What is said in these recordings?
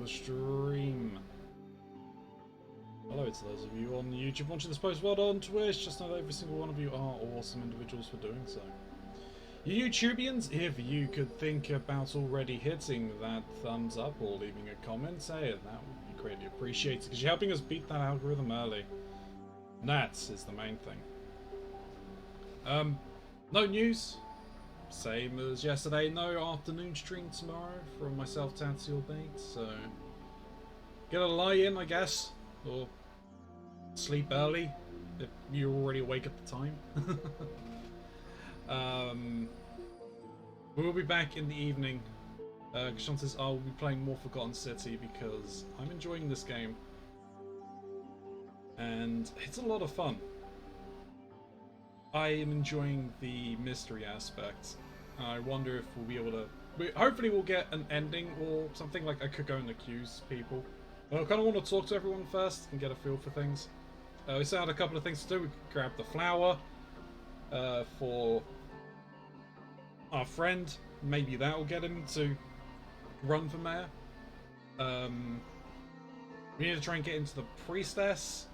the stream. Hello to those of you on YouTube watching this post. Well done on Twitch. Just know that every single one of you are awesome individuals for doing so. You YouTubians, if you could think about already hitting that thumbs up or leaving a comment, say it, that would be greatly appreciated because you're helping us beat that algorithm early. And that is the main thing. No news. Same as yesterday. No afternoon stream tomorrow from myself, Tatsy or Bait. So get a lie in, I guess, or sleep early if you're already awake at the time. We'll be back in the evening. Kashan says, I'll be playing more Forgotten City because I'm enjoying this game. And it's a lot of fun. I am enjoying the mystery aspect. I wonder if we'll be able to... Hopefully we'll get an ending or something. Like I could go and accuse people. But I kind of want to talk to everyone first and get a feel for things. We still had a couple of things to do. We could grab the flower for our friend. Maybe that will get him to run for mayor. We need to try and get into the priestess.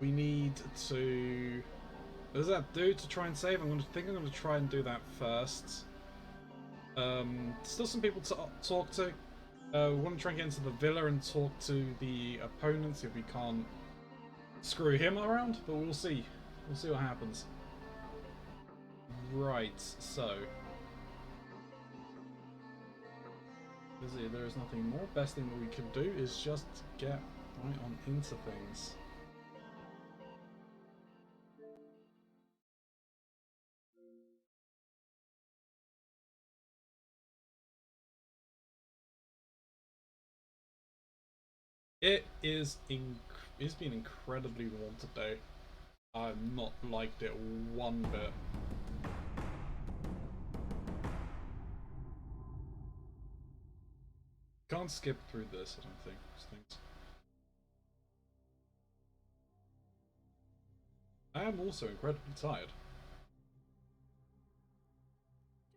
We need to... What does that do to try and save? I'm going to try and do that first. Still some people to talk to. We want to try and get into the villa and talk to the opponents if we can't screw him around, but we'll see. We'll see what happens. Right, so... There is nothing more. Best thing that we can do is just get right on into things. It's been incredibly warm today. I've not liked it one bit. Can't skip through this, I don't think. I am also incredibly tired.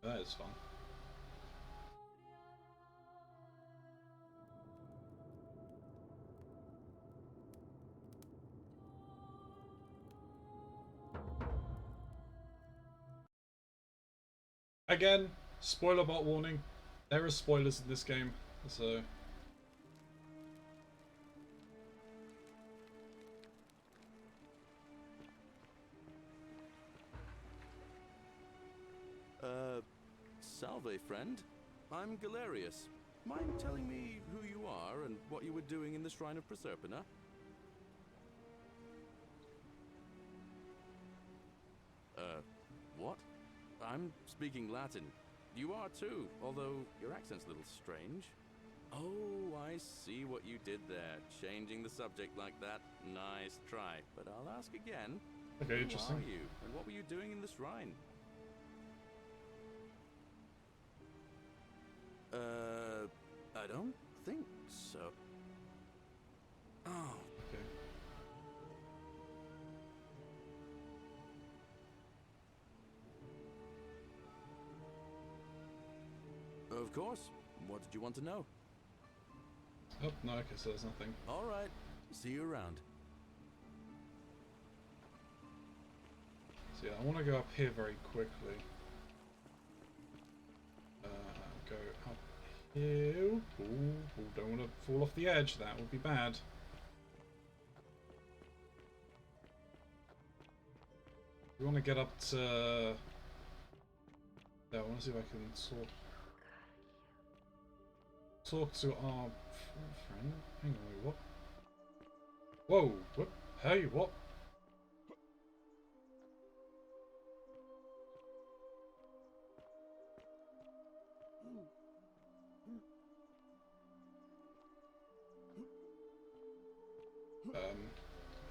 That is fun. Again, spoiler bot warning. There are spoilers in this game, so... Salve, friend. I'm Galerius. Mind telling me who you are and what you were doing in the Shrine of Proserpina? What? I'm speaking Latin. You are too, although your accent's a little strange. Oh, I see what you did there. Changing the subject like that. Nice try. But I'll ask again. Okay, interesting. Who are you, and what were you doing in the shrine? I don't think so. Oh. Okay. Of course. What did you want to know? Oh, no, okay, so there's nothing. Alright. See you around. So yeah, I want to go up here very quickly. Go up here. Ooh, don't want to fall off the edge. That would be bad. We want to get up to... Yeah, I want to see if I can talk to our friend. Hang on, wait, what? Whoa, what? Hey, what?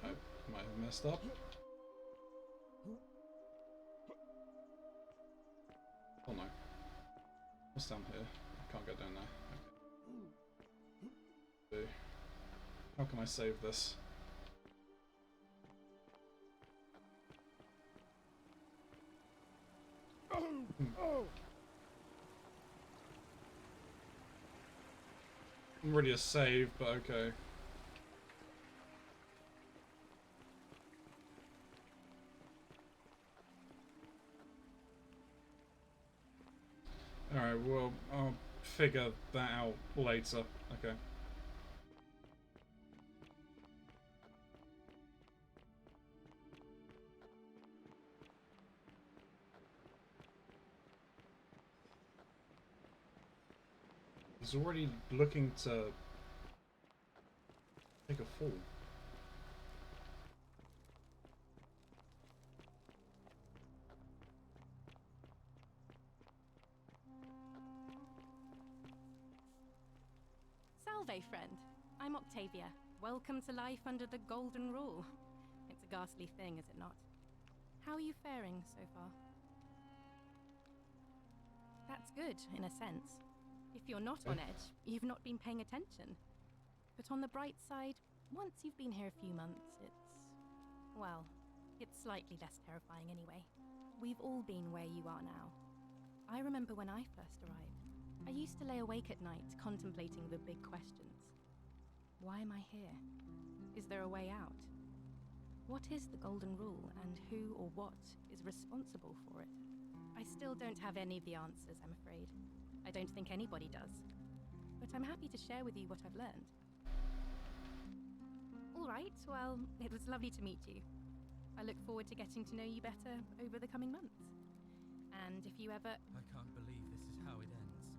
I might have messed up. Oh no. What's down here? I can't go down there. Okay. How can I save this? really a save, but okay. Alright, well, I'll figure that out later. Okay. He's already looking to take a fall. Salve, friend. I'm Octavia. Welcome to life under the Golden Rule. It's a ghastly thing, is it not? How are you faring so far? That's good, in a sense. If you're not on edge, you've not been paying attention. But on the bright side, once you've been here a few months, well, it's slightly less terrifying anyway. We've all been where you are now. I remember when I first arrived. I used to lay awake at night contemplating the big questions. Why am I here? Is there a way out? What is the Golden Rule, and who or what is responsible for it? I still don't have any of the answers, I'm afraid. I don't think anybody does. But I'm happy to share with you what I've learned. All right, well, it was lovely to meet you. I look forward to getting to know you better over the coming months. And if you ever... I can't believe this is how it ends.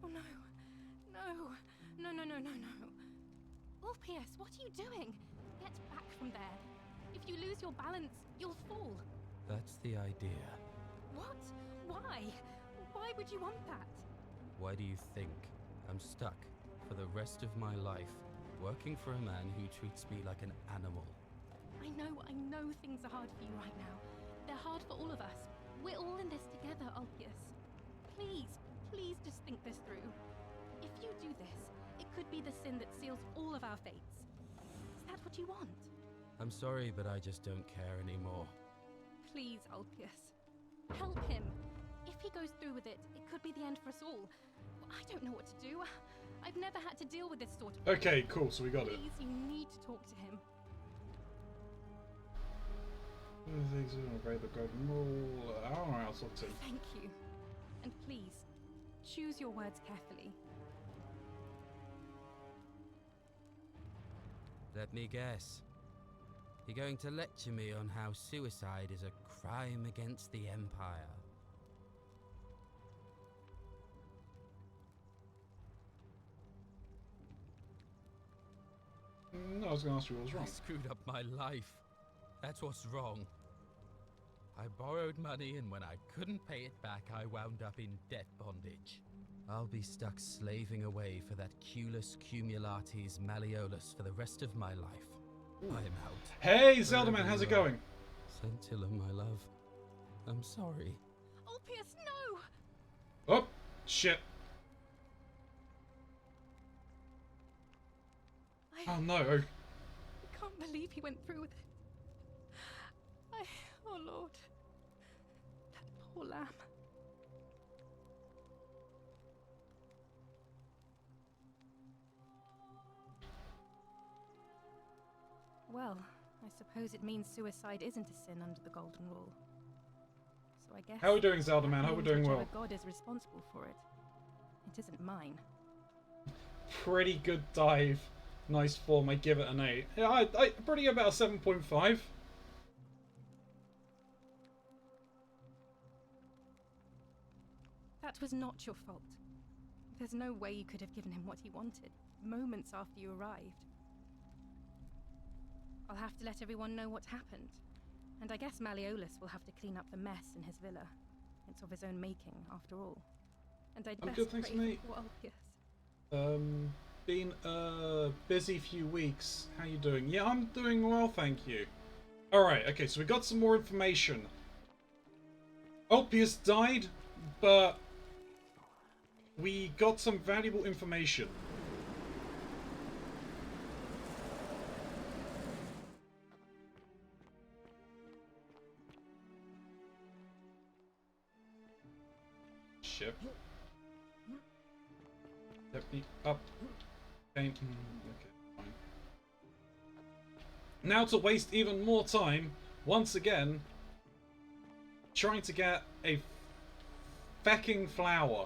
Oh no. No. No, no, no, no, no. Ulpius, what are you doing? Get back from there. If you lose your balance, you'll fall. That's the idea. What? Why? Why would you want that? Why do you think I'm stuck for the rest of my life working for a man who treats me like an animal? I know things are hard for you right now. They're hard for all of us. We're all in this together, Ulpius. Please, please just think this through. If you do this, it could be the sin that seals all of our fates. Is that what you want? I'm sorry, but I just don't care anymore. Please, Ulpius. Help him. If he goes through with it, it could be the end for us all. I don't know what to do. I've never had to deal with this sort of... Okay, cool, so we got it. Please, you need to talk to him. Things will obey the Golden Rule. Alright, I'll talk to him. Thank you. And please, choose your words carefully. Let me guess. You're going to lecture me on how suicide is a crime against the Empire. No, I was going to ask you what was I wrong. screwed up my life. That's what's wrong. I borrowed money, and when I couldn't pay it back, I wound up in debt bondage. I'll be stuck slaving away for that Culus Cumulatis Malleolus for the rest of my life. I'm out. Hey, Zelda man, how's it going? Scintilla, my love. I'm sorry. Ulpius, no! Oh, shit. Oh no. I can't believe he went through with it. Oh Lord. That poor lamb. Well, I suppose it means suicide isn't a sin under the Golden Rule. So I guess... How are we doing, Zelda man? How are we doing well? God is responsible for it. It isn't mine. Pretty good dive. Nice form, I give it an 8. Yeah, I pretty about a 7.5. That was not your fault. There's no way you could have given him what he wanted, moments after you arrived. I'll have to let everyone know what happened. And I guess Malleolus will have to clean up the mess in his villa. It's of his own making, after all. And I'd I'm best good, thanks, pray mate. for Ulpius. Been a busy few weeks. How you doing? Yeah, I'm doing well, thank you. Alright, okay, so we got some more information. Ulpius died, but we got some valuable information. Ship. Get me up. Okay, okay, fine. Now to waste even more time, once again, trying to get a fecking flower.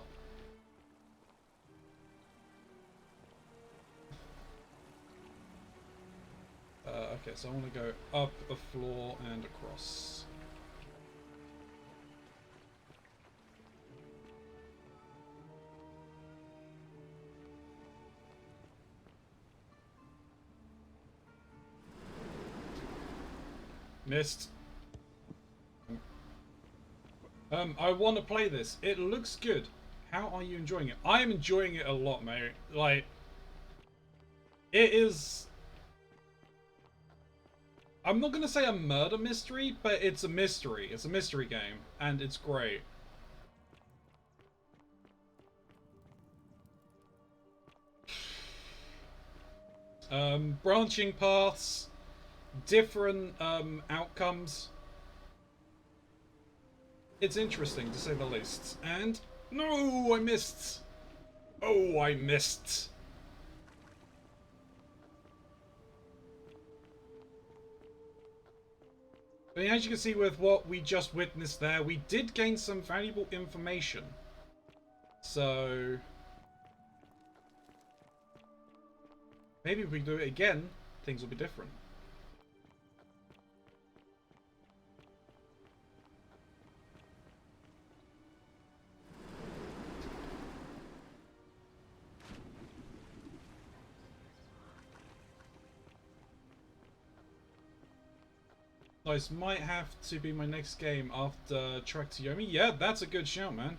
Okay, so I want to go up a floor and across. Missed. I want to play this. It looks good. How are you enjoying it? I am enjoying it a lot, mate. Like, it is... I'm not going to say a murder mystery, but it's a mystery. It's a mystery game, and it's great. Branching paths, different outcomes. It's interesting, to say the least. And... no, I missed! Oh, I missed! I mean, as you can see with what we just witnessed there, we did gain some valuable information. So... maybe if we do it again, things will be different. This might have to be my next game after Trek to Yomi. Yeah, that's a good shout, man.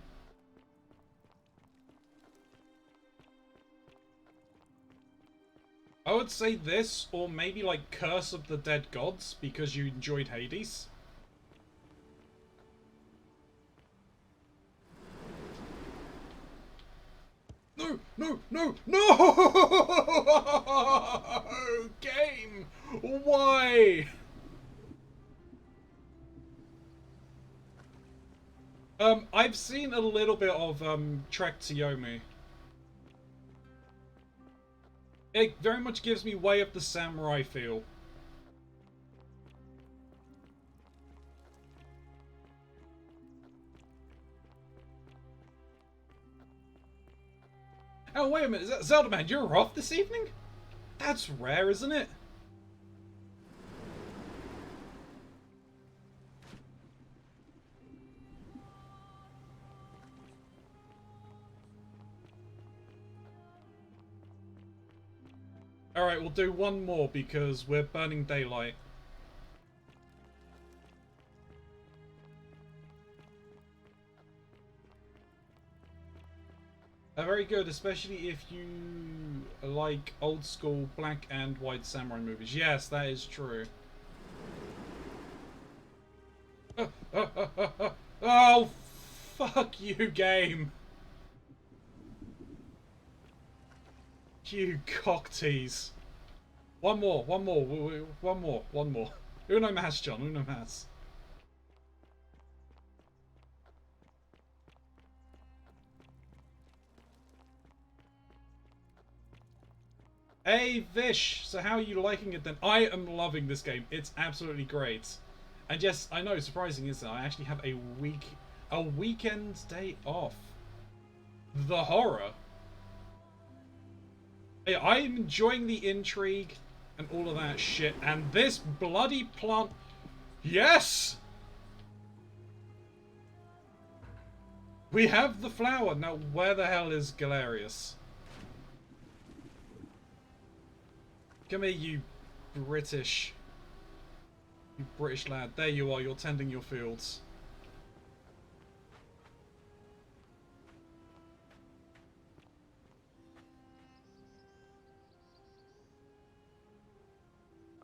I would say this, or maybe like Curse of the Dead Gods, because you enjoyed Hades. No, no, no, no! Game! Why? I've seen a little bit of Trek to Yomi. It very much gives me Way of the Samurai feel. Oh, wait a minute, is that Zelda Man, you're off this evening? That's rare, isn't it? Alright, we'll do one more because we're burning daylight. Very good, especially if you like old school black and white samurai movies. Yes, that is true. Oh, fuck you, game. You cock tease. One more. Uno mas, John, uno mas. Hey, Vish! So how are you liking it then? I am loving this game. It's absolutely great. And yes, I know, surprising, isn't it? I actually have a weekend day off. The horror. Hey, I'm enjoying the intrigue and all of that shit. And this bloody plant... Yes! We have the flower. Now, where the hell is Galerius? Come here, you British lad. There you are, you're tending your fields.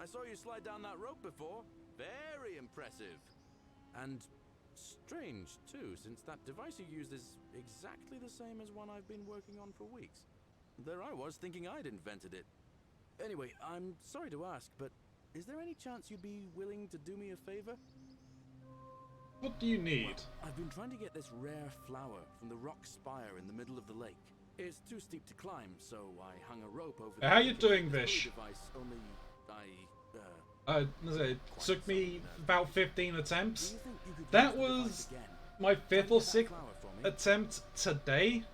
I saw you slide down that rope before. Very impressive. And strange, too, since that device you used is exactly the same as one I've been working on for weeks. There I was, thinking I'd invented it. Anyway, I'm sorry to ask, but is there any chance you'd be willing to do me a favor? What do you need? Well, I've been trying to get this rare flower from the rock spire in the middle of the lake. It's too steep to climb, so I hung a rope over How you doing, Vish? device, only It took me about 15 attempts. do you think you could That use the device was again? my Try 5th and or get that 6th flower for me. attempt today.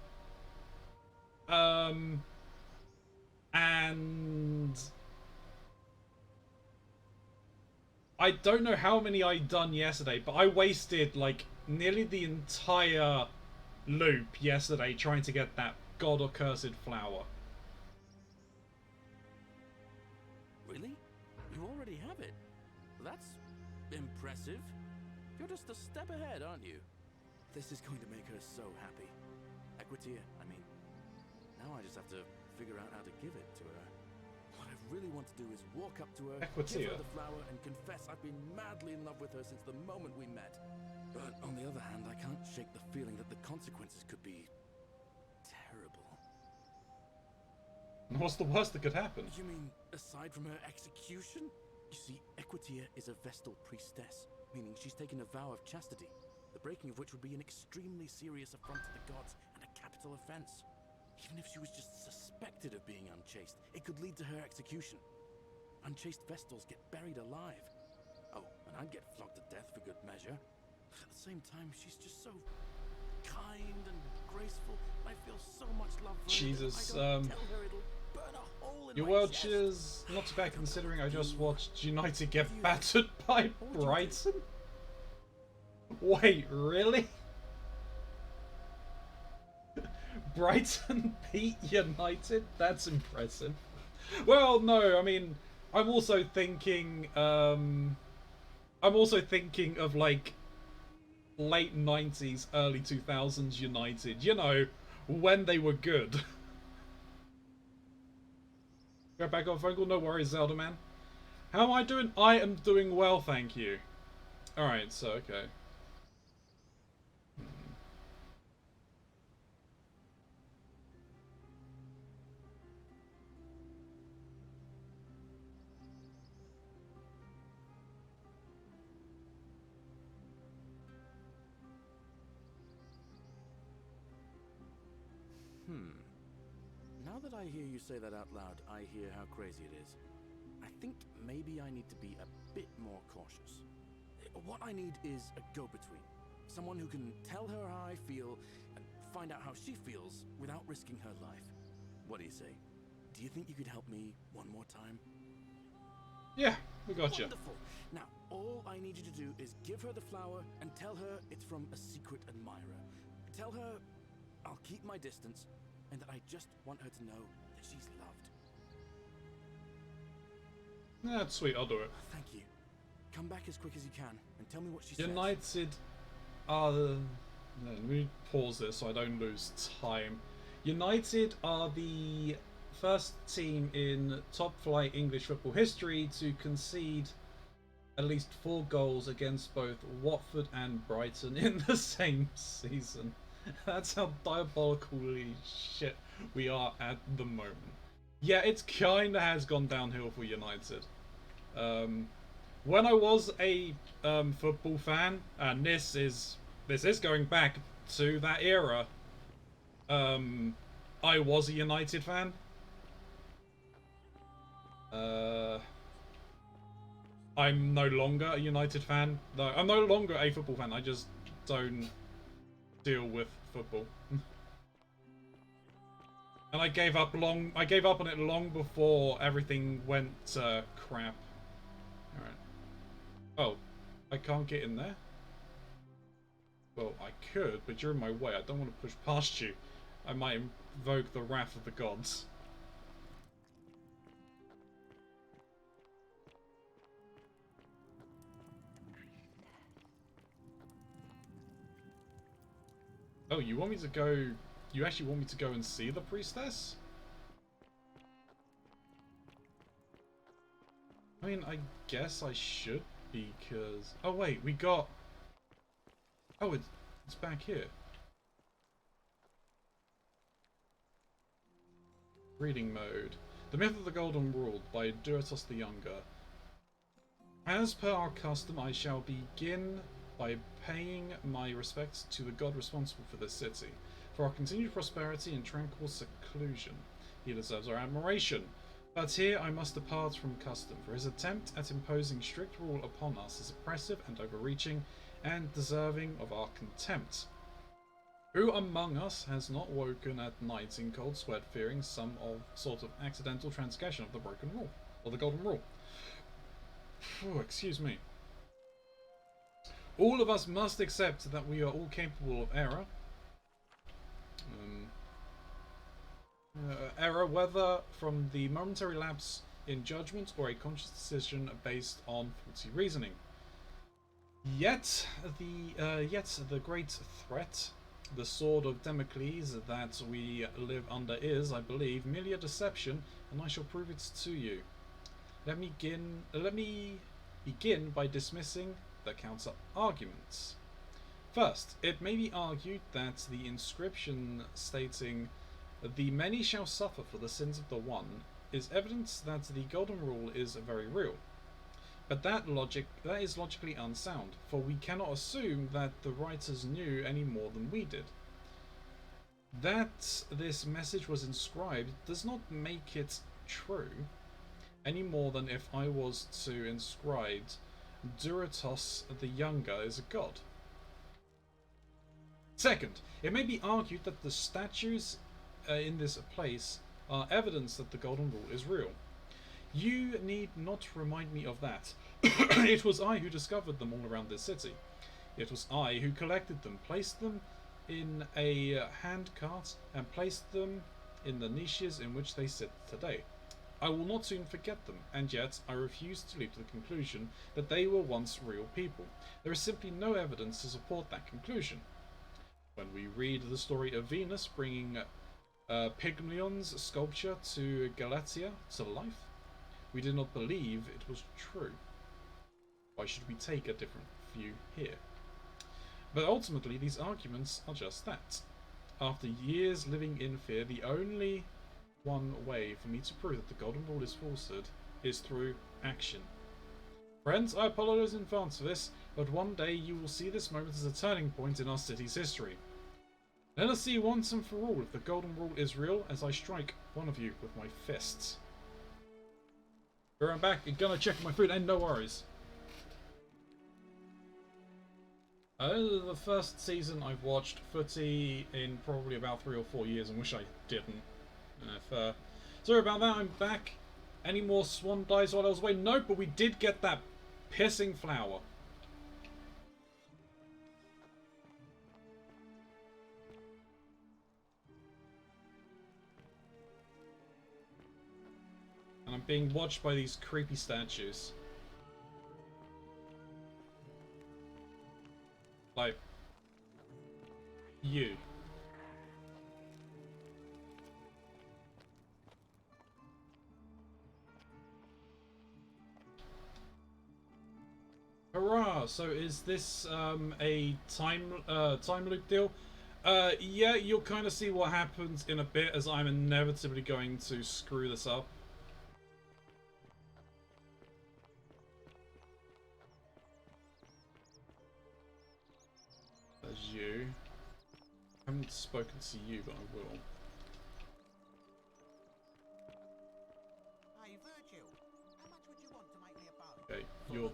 And I don't know how many I done yesterday, but I wasted like nearly the entire loop yesterday trying to get that god or cursed flower. Really? You already have it? That's impressive. You're just a step ahead, aren't you? This is going to make her so happy. Equitia, I mean. Now I just have to figure out how to give it to her. What I really want to do is walk up to her, give Equitia. her the flower, and confess I've been madly in love with her since the moment we met. But on the other hand, I can't shake the feeling that the consequences could be terrible. What's the worst that could happen? You mean, aside from her execution? You see, Equitia is a Vestal priestess, meaning she's taken a vow of chastity, the breaking of which would be an extremely serious affront to the gods and a capital offense. Even if she was just suspected of being unchaste, it could lead to her execution. Unchaste Vestals get buried alive. Oh, and I'd get flogged to death for good measure. But at the same time, she's just so kind and graceful. I feel so much love for her. Jesus, I don't tell her it'll burn a hole in Your my world chest. is not too bad considering I just watched United get battered by Brighton. Wait, really? Brighton beat United? That's impressive. Well, no, I mean, I'm also thinking of like late 90s, early 2000s United, you know, when they were good. Go back on phone call, no worries, Zelda man. How am I doing? I am doing well, thank you. Alright, so, okay. Now that I hear you say that out loud, I hear how crazy it is. I think maybe I need to be a bit more cautious. What I need is a go-between. Someone who can tell her how I feel and find out how she feels without risking her life. What do you say? Do you think you could help me one more time? Yeah, we got you. Wonderful. Now, all I need you to do is give her the flower and tell her it's from a secret admirer. Tell her I'll keep my distance and that I just want her to know that she's loved. That's sweet, I'll do it. Thank you. Come back as quick as you can and tell me what she says. United are the... Let me pause this so I don't lose time. United are the first team in top flight English football history to concede at least 4 goals against both Watford and Brighton in the same season. That's how diabolically shit we are at the moment. Yeah, it kinda has gone downhill for United. When I was a football fan, and this is going back to that era, I was a United fan. I'm no longer a United fan. No, I'm no longer a football fan. I just don't deal with football. And I gave up on it long before everything went crap. Alright. Oh, I can't get in there? Well, I could, but you're in my way. I don't want to push past you. I might invoke the wrath of the gods. Oh, you want me to go... You actually want me to go and see the priestess? I mean, I guess I should, because... Oh wait, we got... Oh, it's back here. Reading mode. The Myth of the Golden Rule by Duratos the Younger. As per our custom, I shall begin by paying my respects to the god responsible for this city. for our continued prosperity and tranquil seclusion. He deserves our admiration. But here I must depart from custom, for his attempt at imposing strict rule upon us is oppressive and overreaching, and deserving of our contempt. Who among us has not woken at night in cold sweat, fearing some sort of accidental transgression of the broken rule, or the golden rule? Oh, excuse me. All of us must accept that we are all capable of error. Error, whether from the momentary lapse in judgment or a conscious decision based on faulty reasoning. Yet the great threat, the sword of Damocles that we live under is, I believe, merely a deception, and I shall prove it to you. Let me begin by dismissing the counter-arguments. First, it may be argued that the inscription stating "the many shall suffer for the sins of the one" is evidence that the golden rule is very real. But that is logically unsound, for we cannot assume that the writers knew any more than we did. That this message was inscribed does not make it true, any more than if I was to inscribe Duratos the Younger is a god. Second, it may be argued that the statues in this place are evidence that the golden rule is real. You need not remind me of that. It was I who discovered them all around this city. It was I who collected them, placed them in a handcart, and placed them in the niches in which they sit today. I will not soon forget them, and yet I refuse to leap to the conclusion that they were once real people. There is simply no evidence to support that conclusion. When we read the story of Venus bringing Pygmalion's sculpture to Galatia to life, we did not believe it was true. Why should we take a different view here? But ultimately, these arguments are just that. After years living in fear, the only one way for me to prove that the golden rule is falsehood is through action. Friends, I apologize in advance for this, but one day you will see this moment as a turning point in our city's history. Let us see once and for all if the golden rule is real as I strike one of you with my fists. I'm back, I'm gonna check my food, and no worries. The first season I've watched footy in probably about 3 or 4 years, and wish I didn't. Sorry about that, I'm back. Any more swan dives while I was away? Nope, but we did get that pissing flower. And I'm being watched by these creepy statues. Like, you. Hurrah! So is this a time loop deal? Yeah, you'll kind of see what happens in a bit, as I'm inevitably going to screw this up. There's you. I haven't spoken to you, but I will. Hey, Virgil, how much would you want to make me a bow? Okay, you're...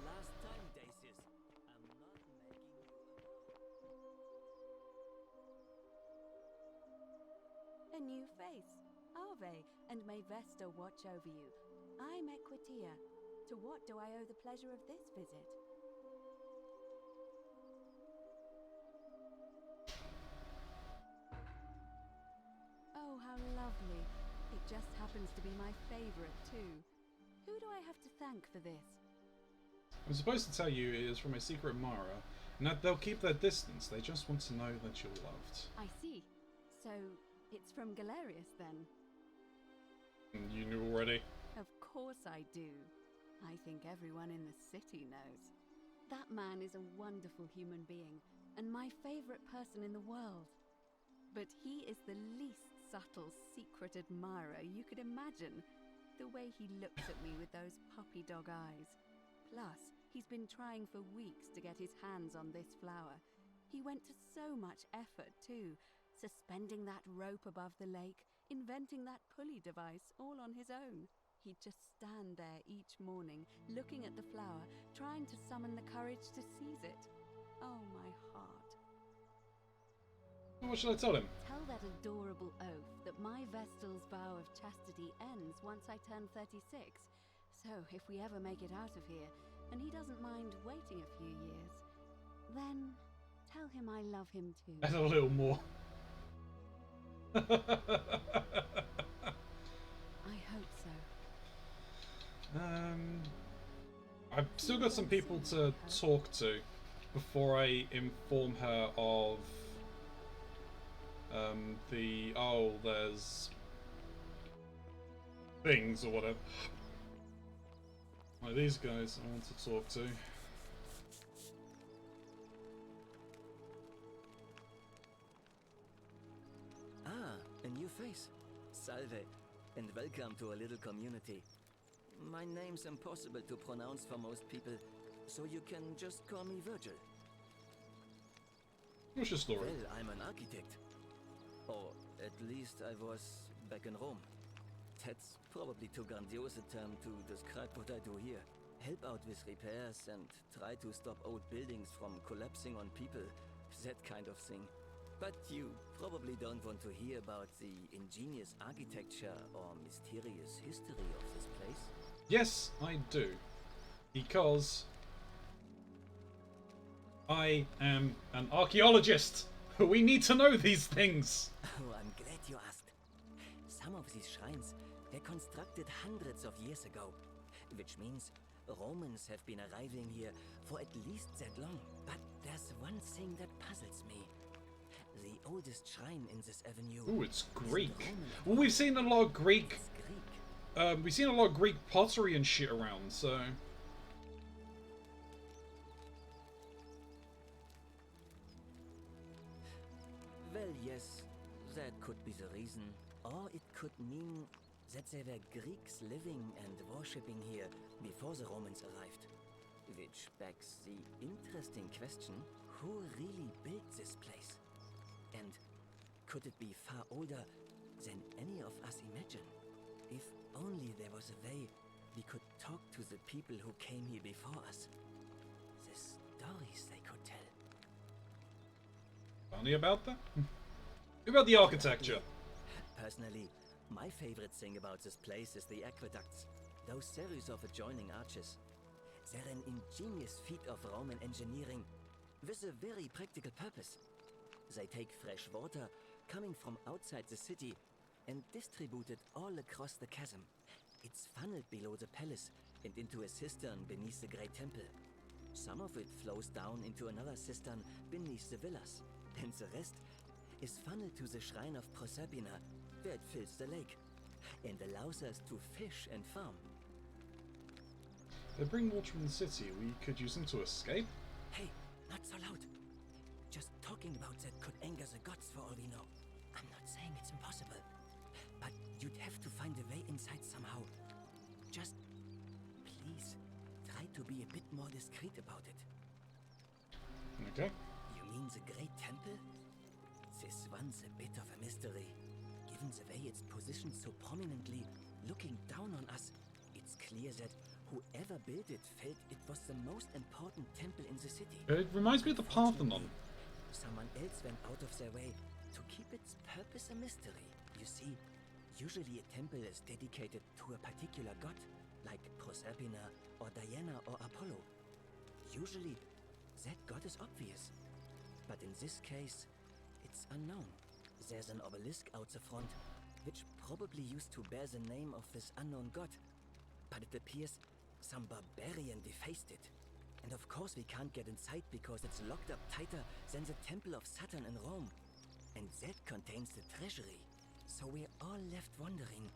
A new face. Ave, and may Vesta watch over you. I'm Equitia. To what do I owe the pleasure of this visit? Oh, how lovely. It just happens to be my favorite, too. Who do I have to thank for this? I'm supposed to tell you it is from a secret admirer, and that they'll keep their distance. They just want to know that you're loved. I see. So, it's from Galerius, then? You knew already? Of course I do. I think everyone in the city knows. That man is a wonderful human being, and my favorite person in the world. But he is the least subtle, secret admirer you could imagine. The way he looks at me with those puppy dog eyes. Plus, he's been trying for weeks to get his hands on this flower. He went to so much effort, too. suspending that rope above the lake, inventing that pulley device all on his own. He'd just stand there each morning, looking at the flower, trying to summon the courage to seize it. Oh, my heart. What should I tell him? Tell that adorable oaf that my Vestal's vow of chastity ends once I turn 36. So if we ever make it out of here, and he doesn't mind waiting a few years, then tell him I love him too. And a little more. I hope so. I've still got some people to talk to before I inform her of there's things or whatever. Like these guys I want to talk to. Ah, a new face. Salve, and welcome to a little community. My name's impossible to pronounce for most people, so you can just call me Virgil. What's your story? Well, I'm an architect. Or at least I was back in Rome. That's probably too grandiose a term to describe what I do here. Help out with repairs and try to stop old buildings from collapsing on people. That kind of thing. But you probably don't want to hear about the ingenious architecture or mysterious history of this place. Yes, I do. Because I am an archaeologist. We need to know these things. Oh, I'm glad you asked. Some of these shrines were constructed hundreds of years ago, which means Romans have been arriving here for at least that long. But there's one thing that puzzles me. The oldest shrine in this avenue. Ooh, it's Greek. Well, we've seen a lot of Greek. It's Greek. We've seen a lot of Greek pottery and shit around, so. Well, yes, that could be the reason. Or it could mean that there were Greeks living and worshipping here before the Romans arrived. Which begs the interesting question, who really built this place? And could it be far older than any of us imagine? If only there was a way we could talk to the people who came here before us. The stories they could tell. Funny about that? About the architecture. Personally, my favorite thing about this place is the aqueducts. Those series of adjoining arches. They're an ingenious feat of Roman engineering with a very practical purpose. They take fresh water coming from outside the city and distribute it all across the chasm. It's funneled below the palace and into a cistern beneath the great temple. Some of it flows down into another cistern beneath the villas, and the rest is funneled to the shrine of Proserpina, where it fills the lake and allows us to fish and farm. They bring water from the city. We could use them to escape. Hey, not so loud. Just talking about that could anger the gods for all we know. I'm not saying it's impossible, but you'd have to find a way inside somehow. Just, please, try to be a bit more discreet about it. Okay. You mean the Great Temple? This one's a bit of a mystery. Given the way it's positioned so prominently, looking down on us, it's clear that whoever built it felt it was the most important temple in the city. It reminds me of the Parthenon. Someone else went out of their way to keep its purpose a mystery. You see, usually a temple is dedicated to a particular god, like Proserpina or Diana or Apollo. Usually, that god is obvious. But in this case, it's unknown. There's an obelisk out the front, which probably used to bear the name of this unknown god. But it appears some barbarian defaced it. And of course we can't get inside because it's locked up tighter than the Temple of Saturn in Rome. And that contains the treasury. So we're all left wondering,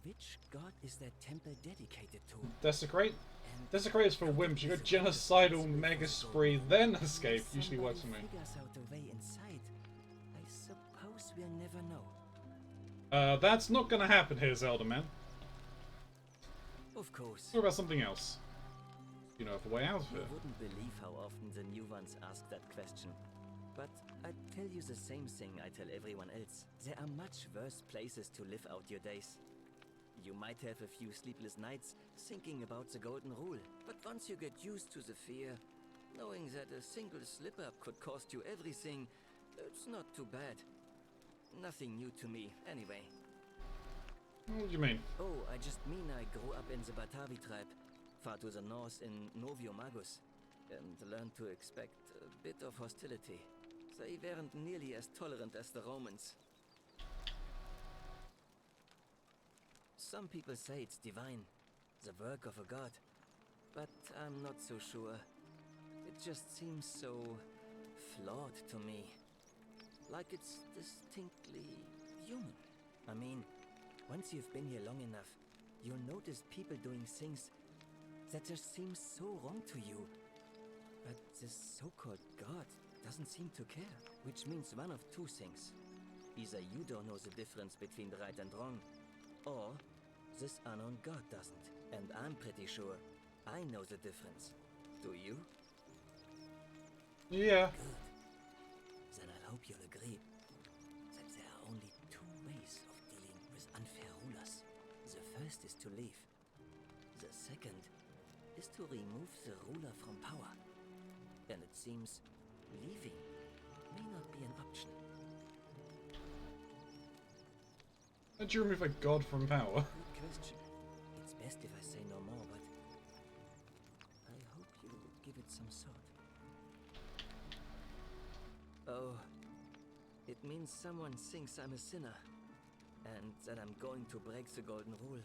which god is that temple dedicated to? Desecrate? And Desecrate is for wimps. You go genocidal mega spree, then escape. Usually works for me. Figures out a way inside. I suppose we'll never know. That's not gonna happen here, Zelda man. Of course. What about something else? You know, of a way out of You here. wouldn't believe how often the new ones ask that question. But I tell you the same thing I tell everyone else. There are much worse places to live out your days. You might have a few sleepless nights thinking about the golden rule, but once you get used to the fear, knowing that a single slip-up could cost you everything, it's not too bad. Nothing new to me, anyway. What do you mean? Oh, I just mean I grew up in the Batavi tribe, far to the north in Novio Magus, and learned to expect a bit of hostility. They weren't nearly as tolerant as the Romans. Some people say it's divine, the work of a god, but I'm not so sure. It just seems so flawed to me. Like it's distinctly human. I mean, once you've been here long enough, you'll notice people doing things that just seem so wrong to you. But this so-called god doesn't seem to care, which means one of two things. Either you don't know the difference between right and wrong, or this unknown god doesn't. And I'm pretty sure I know the difference. Do you? Yeah. Good. Then I hope you'll agree that there are only two ways of dealing with unfair rulers. The first is to leave. The second is to remove the ruler from power. And it seems leaving may not be an option. How'd you remove a god from power? Good question. It's best if I say no more, but I hope you give it some thought. Oh, it means someone thinks I'm a sinner, and that I'm going to break the golden rule.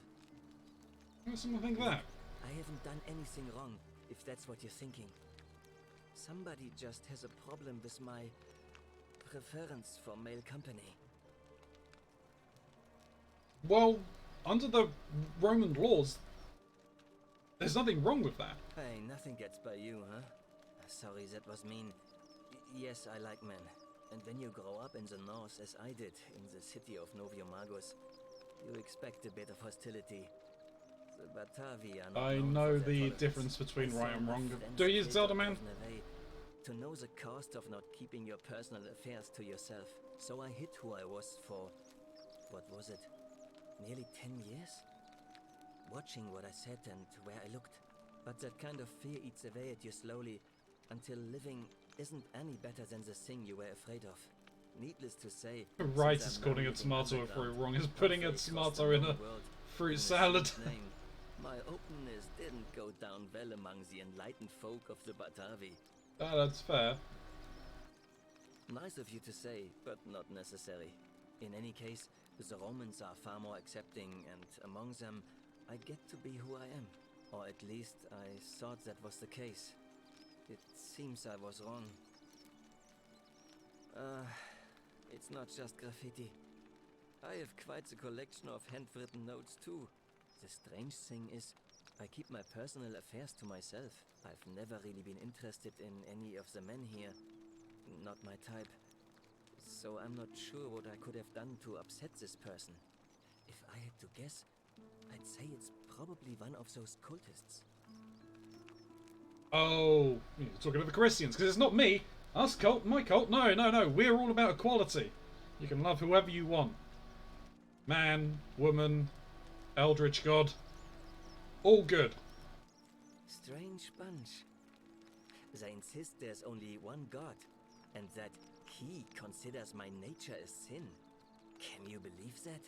Why does someone think that? I haven't done anything wrong, if that's what you're thinking. Somebody just has a problem with my preference for male company. Well, under the Roman laws, there's nothing wrong with that. Hey, nothing gets by you, huh? Sorry, that was mean. Yes, I like men. And when you grow up in the north, as I did, in the city of Novio Magus, you expect a bit of hostility. The Batavi are not I known know for their the tolerance. difference between I right saw and my wrong. friends Do you, killed Zelda or man? driven away. To know the cost of not keeping your personal affairs to yourself. So I hid who I was for, what was it, nearly 10 years? Watching what I said and where I looked. But that kind of fear eats away at you slowly, until living isn't any better than the thing you were afraid of. Needless to say, Right since is I'm calling now it living tomato underground, fruit, wrong is putting halfway it across the tomato in known a world, fruit in salad. saint's name, my openness didn't go down well among the enlightened folk of the Batavi. Ah, that's fair. Nice of you to say, but not necessary. In any case, the Romans are far more accepting, and among them, I get to be who I am. Or at least, I thought that was the case. It seems I was wrong. It's not just graffiti. I have quite a collection of handwritten notes too. The strange thing is, I keep my personal affairs to myself. I've never really been interested in any of the men here. Not my type. So I'm not sure what I could have done to upset this person. If I had to guess, I'd say it's probably one of those cultists. Oh, you're talking to the Christians, because it's not me. Us cult, my cult. No, no, no. We're all about equality. You can love whoever you want. Man, woman, eldritch god. All good. Strange bunch. They insist there's only one god, and that he considers my nature a sin. Can you believe that?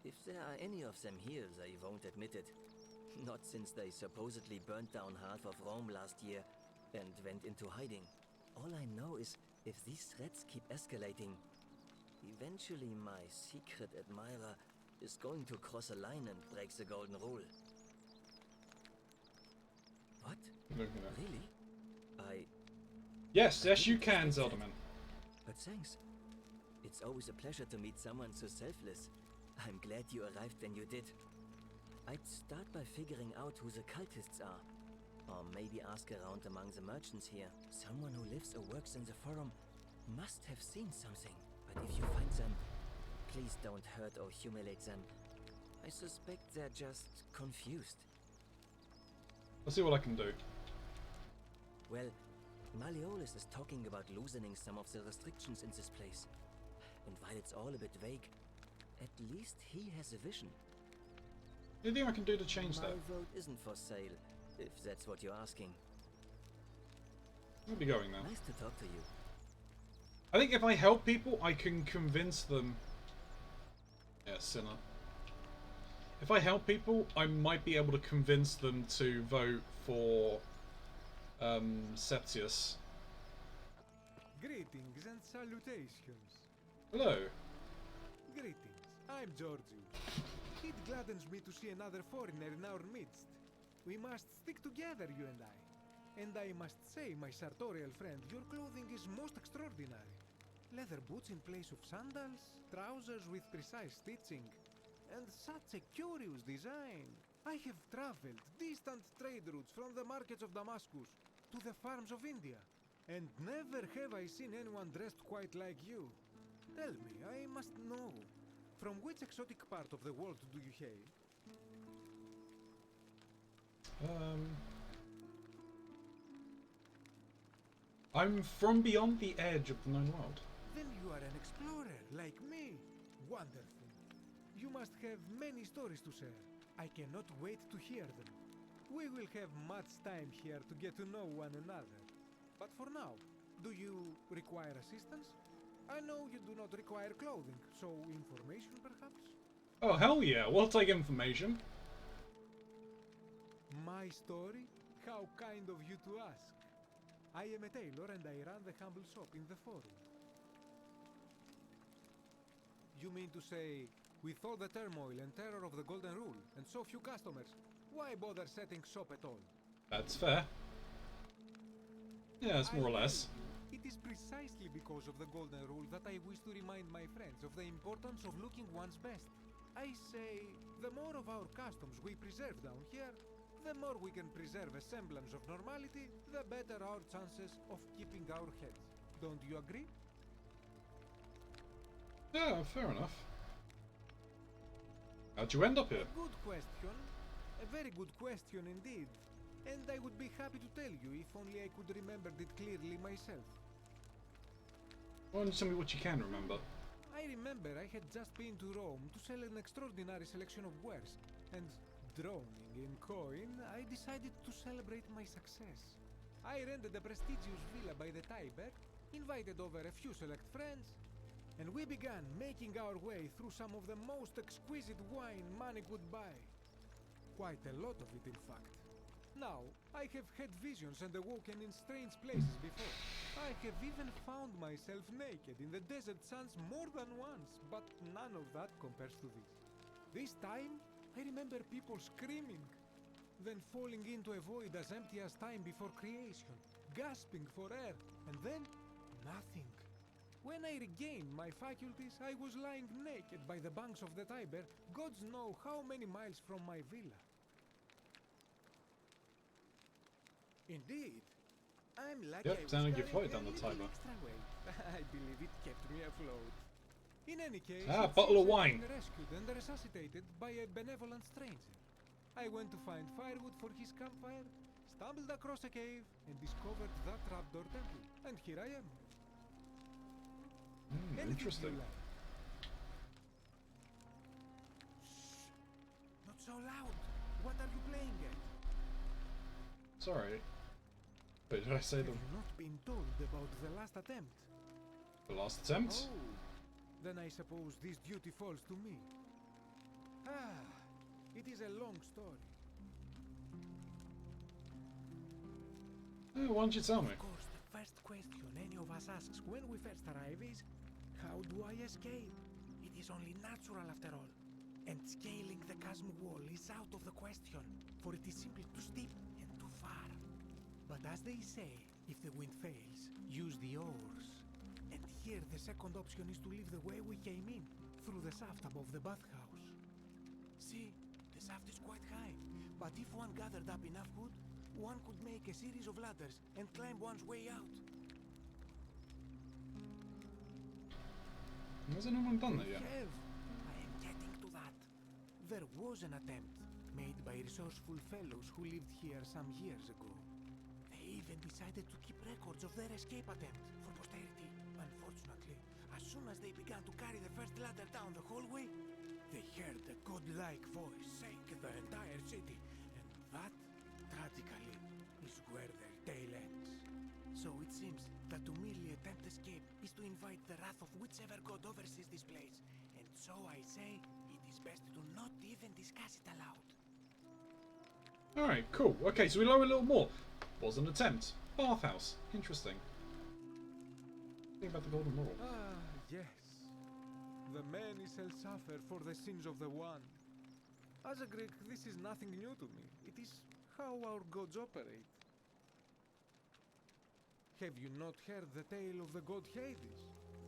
If there are any of them here, they won't admit it. Not since they supposedly burnt down half of Rome last year and went into hiding. All I know is, if these threats keep escalating, eventually my secret admirer is going to cross a line and break the golden rule. What? Really? Yes, yes, you can, Zeldaman. But thanks. It's always a pleasure to meet someone so selfless. I'm glad you arrived when you did. I'd start by figuring out who the cultists are. Or maybe ask around among the merchants here. Someone who lives or works in the forum must have seen something. But if you find them, please don't hurt or humiliate them. I suspect they're just confused. I'll see what I can do. Well, Malleolus is talking about loosening some of the restrictions in this place. And while it's all a bit vague, at least he has a vision. Anything I can do to change My that? vote isn't for sale, if that's what you're asking. I'll be going now. Nice to talk to you. I think if I help people, I can convince them. Yeah, sinner. If I help people, I might be able to convince them to vote for Septius. Greetings and salutations. Hello. Greetings. I'm Georgiou. It gladdens me to see another foreigner in our midst. We must stick together, you and I. And I must say, my sartorial friend, your clothing is most extraordinary. Leather boots in place of sandals, trousers with precise stitching, and such a curious design. I have traveled distant trade routes from the markets of Damascus to the farms of India, and never have I seen anyone dressed quite like you. Tell me, I must know, from which exotic part of the world do you hail? I'm from beyond the edge of the known world. Then you are an explorer, like me. Wonderful. You must have many stories to share. I cannot wait to hear them. We will have much time here to get to know one another. But for now, do you require assistance? I know you do not require clothing, so information perhaps? Oh, hell yeah. We'll take information. My story? How kind of you to ask. I am a tailor and I run the humble shop in the forum. You mean to say, with all the turmoil and terror of the Golden Rule and so few customers, why bother setting shop at all? That's fair. Yeah, it's more or less. It is precisely because of the Golden Rule that I wish to remind my friends of the importance of looking one's best. I say, the more of our customs we preserve down here, the more we can preserve a semblance of normality, the better our chances of keeping our heads. Don't you agree? Yeah, fair enough. How'd you end up here? A good question. A very good question indeed. And I would be happy to tell you if only I could remember it clearly myself. Why don't you tell me what you can remember? I remember I had just been to Rome to sell an extraordinary selection of wares, and drowning in coin, I decided to celebrate my success. I rented a prestigious villa by the Tiber, invited over a few select friends, and we began making our way through some of the most exquisite wine money could buy. Quite a lot of it, in fact. Now, I have had visions and awoken in strange places before. I have even found myself naked in the desert sands more than once, but none of that compares to this. This time, I remember people screaming, then falling into a void as empty as time before creation, gasping for air, and then nothing. When I regained my faculties, I was lying naked by the banks of the Tiber, gods know how many miles from my villa. Indeed. I'm lucky I was sounded like you carrying floated a down the little Tiber. extra weight. I believe it kept me afloat. In any case, Ah, it bottle of seems I've wine. been rescued and resuscitated by a benevolent stranger. I went to find firewood for his campfire, stumbled across a cave, and discovered that trapdoor temple. And here I am. Anything Interesting. you like. Shh! Not so loud. What are you playing at? Sorry. Wait, did I say Have the you not been told about the last attempt? last attempt? Oh, then I suppose this duty falls to me. Ah, it is a long story. Why don't you tell me? Of course, the first question any of us asks when we first arrive is, how do I escape? It is only natural after all. And scaling the chasm wall is out of the question, for it is simply too steep and too far. But as they say, if the wind fails, use the oars. And here the second option is to leave the way we came in, through the shaft above the bathhouse. See, the shaft is quite high, but if one gathered up enough wood, one could make a series of ladders and climb one's way out. Hasn't anyone done that yet? Have. I am getting to that. There was an attempt made by resourceful fellows who lived here some years ago. They even decided to keep records of their escape attempt for posterity. Unfortunately, as soon as they began to carry the first ladder down the hallway, they heard a godlike voice saying the entire city, and that, tragically, is where their tale ends. So it seems that to merely attempt escape is to invite the wrath of whichever god oversees this place, and so I say it is best to not even discuss it aloud. Alright, cool. Okay, so we learn a little more. Was an attempt. Bathhouse. Interesting. Think about the Golden Rule. Ah, yes. The many shall suffer for the sins of the one. As a Greek, this is nothing new to me. It is how our gods operate. Have you not heard the tale of the god Hades?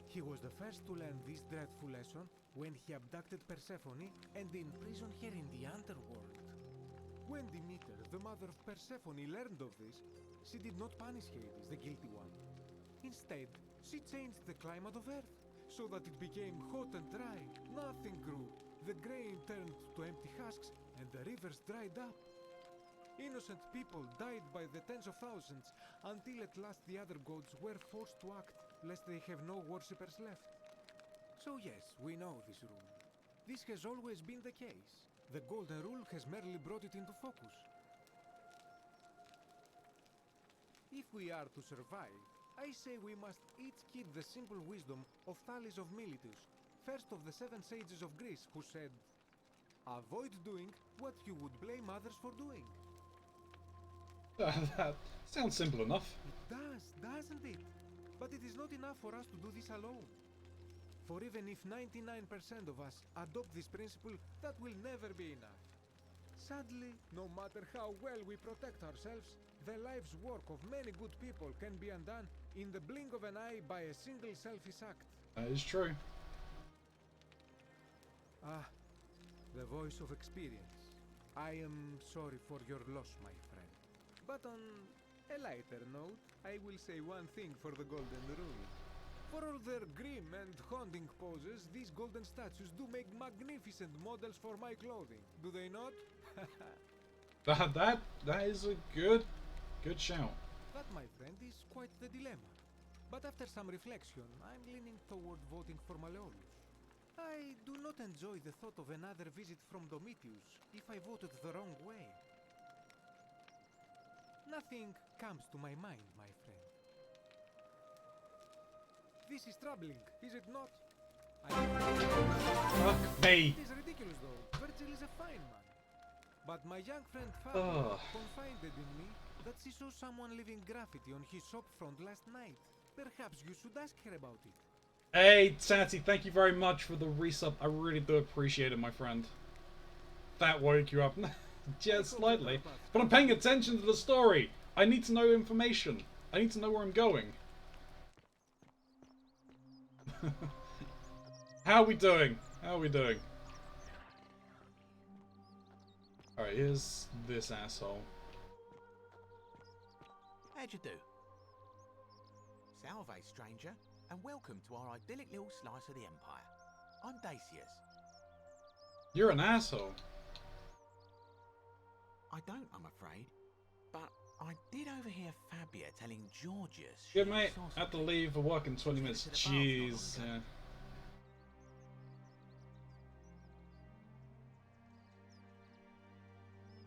He was the first to learn this dreadful lesson when he abducted Persephone and imprisoned her in the underworld. When Demeter, the mother of Persephone, learned of this, she did not punish Hades, the guilty one. Instead, she changed the climate of Earth so that it became hot and dry. Nothing grew. The grain turned to empty husks and the rivers dried up. Innocent people died by the tens of thousands until at last the other gods were forced to act lest they have no worshippers left. So yes, we know this rule. This has always been the case. The Golden Rule has merely brought it into focus. If we are to survive, I say we must each keep the simple wisdom of Thales of Miletus, first of the 7 sages of Greece, who said, "Avoid doing what you would blame others for doing." That sounds simple enough. It does, doesn't it? But it is not enough for us to do this alone. For even if 99% of us adopt this principle, that will never be enough. Sadly, no matter how well we protect ourselves, the life's work of many good people can be undone in the blink of an eye by a single selfish act. That is true. Ah, the voice of experience. I am sorry for your loss, my friend. But on a lighter note, I will say one thing for the Golden Rule. For all their grim and haunting poses, these golden statues do make magnificent models for my clothing, do they not? That is a good shout. That, my friend, is quite the dilemma. But after some reflection, I'm leaning toward voting for Malleolus. I do not enjoy the thought of another visit from Domitius if I voted the wrong way. Nothing comes to my mind, my friend. This is troubling, is it not? Fuck me. It is ridiculous, though. Virgil is a fine man. But my young friend Fabio confided in me that she saw someone leaving graffiti on his shop front last night. Perhaps you should ask her about it. Hey, Santi, thank you very much for the resub. I really do appreciate it, my friend. That woke you up just slightly. But I'm paying attention to the story. I need to know information. I need to know where I'm going. How are we doing? How are we doing? Alright, here's this asshole. How'd you do? Salve, stranger, and welcome to our idyllic little slice of the Empire. I'm Dacius. You're an asshole. I don't, I'm afraid, but I did overhear Fabia telling Georgius... Yeah, mate, I have to leave for work in 20 minutes. Jeez, yeah.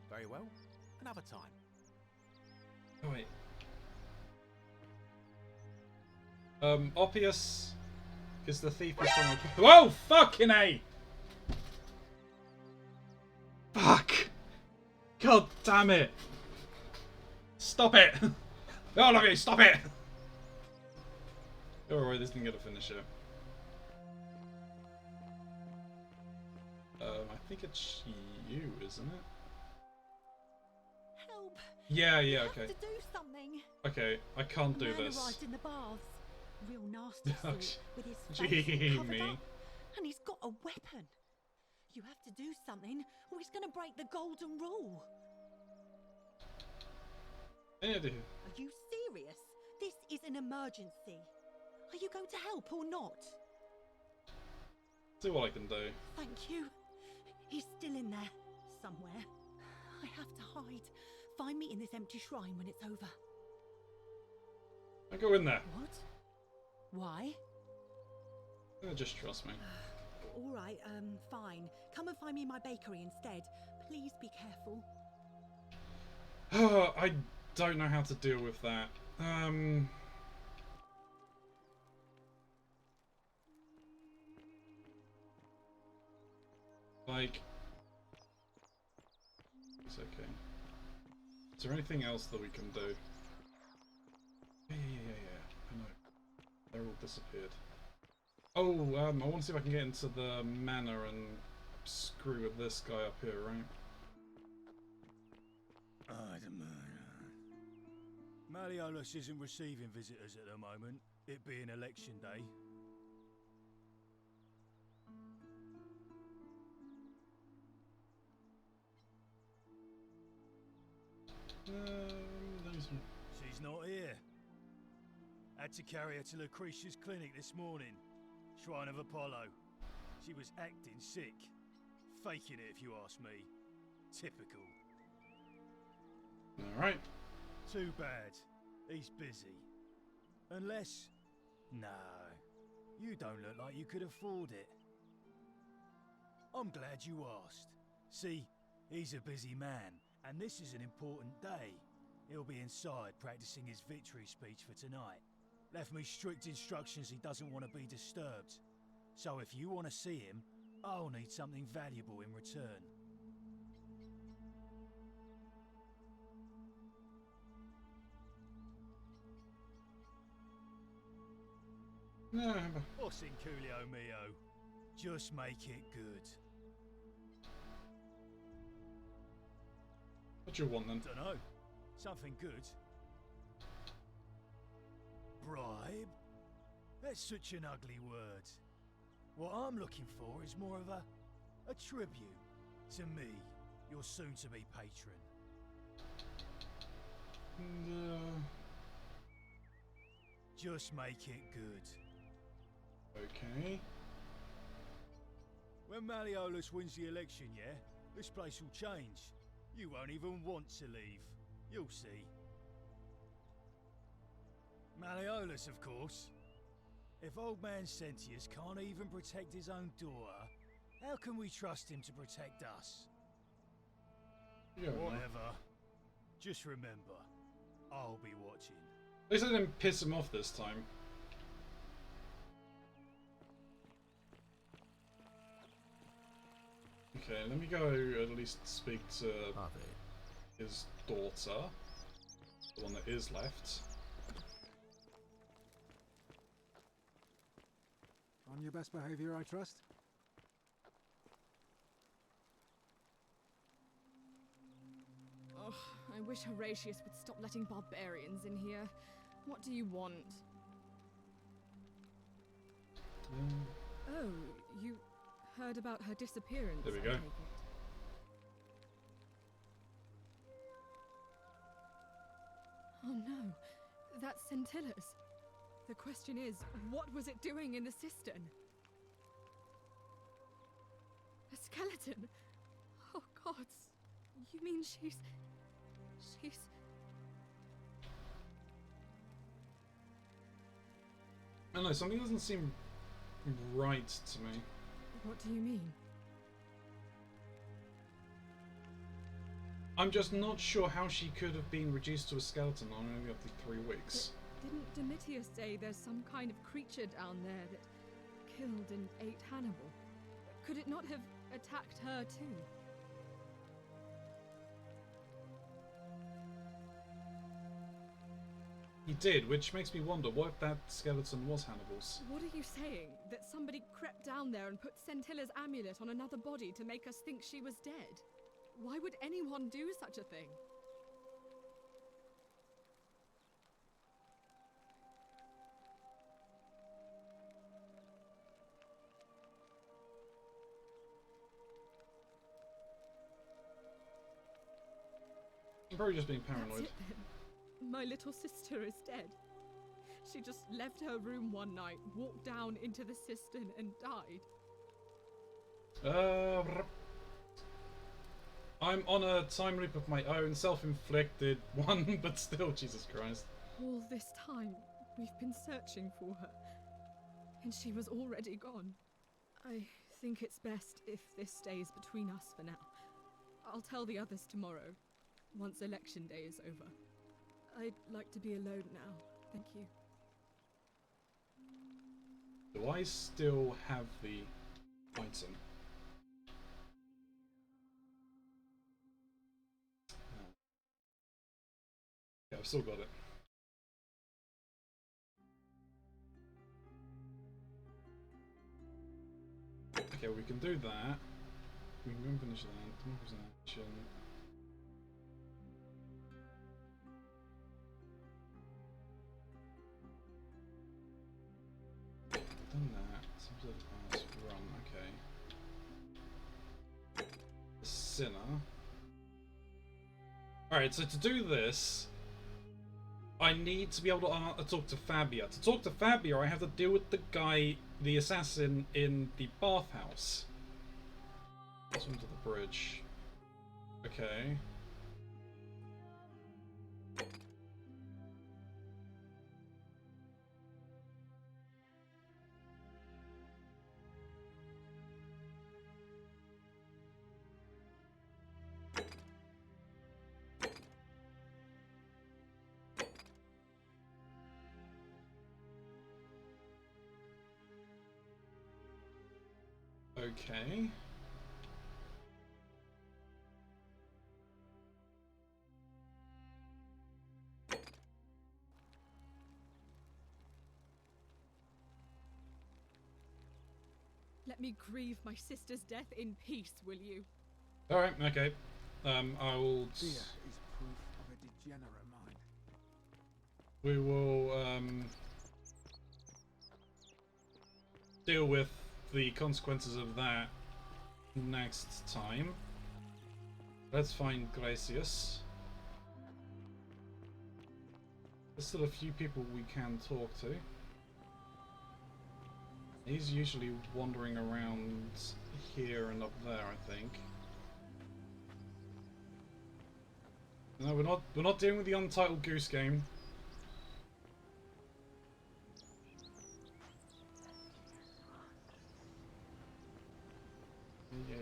Very well, another time. Oh, wait. Oppius is the thief of someone. Whoa, fucking A! Fuck! God damn it! Stop it! All of you, stop it! Alright, this didn't get a finisher. I think it's you, isn't it? Help! Yeah, You okay. have to do something. Okay, I can't do A man this. arrived in the baths. Real nasty Oh, sort, with his face gee, covered me. up, and he's got a weapon. You have to do something, or he's going to break the golden rule. Yeah, dude. Are you serious? This is an emergency. Are you going to help or not? See what I can do. Thank you. He's still in there, somewhere. I have to hide. Find me in this empty shrine when it's over. I go in there. What? Why? Just trust me. All right, fine. Come and find me in my bakery instead. Please be careful. I don't know how to deal with that. Like, it's okay. Is there anything else that we can do? Yeah. I know. They're all disappeared. Oh, I want to see if I can get into the manor and screw with this guy up here, right? Malleolus isn't receiving visitors at the moment, it being election day. She's not here. Had to carry her to Lucretia's clinic this morning. Shrine of Apollo. She was acting sick. Faking it, if you ask me. Typical. Alright. Too bad. He's busy. Unless... No. You don't look like you could afford it. I'm glad you asked. See, he's a busy man, and this is an important day. He'll be inside practicing his victory speech for tonight. Left me strict instructions he doesn't want to be disturbed. So if you want to see him, I'll need something valuable in return. No. What's in Coolio Mio? Just make it good. What do you want then? Dunno. Something good. Bribe? That's such an ugly word. What I'm looking for is more of a tribute to me, your soon-to-be patron. Just make it good. Okay. When Malleolus wins the election, yeah, this place will change. You won't even want to leave. You'll see. Malleolus, of course. If old man Sentius can't even protect his own daughter, how can we trust him to protect us? Yeah, whatever. Just remember, I'll be watching. At least I didn't piss him off this time. Okay, let me go at least speak to his daughter, the one that is left. On your best behavior, I trust? Oh, I wish Horatius would stop letting barbarians in here. What do you want? Oh, you heard about her disappearance. There we I go. take it. Oh no, that's Centilla's. The question is, what was it doing in the cistern? A skeleton? Oh gods, you mean she's... I don't know, something doesn't seem right to me. What do you mean? I'm just not sure how she could have been reduced to a skeleton on only up to 3 weeks. Didn't Domitius say there's some kind of creature down there that killed and ate Hannibal? Could it not have attacked her too? He did, which makes me wonder what if that skeleton was Hannibal's. What are you saying? That somebody crept down there and put Centilla's amulet on another body to make us think she was dead? Why would anyone do such a thing? I'm probably just being paranoid. That's it then. My little sister is dead. She just left her room one night, walked down into the cistern and died. I'm on a time loop of my own, self-inflicted one, but still, Jesus Christ. All this time, We've been searching for her, and she was already gone. I think it's best if this stays between us for now. I'll tell the others tomorrow, once election day is over. I'd like to be alone now, thank you. Do I still have the item? Yeah, I've still got it. Okay, we can do that. We can finish that. Democracy in action. Done that. Seems like pass. Run. Okay. The sinner. Alright, so to do this, I need to be able to talk to Fabia. To talk to Fabia, I have to deal with the guy, the assassin in the bathhouse. Let's swim to the bridge. Okay. Okay. Let me grieve my sister's death in peace, will you? Alright, okay. I will... Fear is proof of a degenerate mind. We will, deal with the consequences of that next time. Let's find Gracious. There's still a few people we can talk to. He's usually wandering around here and up there, I think. No, we're not dealing with the Untitled Goose Game. Yeah.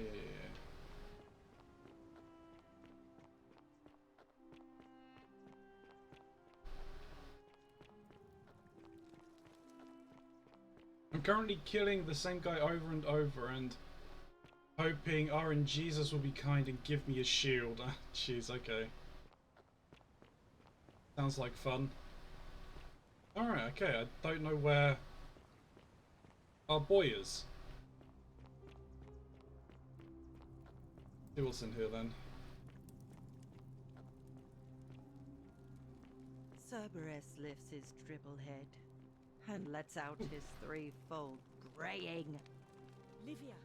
I'm currently killing the same guy over and over and hoping RNGesus will be kind and give me a shield. Jeez, okay. Sounds like fun. Alright, okay, I don't know where our boy is. See what's in here then. Cerberus lifts his dribble head and lets out his threefold braying. Livia,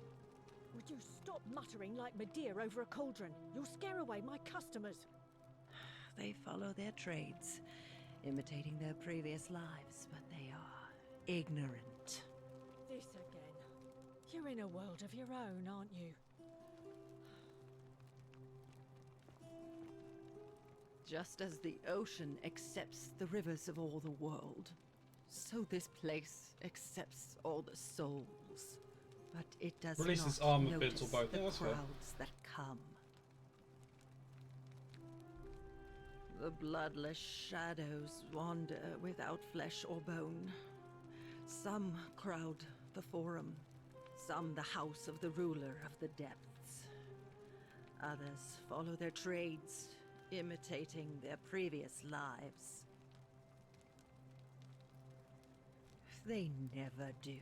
would you stop muttering like Medea over a cauldron? You'll scare away my customers. They follow their trades, imitating their previous lives, but they are ignorant. This again. You're in a world of your own, aren't you? Just as the ocean accepts the rivers of all the world, so this place accepts all the souls. But it does Release not this armor bit notice or both. the Yeah, that's fair. crowds that come. The bloodless shadows wander without flesh or bone. Some crowd the forum, some the house of the ruler of the depths. Others follow their trades, imitating their previous lives. They never do.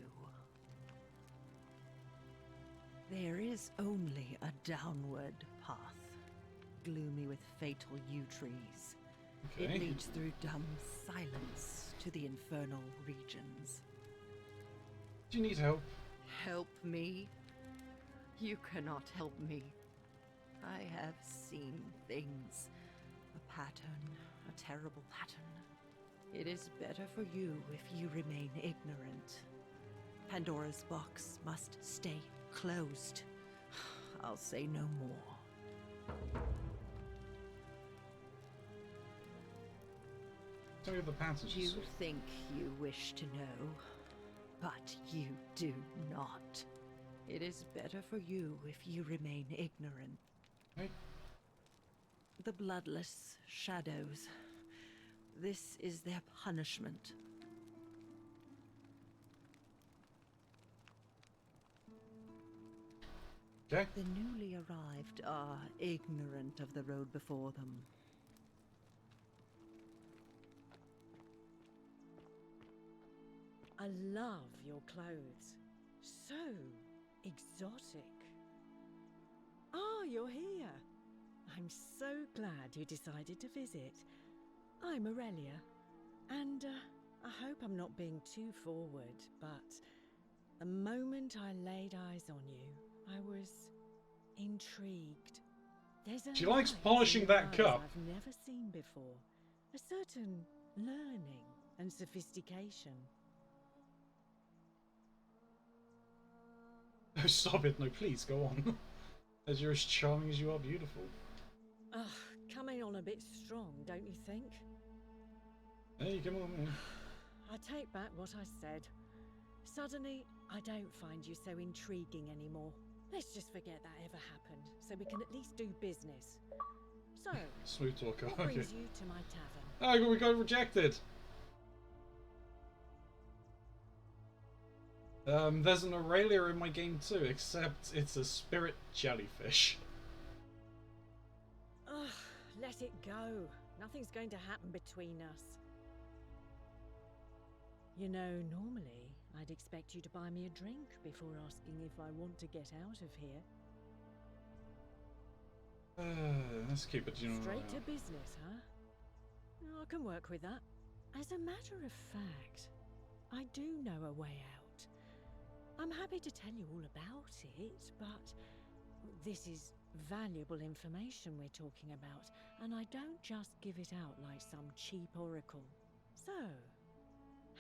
There is only a downward path, gloomy with fatal yew trees. Okay. It leads through dumb silence to the infernal regions. Do you need help? Help me? You cannot help me. I have seen things. A pattern, a terrible pattern. It is better for you if you remain ignorant. Pandora's box must stay closed. I'll say no more. Tell me the patterns she You saw. think you wish to know, but you do not. It is better for you if you remain ignorant. Hey. The bloodless shadows. This is their punishment. Okay. The newly arrived are ignorant of the road before them. I love your clothes. So exotic. Ah, you're here. I'm so glad you decided to visit. I'm Aurelia, and I hope I'm not being too forward, but the moment I laid eyes on you, I was intrigued. There's a She likes light polishing in your that eyes cup. I've never seen before. A certain learning and sophistication. No, stop it. No, please, go on. As you're as charming as you are beautiful. Ugh, coming on a bit strong, don't you think? Hey, come on, man. I take back what I said. Suddenly, I don't find you so intriguing anymore. Let's just forget that ever happened, so we can at least do business. So, Smooth talker. what Okay. brings you to my tavern? Oh, we got rejected. There's an Aurelia in my game too, except it's a spirit jellyfish. Ugh, let it go. Nothing's going to happen between us. You know, normally, I'd expect you to buy me a drink before asking if I want to get out of here. Let's keep it, you know. Straight to business, huh? I can work with that. As a matter of fact, I do know a way out. I'm happy to tell you all about it, but this is valuable information we're talking about, and I don't just give it out like some cheap oracle. So,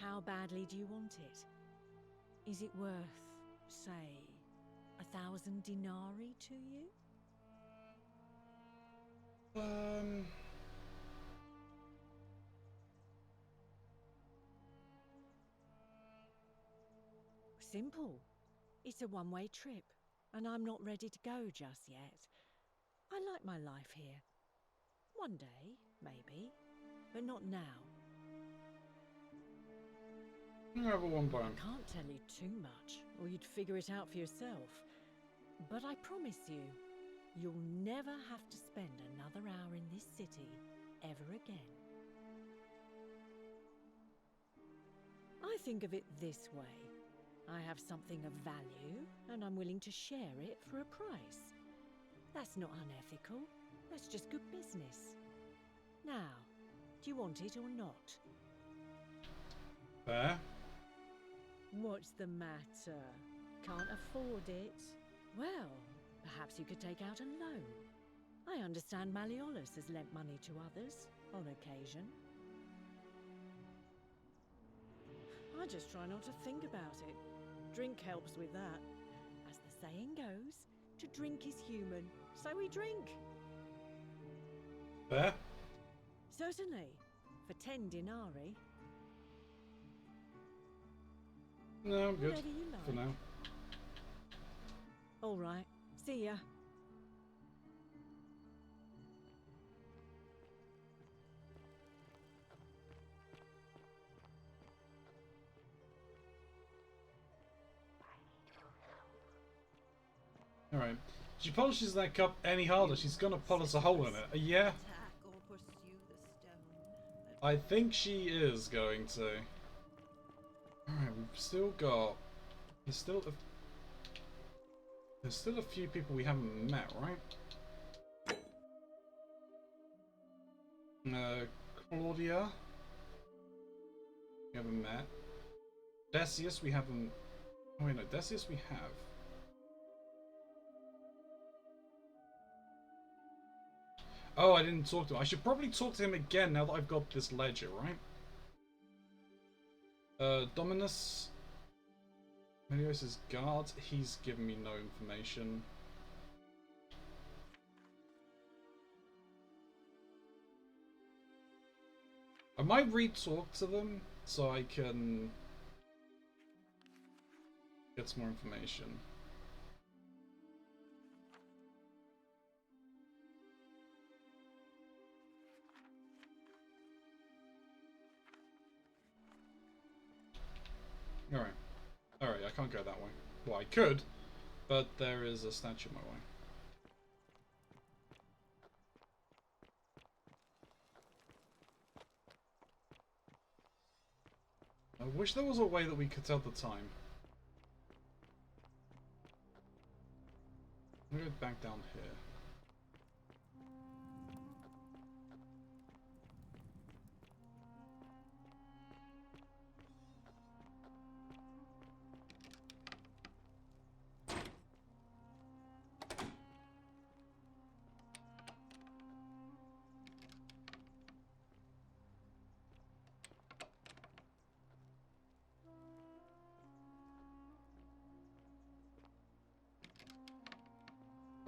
how badly do you want it? Is it worth, say, 1,000 denarii to you? Simple. It's a one-way trip, and I'm not ready to go just yet. I like my life here. One day, maybe, but not now. Have a one point. I can't tell you too much, or you'd figure it out for yourself. But I promise you, you'll never have to spend another hour in this city ever again. I think of it this way. I have something of value, and I'm willing to share it for a price. That's not unethical. That's just good business. Now, do you want it or not? Fair. What's the matter? Can't afford it? Well, perhaps you could take out a loan. I understand Malleolus has lent money to others, on occasion. I just try not to think about it. Drink helps with that. As the saying goes, to drink is human, so we drink. Fair. Certainly, for 10 denarii. No, I'm good Whatever you like. for now. All right, see ya. Alright. She polishes that cup any harder, she's gonna polish a hole in it. Yeah? Attack or pursue the stone. I think she is going to. Alright, we've still got... There's still a few people we haven't met, right? Claudia. We haven't met. Decius we haven't... Oh wait, no, Decius we have. Oh, I didn't talk to him. I should probably talk to him again now that I've got this ledger, right? Dominus. Melios's guard. He's given me no information. I might re-talk to them so I can get some more information. Alright. Alright, I can't go that way. Well, I could, but there is a statue in my way. I wish there was a way that we could tell the time. I'm gonna go back down here.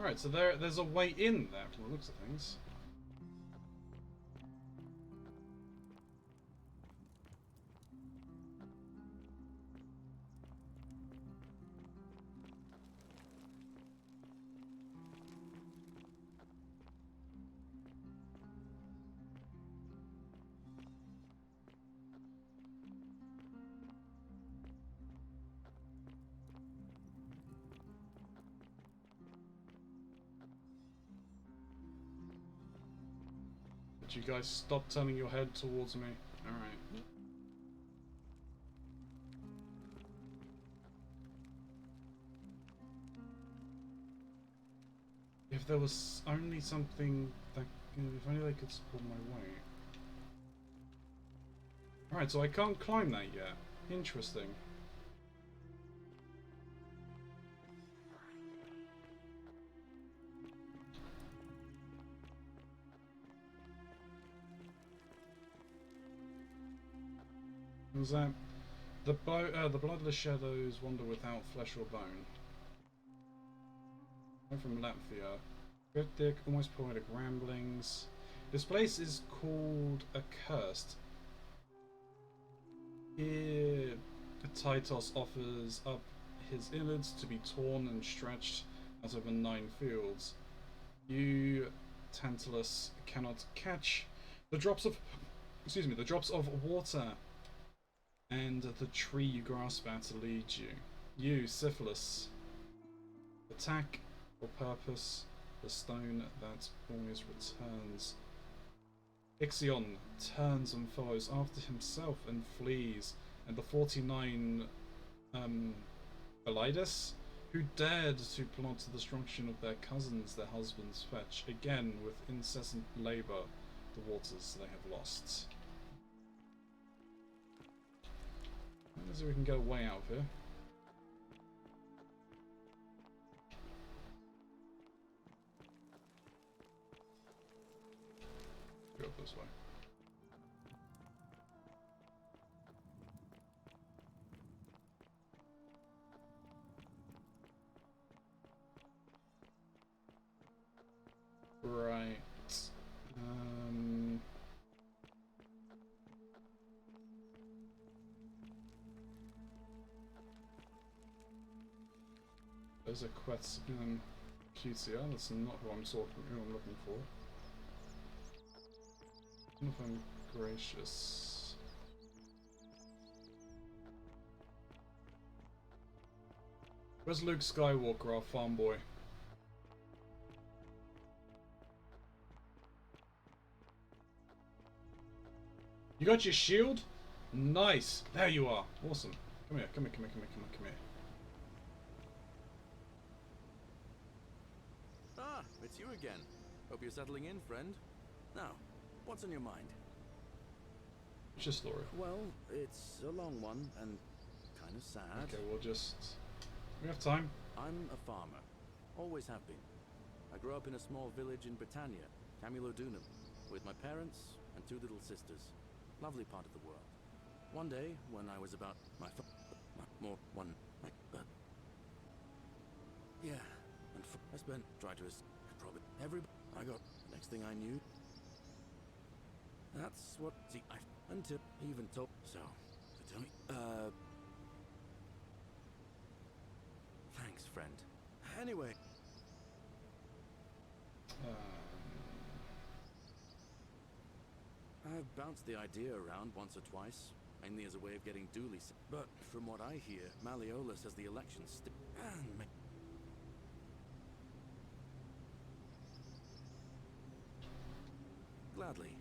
Alright, so there's a way in there from the looks of things. But you guys stop turning your head towards me. Alright. If there was only something that... if only they could support my way. Alright, so I can't climb that yet. Interesting. Was that the bloodless shadows wander without flesh or bone? I'm from Latvia. Cryptic, almost poetic ramblings. This place is called Accursed. Here, Titos offers up his innards to be torn and stretched as over 9 fields. You, Tantalus, cannot catch the drops of, the drops of water, and the tree you grasp at leads you. You, Syphilis, attack for purpose the stone that always returns. Ixion turns and follows after himself and flees, and the 49 Elidas, who dared to plot the destruction of their cousins, their husbands, fetch again with incessant labour the waters they have lost. So we can get a way out of here. Go up this way. Right. There's a quest in QTR. That's not who I'm looking for. If I'm gracious. Where's Luke Skywalker, our farm boy? You got your shield? Nice. There you are. Awesome. Come here. Come here. Come here. Come here. Come here. Come here. Ah, it's you again. Hope you're settling in, friend. Now, what's on your mind? It's your story. Well, it's a long one and kind of sad. Okay, we'll just... we have time. I'm a farmer. Always have been. I grew up in a small village in Britannia, Camulodunum, with my parents and 2 little sisters. Lovely part of the world. One day, when I was about yeah, and I spent trying to probably every. I got next thing I knew. That's what... See, I... Until he even told... So, tell me... Thanks, friend. Anyway... I've bounced the idea around once or twice, mainly as a way of getting duly... But from what I hear, Malleola says the election's Gladly.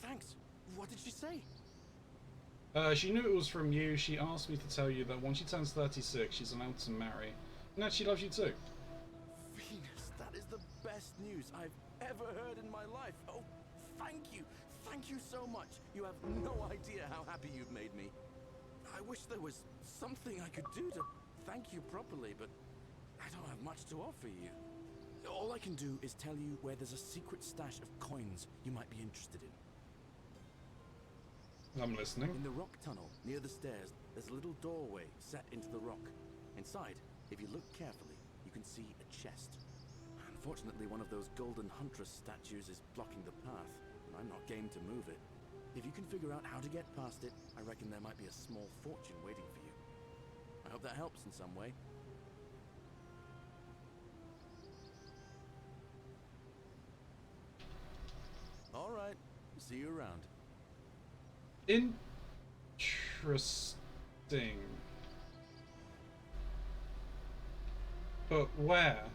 Thanks. What did she say? She knew it was from you. She asked me to tell you that once she turns 36, she's allowed to marry. And that she loves you too. Venus, that is the best news I've ever heard in my life. Oh, thank you. Thank you so much. You have no idea how happy you've made me. I wish there was something I could do to thank you properly, but I don't have much to offer you. All I can do is tell you where there's a secret stash of coins you might be interested in. I'm listening. In the rock tunnel, near the stairs, there's a little doorway set into the rock. Inside, if you look carefully, you can see a chest. Unfortunately, one of those golden huntress statues is blocking the path, and I'm not game to move it. If you can figure out how to get past it, I reckon there might be a small fortune waiting for you. I hope that helps in some way. All right, see you around. Interesting. But where?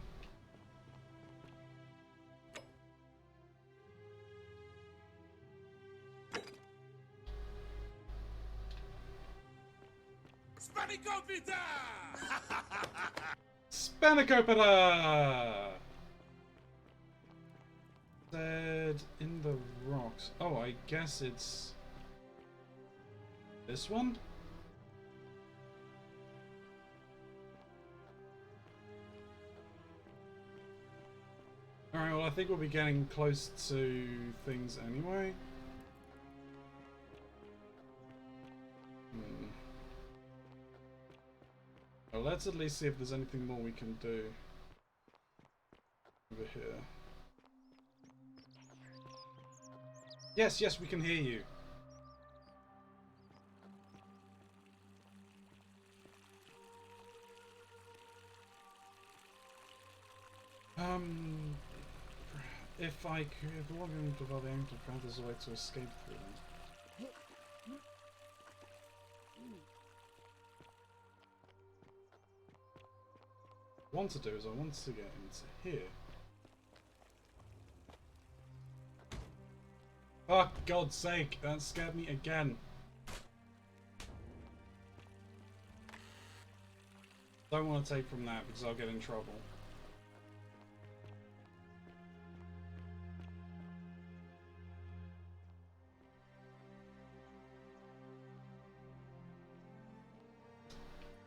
Spanicopita! Spanicopita! Dead in the rocks. Oh, I guess it's this one? Alright, well I think we'll be getting close to things anyway. Well, let's at least see if there's anything more we can do over here. Yes, yes, we can hear you. If I could, if the logging to the aim to find there's a way to escape through them. What I want to do is I want to get into here. For God's sake, that scared me again. Don't want to take from that because I'll get in trouble.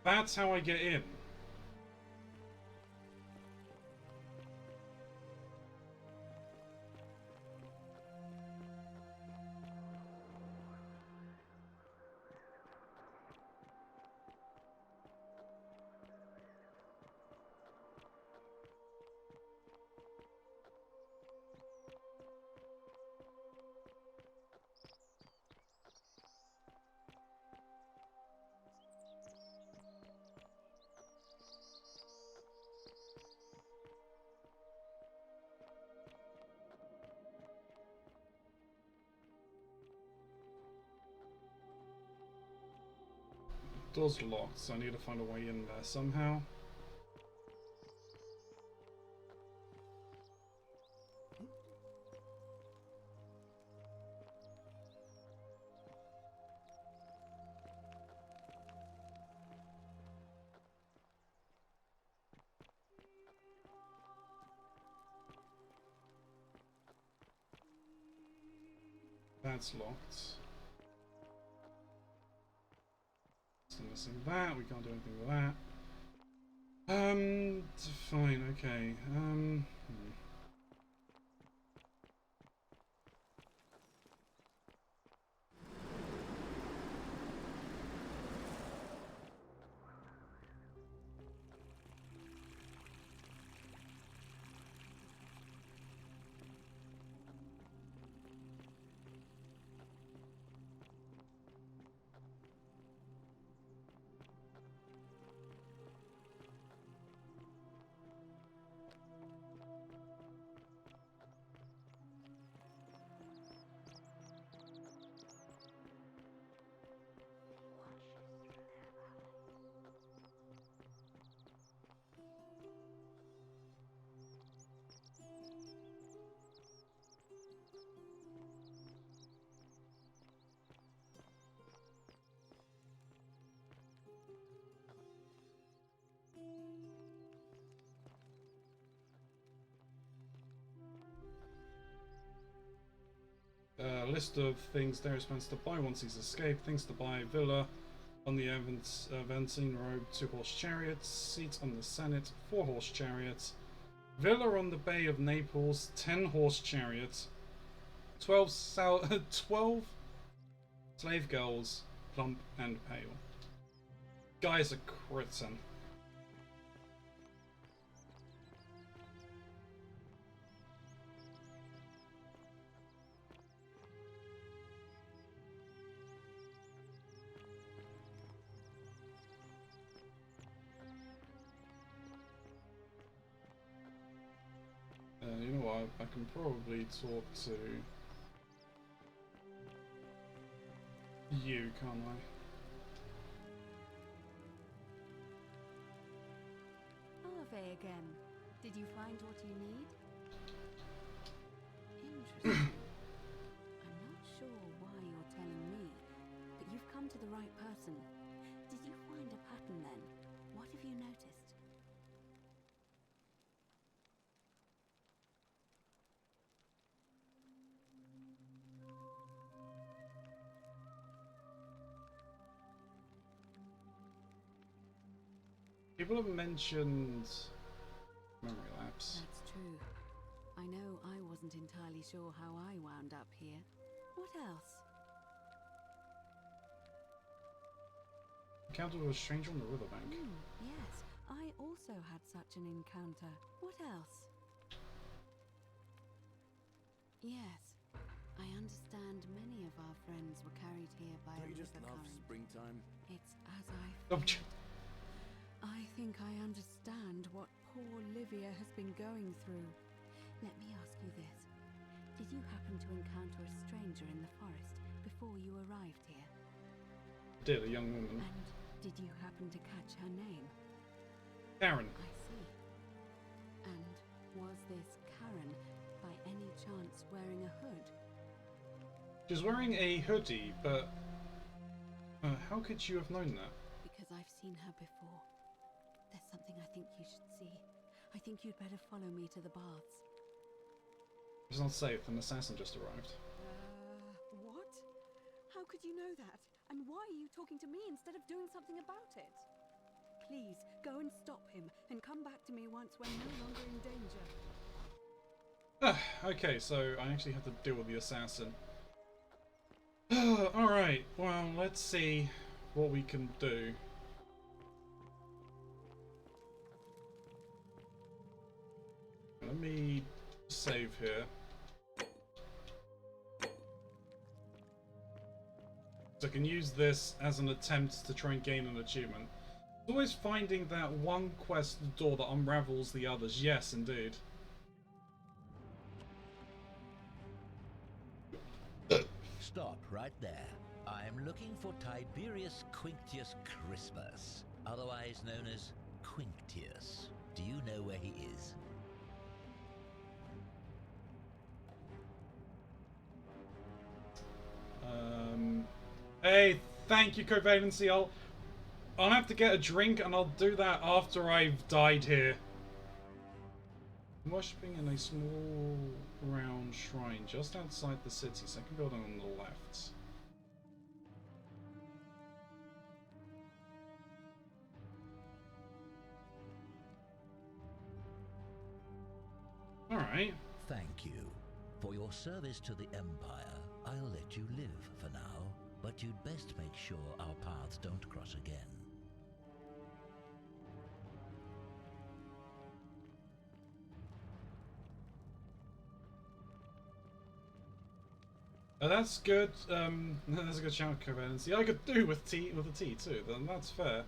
That's how I get in. Door's locked, so I need to find a way in there somehow. That's locked. Still missing that. We can't do anything with that. Fine. Okay. List of things Darius plans to buy once he's escaped. Things to buy: villa on the Aventine Road, 2-horse chariots, seat on the Senate, 4-horse chariots, villa on the Bay of Naples, 10-horse chariots, 12 slave girls, plump and pale. Guy's a Kritzen. You know what, I can probably talk to you, can't I? Arve again. Did you find what you need? Interesting. I'm not sure why you're telling me, but you've come to the right person. Did you find a pattern then? What have you noticed? People have mentioned memory lapse. That's true. I know I wasn't entirely sure how I wound up here. What else? Encounter with a stranger on the riverbank. Yes, I also had such an encounter. What else? Yes, I understand many of our friends were carried here by Don't a you just river love current. springtime? It's as I Oh, feared. I think I understand what poor Livia has been going through. Let me ask you this. Did you happen to encounter a stranger in the forest before you arrived here? Did a young woman. And did you happen to catch her name? Karen. I see. And was this Karen by any chance wearing a hood? She's wearing a hoodie, but how could you have known that? Because I've seen her before. There's something I think you should see. I think you'd better follow me to the baths. It's not safe, an assassin just arrived. What? How could you know that? And why are you talking to me instead of doing something about it? Please, go and stop him, and come back to me once we're no longer in danger. Okay, so I actually have to deal with the assassin. Alright, well, let's see what we can do. Let me save here. So I can use this as an attempt to try and gain an achievement. It's always finding that one quest door that unravels the others. Yes, indeed. Stop right there. I'm looking for Tiberius Quinctius Crispus, otherwise known as Quinctius. Do you know where he is? Hey, thank you, Covalency. I'll have to get a drink, and I'll do that after I've died here. I'm worshipping in a small round shrine just outside the city, second building on the left. Alright. Thank you. For your service to the Empire, I'll let you live for now, but you'd best make sure our paths don't cross again. That's good. That's a good shout, Covalency. I could do with a T too. Then that's fair.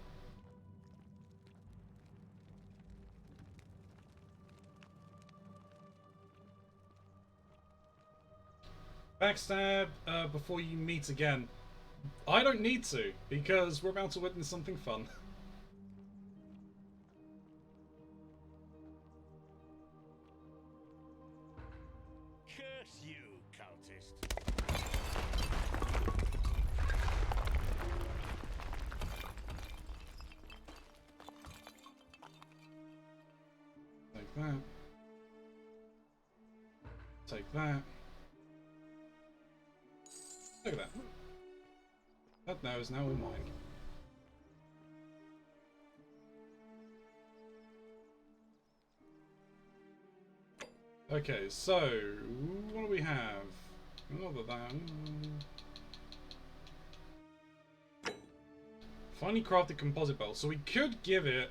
Backstab before you meet again. I don't need to, because we're about to witness something fun. Curse you, cultist. Take that. Take that. Look at that. That now is now all mine. Okay, so what do we have? Another that. Finally crafted composite belt. So we could give it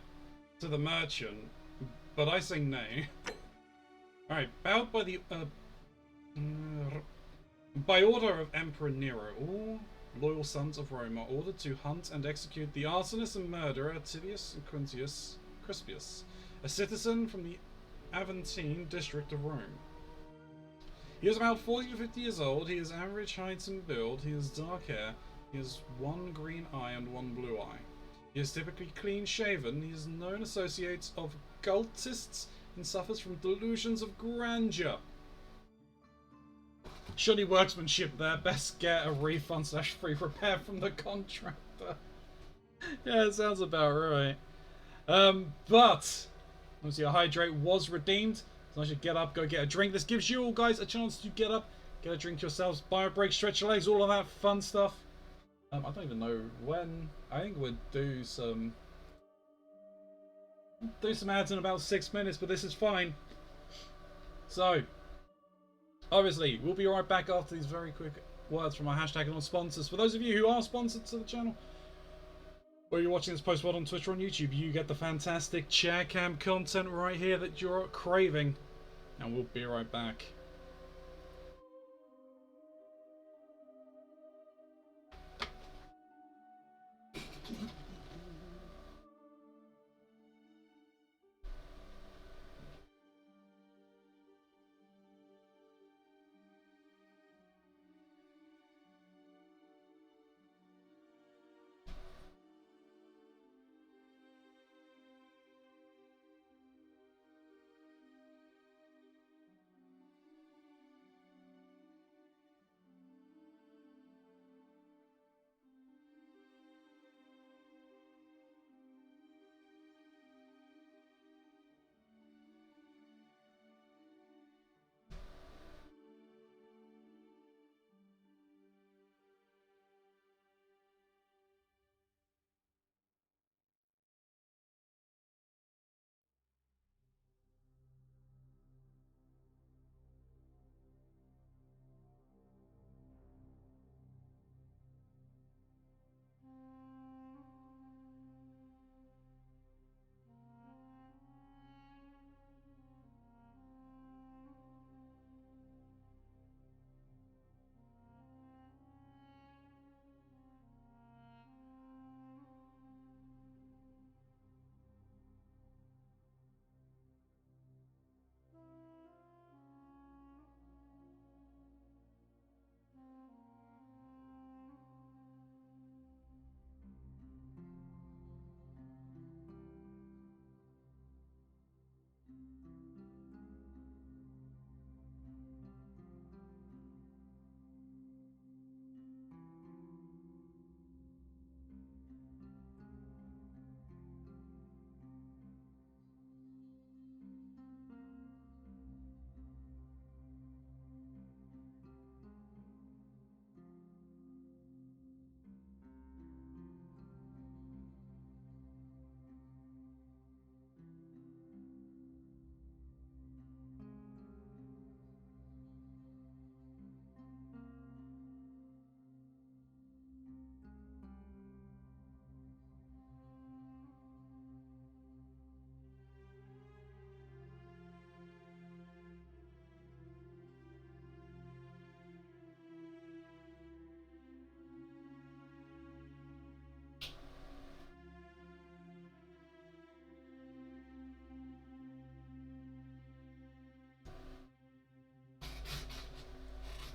to the merchant, but I say no. Alright, bowed by the by order of Emperor Nero, all loyal sons of Rome are ordered to hunt and execute the arsonist and murderer Tibius Quintius Crispius, a citizen from the Aventine district of Rome. He is about 40 to 50 years old, he is average height and build, he has dark hair, he has one green eye and one blue eye. He is typically clean shaven, he is known associate of cultists and suffers from delusions of grandeur. Shoddy workmanship there, best get a refund / free repair from the contractor. Yeah, it sounds about right. But obviously a hydrate was redeemed, so I should get up, go get a drink. This gives you all guys a chance to get up, get a drink yourselves, buy a break, stretch your legs, all of that fun stuff. I don't even know when. I think we'll do some ads in about 6 minutes, but this is fine. So obviously we'll be right back after these very quick words from our hashtag and on sponsors. For those of you who are sponsored to the channel, or you're watching this post on Twitch or on YouTube, you get the fantastic chair cam content right here that you're craving, and we'll be right back.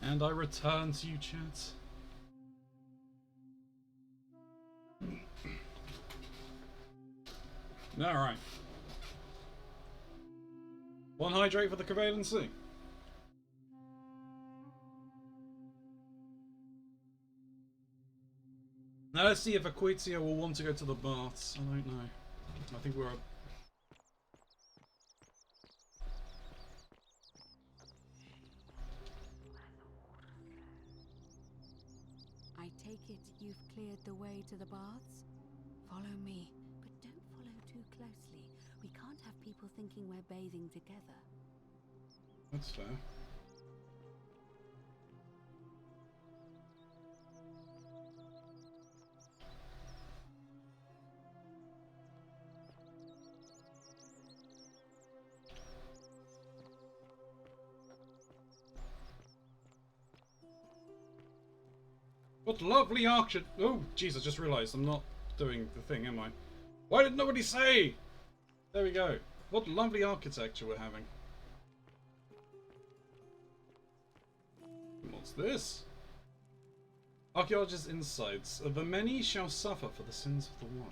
And I return to you, chat. Alright. One hydrate for the Keronzi. Now let's see if Aqueducts will want to go to the baths. I don't know. I think we're... take it you've cleared the way to the baths? Follow me, but don't follow too closely. We can't have people thinking we're bathing together. That's fair. What lovely architecture! Oh, jeez, I just realised I'm not doing the thing, am I? Why did nobody say? There we go. What lovely architecture we're having. What's this? Archaeologists' insights. The many shall suffer for the sins of the one.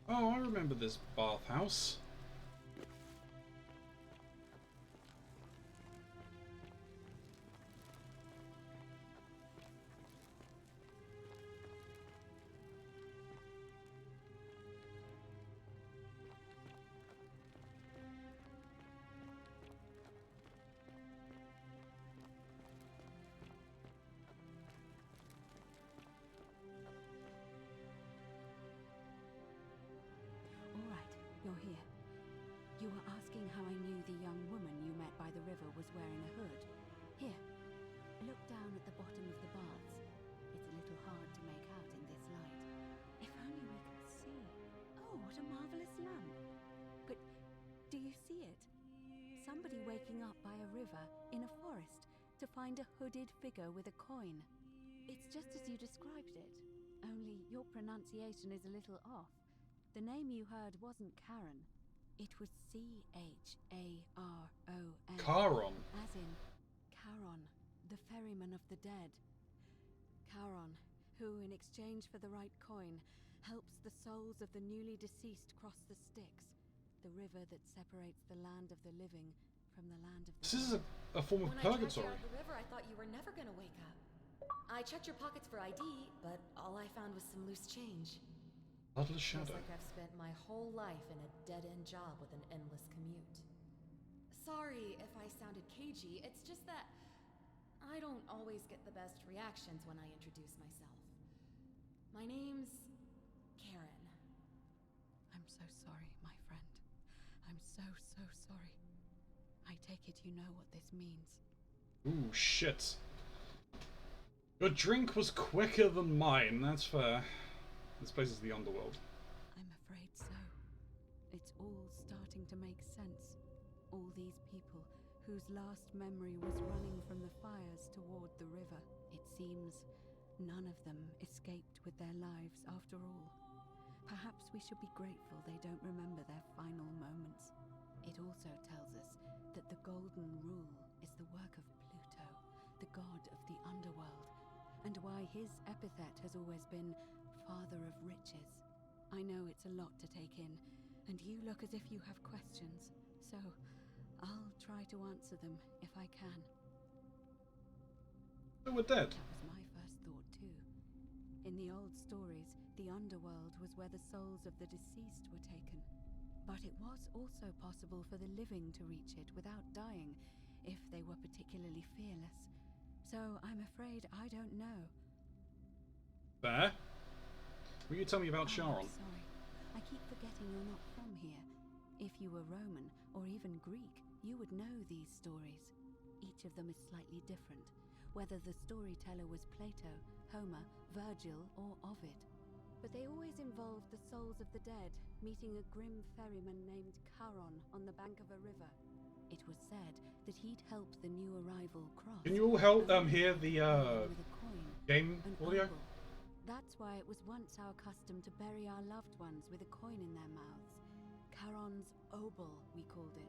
Oh, I remember this bathhouse. You're here. You were asking how I knew the young woman you met by the river was wearing a hood. Here, look down at the bottom of the baths. It's a little hard to make out in this light. If only we could see. Oh, what a marvelous lamp. But do you see it? Somebody waking up by a river in a forest to find a hooded figure with a coin. It's just as you described it, only your pronunciation is a little off. The name you heard wasn't Karen. It was C-H-A-R-O-N. Charon. As in Charon, the ferryman of the dead. Charon, who in exchange for the right coin, helps the souls of the newly deceased cross the Styx, the river that separates the land of the living from the land of the dead. This is a form of when I purgatory. dragged you out of the river, I thought you were never gonna wake up. I checked your pockets for ID, but all I found was some loose change. Bloodless shadow. Feels like I've spent my whole life in a dead-end job with an endless commute. Sorry if I sounded cagey, it's just that I don't always get the best reactions when I introduce myself. My name's Karen. I'm so sorry, my friend. I'm so sorry. I take it you know what this means. Ooh, shit. Your drink was quicker than mine, that's fair. This place is the underworld. I'm afraid so. It's all starting to make sense. All these people whose last memory was running from the fires toward the river. It seems none of them escaped with their lives after all. Perhaps we should be grateful they don't remember their final moments. It also tells us that the Golden Rule is the work of Pluto, the god of the underworld, and why his epithet has always been Father of Riches. I know it's a lot to take in, and you look as if you have questions, so I'll try to answer them if I can. So we're dead. That was my first thought too. In the old stories, the underworld was where the souls of the deceased were taken. But it was also possible for the living to reach it without dying, if they were particularly fearless. So I'm afraid I don't know. Fair. Will you tell me about Charon? Sorry, I keep forgetting you're not from here. If you were Roman, or even Greek, you would know these stories. Each of them is slightly different, whether the storyteller was Plato, Homer, Virgil, or Ovid. But they always involved the souls of the dead, meeting a grim ferryman named Charon on the bank of a river. It was said that he'd help the new arrival cross. Can you all help hear the game audio? That's why it was once our custom to bury our loved ones with a coin in their mouths. Charon's obol, we called it.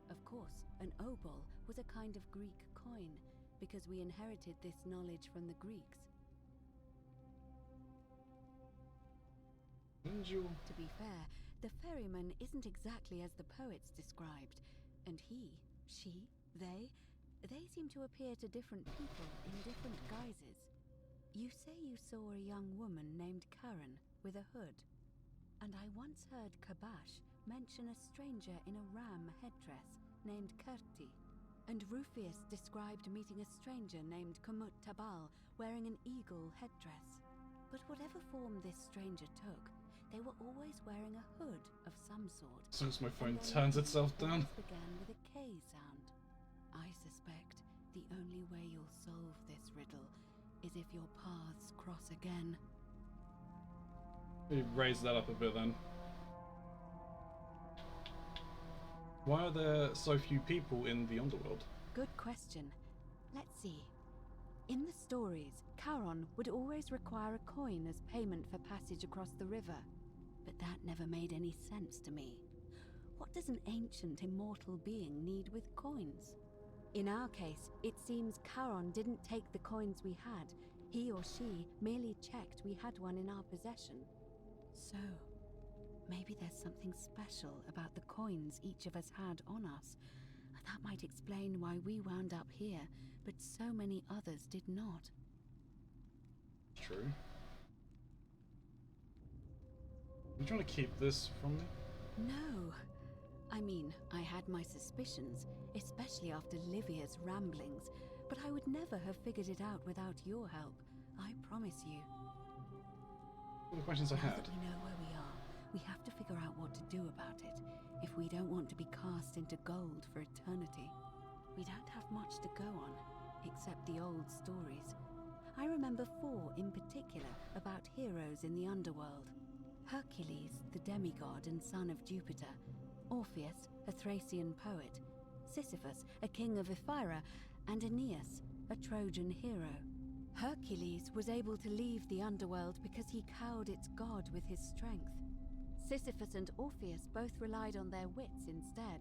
Of course, an obol was a kind of Greek coin, because we inherited this knowledge from the Greeks. To be fair, the ferryman isn't exactly as the poets described, and he, she, they, They seem to appear to different people in different guises. You say you saw a young woman named Karen with a hood, and I once heard Kabash mention a stranger in a ram headdress named Kerti, and Rufius described meeting a stranger named Kumut Tabal wearing an eagle headdress. But whatever form this stranger took, they were always wearing a hood of some sort. As soon as my phone turns itself down. Began with a K sound. I suspect the only way you'll solve this riddle is if your paths cross again. Raise that up a bit then. Why are there so few people in the underworld? Good question. Let's see. In the stories, Charon would always require a coin as payment for passage across the river. But that never made any sense to me. What does an ancient immortal being need with coins? In our case, it seems Charon didn't take the coins we had. He or she merely checked we had one in our possession. So, maybe there's something special about the coins each of us had on us. That might explain why we wound up here, but so many others did not. True. You trying to keep this from me? No. I mean, I had my suspicions, especially after Livia's ramblings, but I would never have figured it out without your help. I promise you. All the questions I Now had. that we know where we are, we have to figure out what to do about it, if we don't want to be cast into gold for eternity. We don't have much to go on, except the old stories. I remember 4 in particular about heroes in the underworld. Hercules, the demigod and son of Jupiter. Orpheus, a Thracian poet. Sisyphus, a king of Ephyra. And Aeneas, a Trojan hero. Hercules was able to leave the underworld because he cowed its god with his strength. Sisyphus and Orpheus both relied on their wits instead.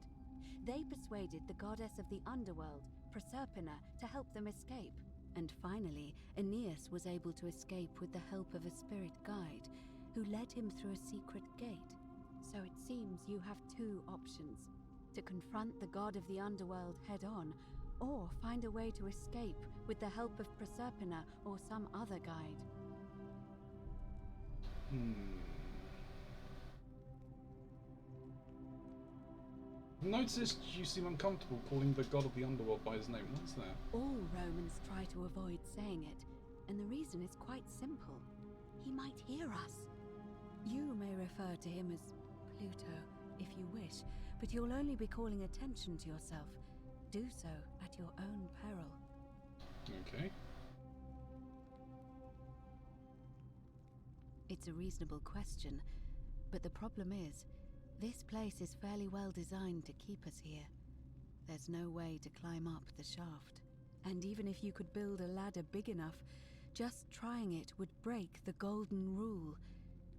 They persuaded the goddess of the underworld, Proserpina, to help them escape. And finally, Aeneas was able to escape with the help of a spirit guide, who led him through a secret gate. So it seems you have 2 options: to confront the god of the underworld head-on, or find a way to escape with the help of Proserpina or some other guide. Noticed you seem uncomfortable calling the god of the underworld by his name. What's that? All Romans try to avoid saying it, and the reason is quite simple. He might hear us. You may refer to him as Pluto, if you wish, but you'll only be calling attention to yourself. Do so at your own peril. Okay. It's a reasonable question, but the problem is, this place is fairly well designed to keep us here. There's no way to climb up the shaft. And even if you could build a ladder big enough, just trying it would break the golden rule.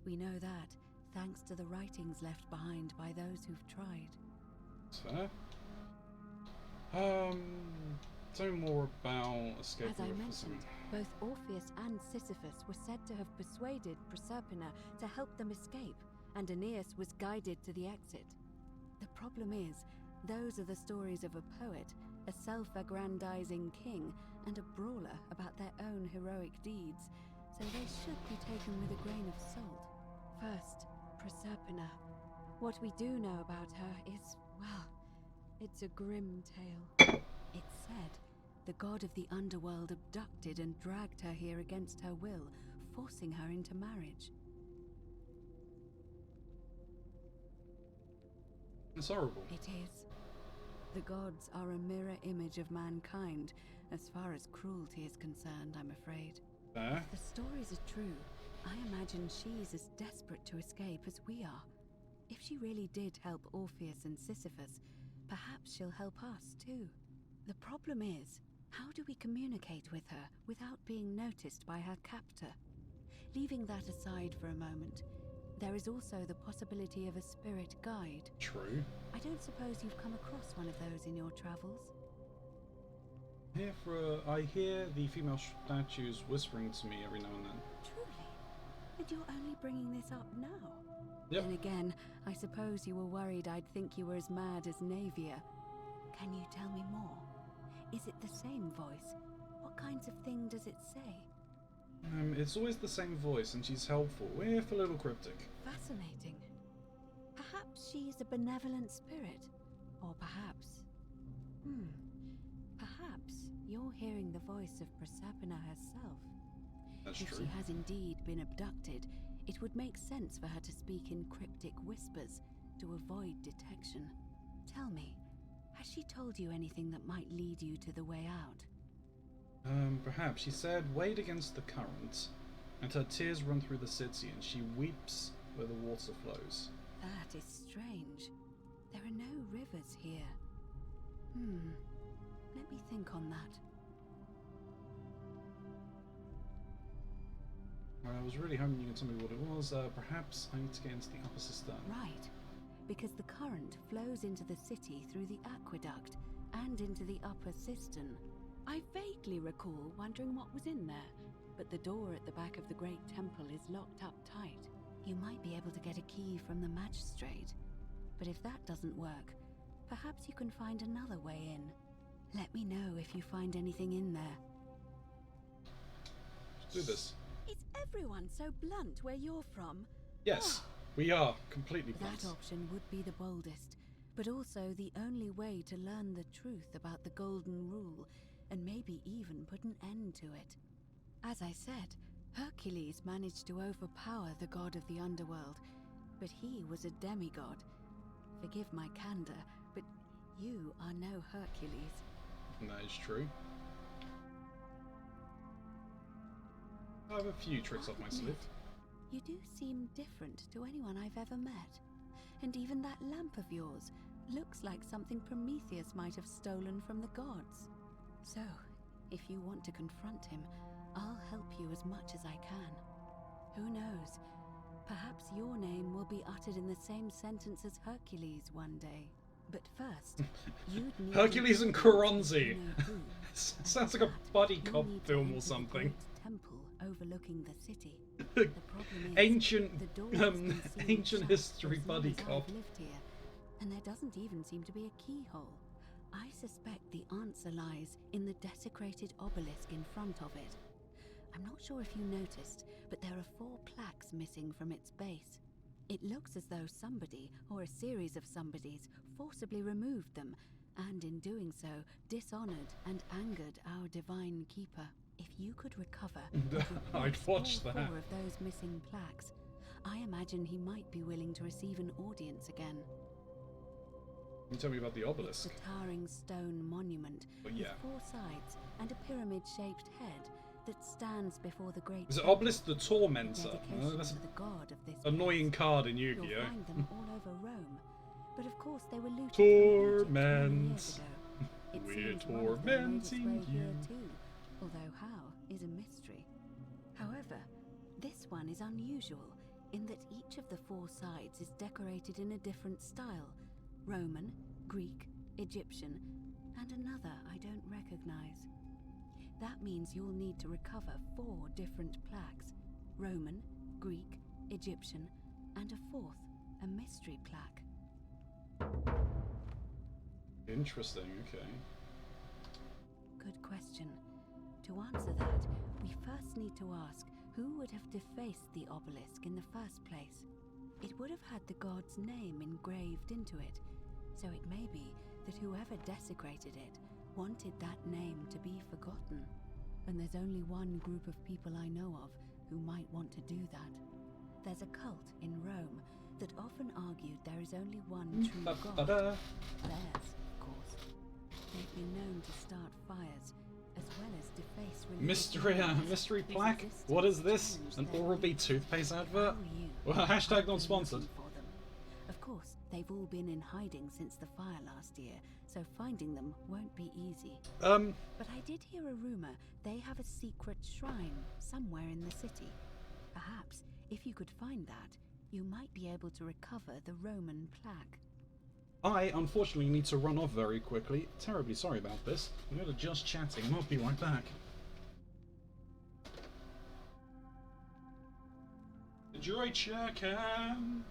We know that, thanks to the writings left behind by those who've tried. Fair. Tell me more about escape. As I mentioned, both Orpheus and Sisyphus were said to have persuaded Proserpina to help them escape, and Aeneas was guided to the exit. The problem is, those are the stories of a poet, a self-aggrandizing king, and a brawler about their own heroic deeds, so they should be taken with a grain of salt. First, Proserpina. What we do know about her is, well, it's a grim tale. It's said the god of the underworld abducted and dragged her here against her will, forcing her into marriage. It's horrible. It is. The gods are a mirror image of mankind, as far as cruelty is concerned, I'm afraid. If the stories are true, I imagine she's as desperate to escape as we are. If she really did help Orpheus and Sisyphus, perhaps she'll help us too. The problem is, how do we communicate with her without being noticed by her captor? Leaving that aside for a moment, there is also the possibility of a spirit guide. True. I don't suppose you've come across one of those in your travels? I hear the female statues whispering to me every now and then. Truly? And you're only bringing this up now? Yep. Then again, I suppose you were worried I'd think you were as mad as Navia. Can you tell me more? Is it the same voice? What kinds of thing does it say? It's always the same voice, and she's helpful, if a little cryptic. Fascinating. Perhaps she's a benevolent spirit. Or perhaps... Perhaps you're hearing the voice of Proserpina herself. That's if true. she has indeed been abducted, it would make sense for her to speak in cryptic whispers to avoid detection. Tell me, has she told you anything that might lead you to the way out? Perhaps. She said, wade against the current, and her tears run through the city, and she weeps where the water flows. That is strange. There are no rivers here. Let me think on that. I was really hoping you could tell me what it was. Perhaps I need to get into the upper cistern. Right, because the current flows into the city through the aqueduct and into the upper cistern. I vaguely recall wondering what was in there, but the door at the back of the great temple is locked up tight. You might be able to get a key from the Magistrate, but if that doesn't work, perhaps you can find another way in. Let me know if you find anything in there. Let's do this. Is everyone so blunt where you're from? Yes, we are completely blunt. That option would be the boldest, but also the only way to learn the truth about the Golden Rule, and maybe even put an end to it. As I said, Hercules managed to overpower the god of the underworld, but he was a demigod. Forgive my candor, but you are no Hercules. That is true. I have a few tricks up my sleeve. You do seem different to anyone I've ever met. And even that lamp of yours looks like something Prometheus might have stolen from the gods. So, if you want to confront him, I'll help you as much as I can. Who knows? Perhaps your name will be uttered in the same sentence as Hercules one day. But first, you'd need Hercules and Keronzi. Sounds like a buddy cop film or something. Temple overlooking the city. Ancient history buddy cop. I've lived here, and there doesn't even seem to be a keyhole. I suspect the answer lies in the desecrated obelisk in front of it. I'm not sure if you noticed, but there are 4 plaques missing from its base. It looks as though somebody, or a series of somebodies, forcibly removed them, and in doing so, dishonored and angered our divine keeper. If you could recover I'd watch all that. 4 of those missing plaques, I imagine he might be willing to receive an audience again. Can you tell me about the obelisk? It's a towering stone monument with 4 sides and a pyramid-shaped head that stands before the great... Is it Obelisk the Tormentor? That's to the god of this annoying card in You'll Yu-Gi-Oh! find them all over Rome, but of course they were looted Torment. It We're seems one of them made its way tormenting here you. too, although how is a mystery. However, this one is unusual in that each of the 4 sides is decorated in a different style: Roman, Greek, Egyptian, and another I don't recognize. That means you'll need to recover 4 different plaques: Roman, Greek, Egyptian, and a 4th, a mystery plaque. Interesting, okay. Good question. To answer that, we first need to ask who would have defaced the obelisk in the first place. It would have had the god's name engraved into it, so it may be that whoever desecrated it wanted that name to be forgotten. And there's only one group of people I know of who might want to do that. There's a cult in Rome that often argued there is only one true god. Theirs, of course. They've been known to start fires, as well as deface religious Mystery plaque? What is this? An Oral-B toothpaste advert? Well, hashtag not sponsored. Of course, they've all been in hiding since the fire last year, so finding them won't be easy. But I did hear a rumor they have a secret shrine somewhere in the city. Perhaps, if you could find that, you might be able to recover the Roman plaque. I, unfortunately, need to run off very quickly. Terribly sorry about this. I'm going to just chatting. I'll be right back. Enjoy checking.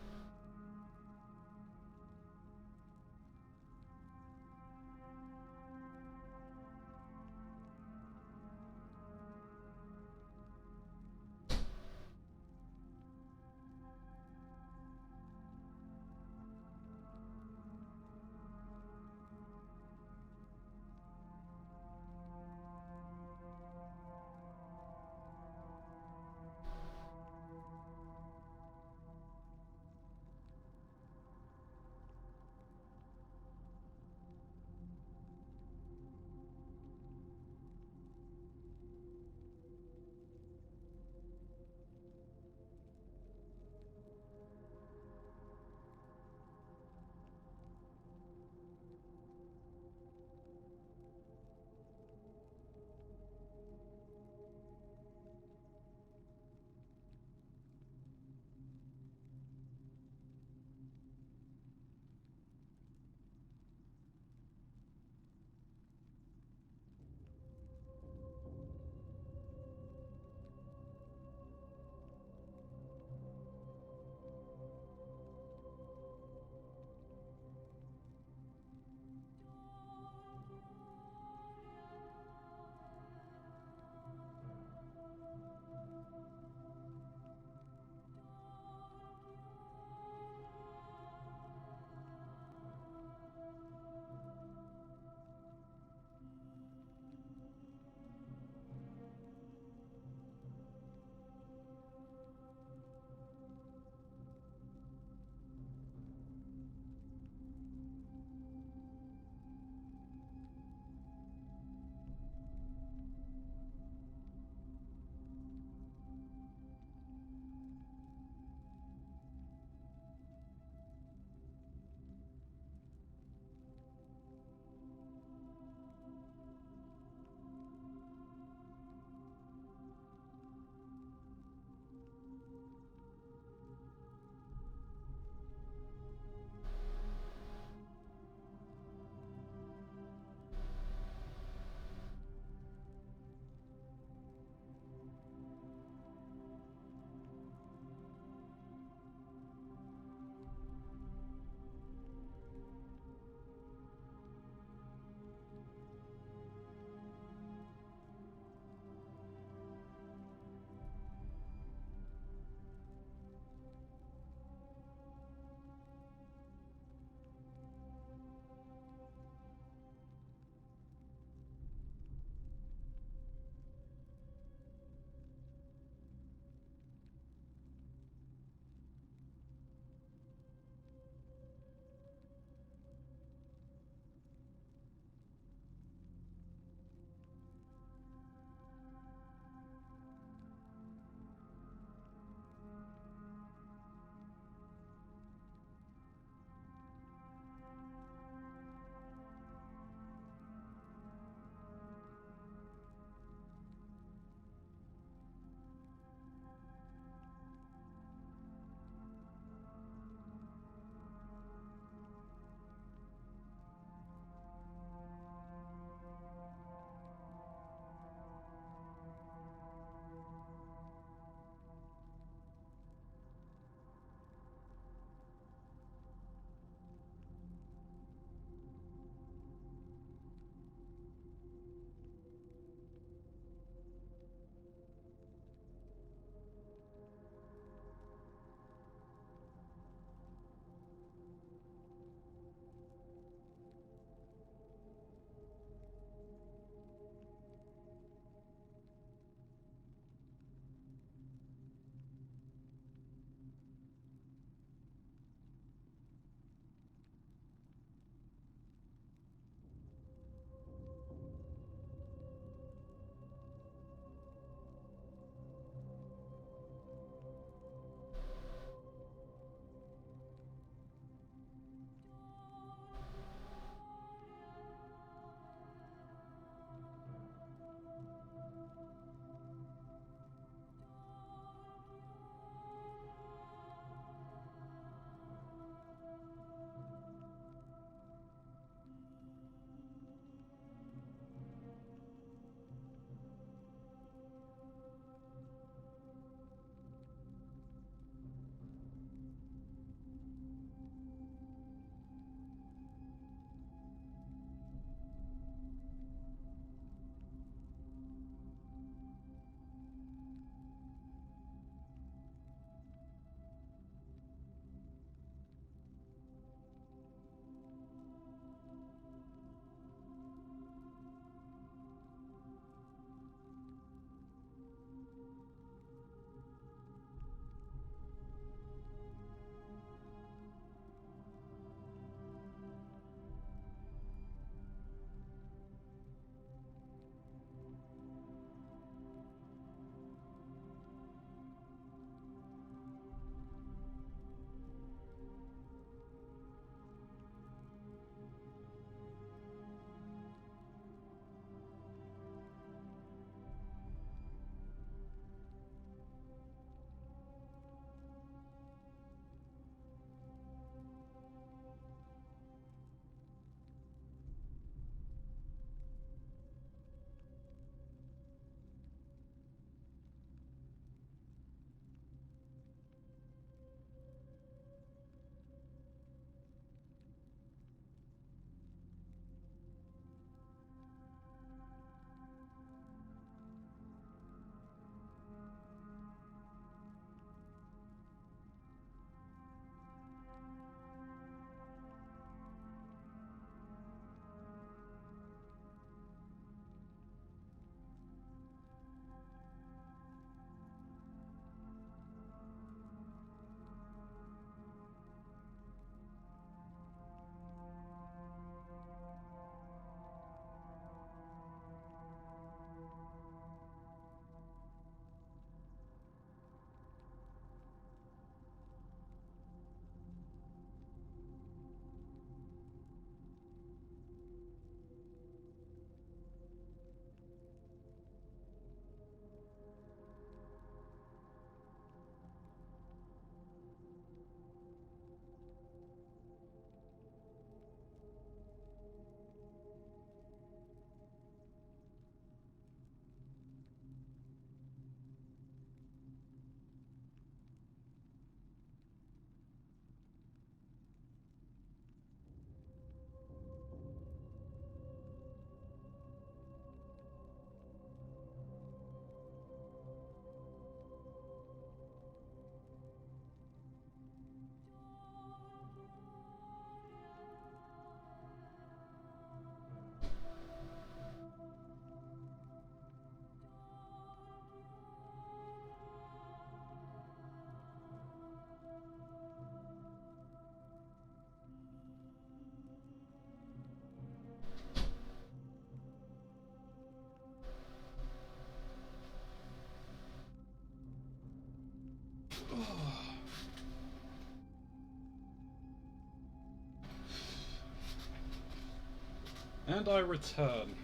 And I return.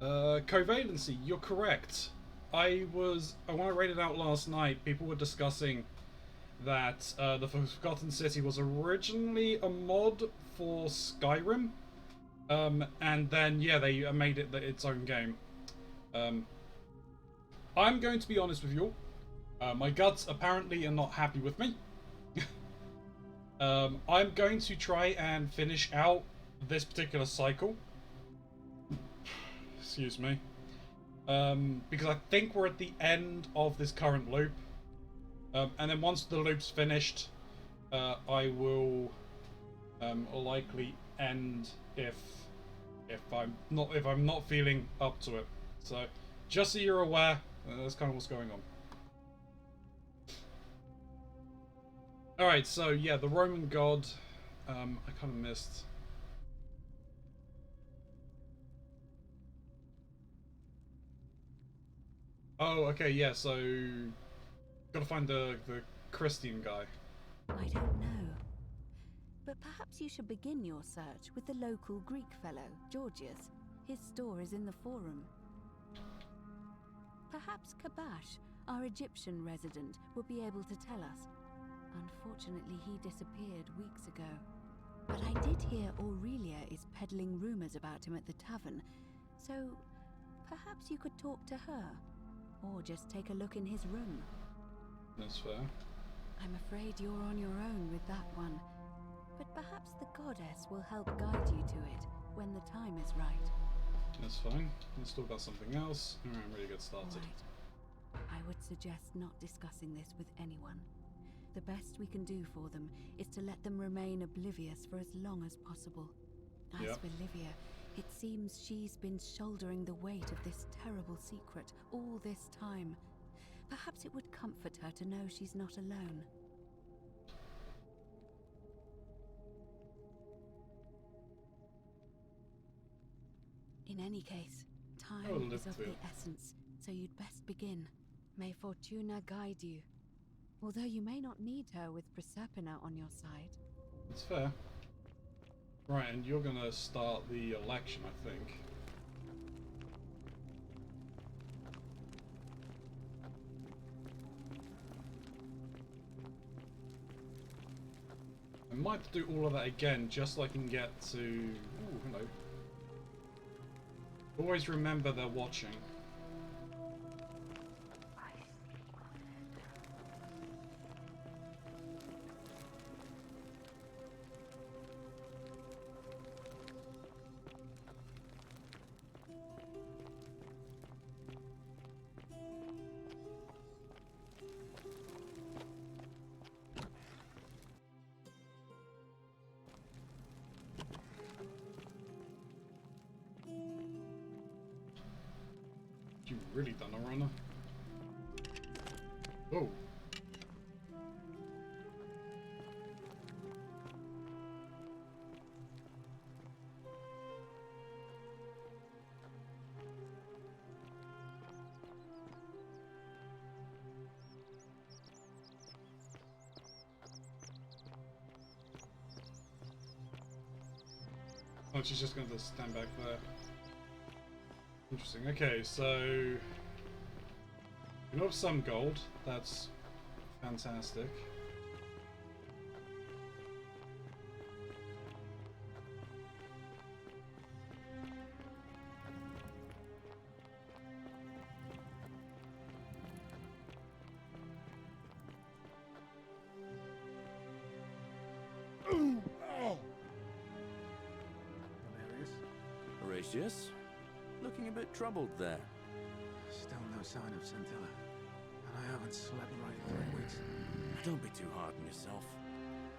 Covalency, you're correct. When I rated out last night, people were discussing that the Forgotten City was originally a mod for Skyrim. And then, yeah, they made it its own game. I'm going to be honest with you. My guts apparently are not happy with me. I'm going to try and finish out this particular cycle. Excuse me. Because I think we're at the end of this current loop. And then once the loop's finished, I will likely end if I'm not feeling up to it. So just so you're aware, that's kind of what's going on. Alright, so yeah, the Roman god, I kind of missed. Oh, okay, yeah, so gotta find the Christian guy. I don't know. But perhaps you should begin your search with the local Greek fellow, Georgius. His store is in the forum. Perhaps Kabash, our Egyptian resident, will be able to tell us. Unfortunately, he disappeared weeks ago. But I did hear Aurelia is peddling rumors about him at the tavern, so perhaps you could talk to her, or just take a look in his room. That's fair. I'm afraid you're on your own with that one, but perhaps the goddess will help guide you to it when the time is right. That's fine. Let's talk about something else. Alright, I'm ready to get started. Right. I would suggest not discussing this with anyone. The best we can do for them is to let them remain oblivious for as long as possible. As for Livia, it seems she's been shouldering the weight of this terrible secret all this time. Perhaps it would comfort her to know she's not alone. In any case, time is of the essence, so you'd best begin. May Fortuna guide you. Although you may not need her with Proserpina on your side. That's fair. Right, and you're gonna start the election, I think. I might have to do all of that again, just so I can get to... Ooh, hello. Always remember they're watching. You really done a runner. Oh. Oh, she's just going to stand back there. Interesting. Okay, so we have some gold. That's fantastic. Horatius? Looking a bit troubled there. Still no sign of Scintilla. And I haven't slept right in 3 weeks. Don't be too hard on yourself.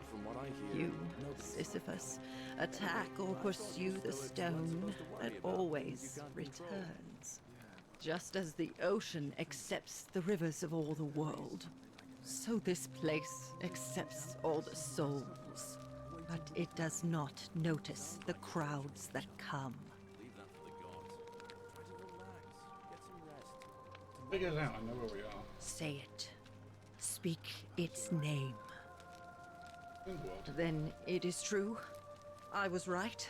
From what I hear... You, Sisyphus, attack or pursue the stone that always returns. Just as the ocean accepts the rivers of all the world, so this place accepts all the souls. But it does not notice the crowds that come. Figure it out, I know where we are. Say it. Speak its name. Then it is true. I was right.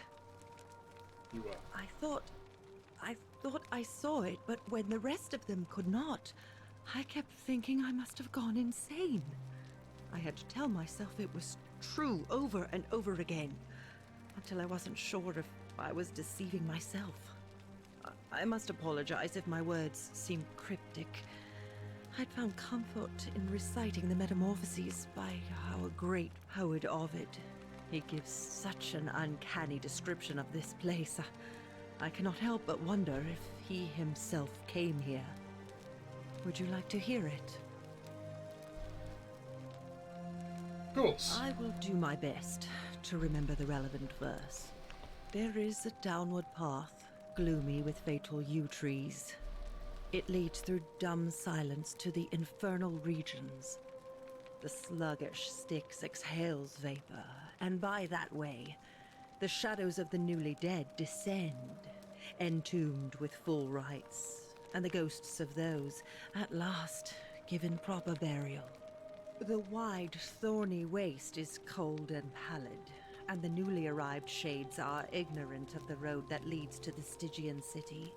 You were. I thought I saw it, but when the rest of them could not, I kept thinking I must have gone insane. I had to tell myself it was true over and over again, until I wasn't sure if I was deceiving myself. I must apologize if my words seem cryptic. I'd found comfort in reciting the Metamorphoses by our great poet Ovid. He gives such an uncanny description of this place. I cannot help but wonder if he himself came here. Would you like to hear it? Of course. I will do my best to remember the relevant verse. There is a downward path, gloomy with fatal yew trees. It leads through dumb silence to the infernal regions. The sluggish Styx exhales vapor, and by that way, the shadows of the newly dead descend, entombed with full rites, and the ghosts of those, at last, given proper burial. The wide, thorny waste is cold and pallid, and the newly arrived shades are ignorant of the road that leads to the Stygian city,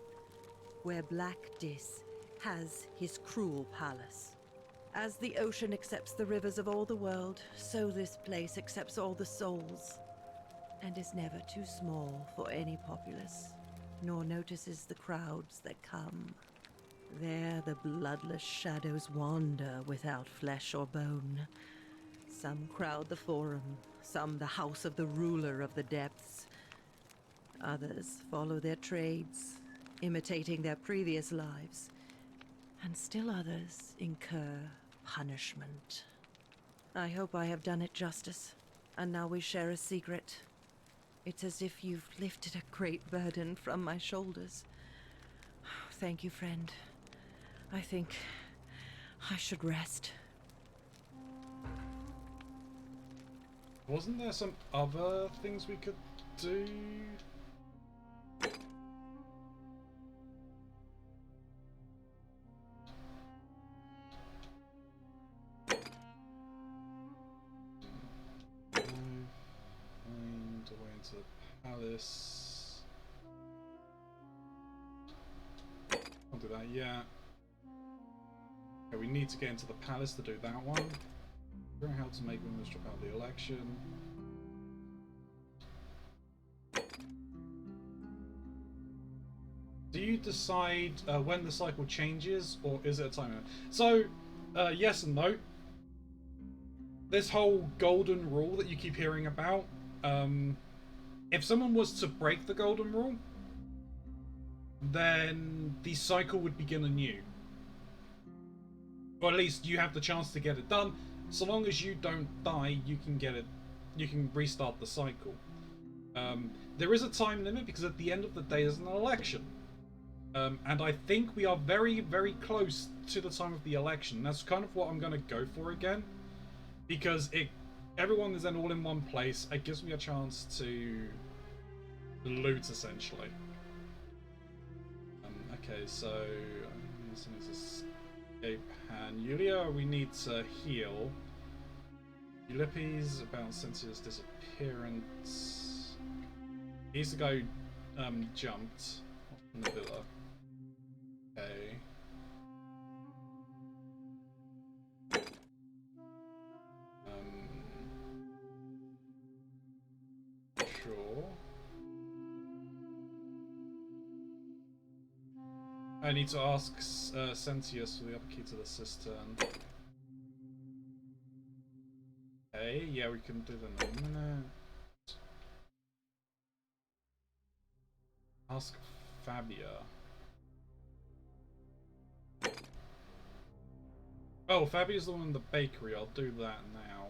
where Black Dis has his cruel palace. As the ocean accepts the rivers of all the world, so this place accepts all the souls, and is never too small for any populace, nor notices the crowds that come. There the bloodless shadows wander without flesh or bone. Some crowd the forum, some the house of the ruler of the depths. Others follow their trades, imitating their previous lives. And still others incur punishment. I hope I have done it justice, and now we share a secret. It's as if you've lifted a great burden from my shoulders. Thank you, friend. I think I should rest. Wasn't there some other things we could do? Find a way into the palace. Can't do that yet. Okay, we need to get into the palace to do that one. Figure out how to make women drop out of the election. Do you decide when the cycle changes, or is it a time limit? So, yes and no. This whole golden rule that you keep hearing about, if someone was to break the golden rule, then the cycle would begin anew. Or at least you have the chance to get it done. So long as you don't die, you can get it. You can restart the cycle. There is a time limit because at the end of the day, there's an election, and I think we are very, very close to the time of the election. That's kind of what I'm going to go for again, because everyone is then all in one place. It gives me a chance to loot essentially. Okay, so this is escape hand. Yulia, we need to heal. Ulysses about Cynthia's disappearance. He's the guy who jumped off from the villa. Okay. Sure. I need to ask Sentius for the upper key to the cistern. Okay, yeah, we can do that in a minute. Ask Fabia. Oh, Fabia's the one in the bakery. I'll do that now.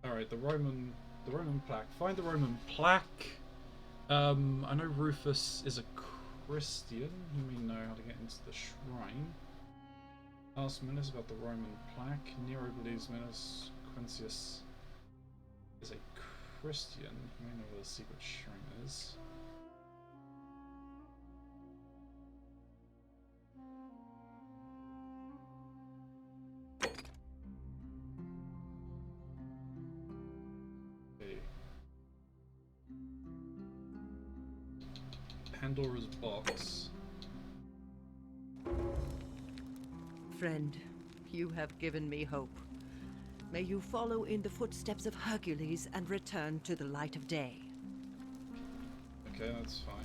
Alright, the Roman plaque. Find the Roman plaque. I know Rufus is a Christian. He may know how to get into the shrine. Ask Minos about the Roman plaque. Nero believes Minos Quintius is a Christian. He may know where the secret shrine is. Okay. Pandora's box. Friend, you have given me hope. May you follow in the footsteps of Hercules and return to the light of day. Okay, that's fine.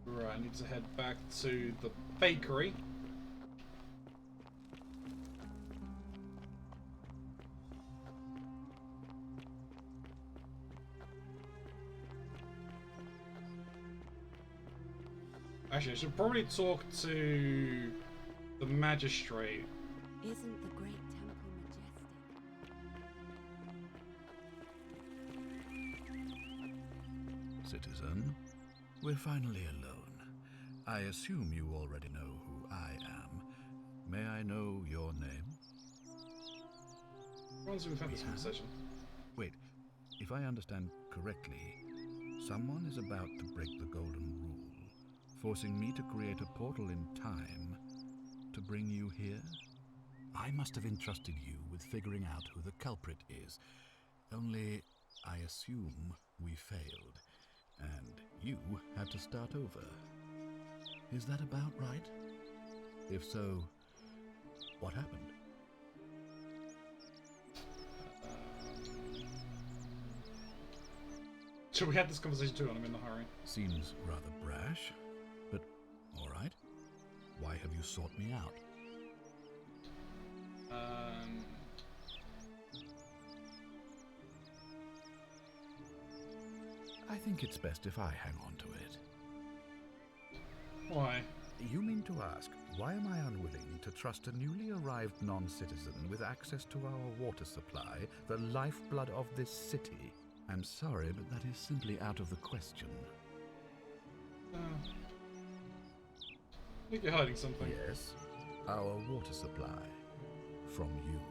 Right, I need to head back to the bakery. Actually, I should probably talk to the Magistrate. Isn't the great temple majestic? Citizen, we're finally alone. I assume you already know who I am. May I know your name? Once we've had this conversation. Wait, if I understand correctly, someone is about to break the golden rule, forcing me to create a portal in time to bring you here? I must have entrusted you with figuring out who the culprit is. Only, I assume we failed, and you had to start over. Is that about right? If so, what happened? Should we have this conversation too when I'm in a hurry? Seems rather brash, but all right. Why have you sought me out? I think it's best if I hang on to it. Why? You mean to ask, why am I unwilling to trust a newly arrived non-citizen with access to our water supply, the lifeblood of this city? I'm sorry, but that is simply out of the question. I think you're hiding something. Yes, our water supply. From you.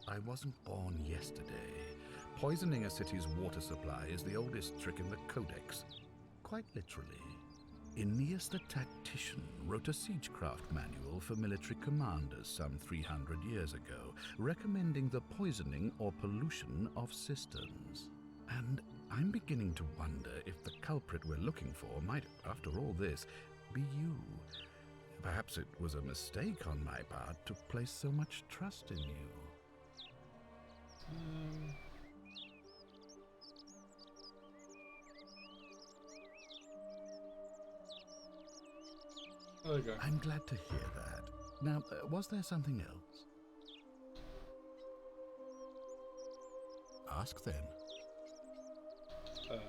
I wasn't born yesterday. Poisoning a city's water supply is the oldest trick in the Codex. Quite literally. Aeneas the Tactician wrote a siegecraft manual for military commanders some 300 years ago, recommending the poisoning or pollution of cisterns. And I'm beginning to wonder if the culprit we're looking for might, after all this, be you. Perhaps it was a mistake on my part to place so much trust in you. There you go. I'm glad to hear that. Now, was there something else? Ask then. Okay.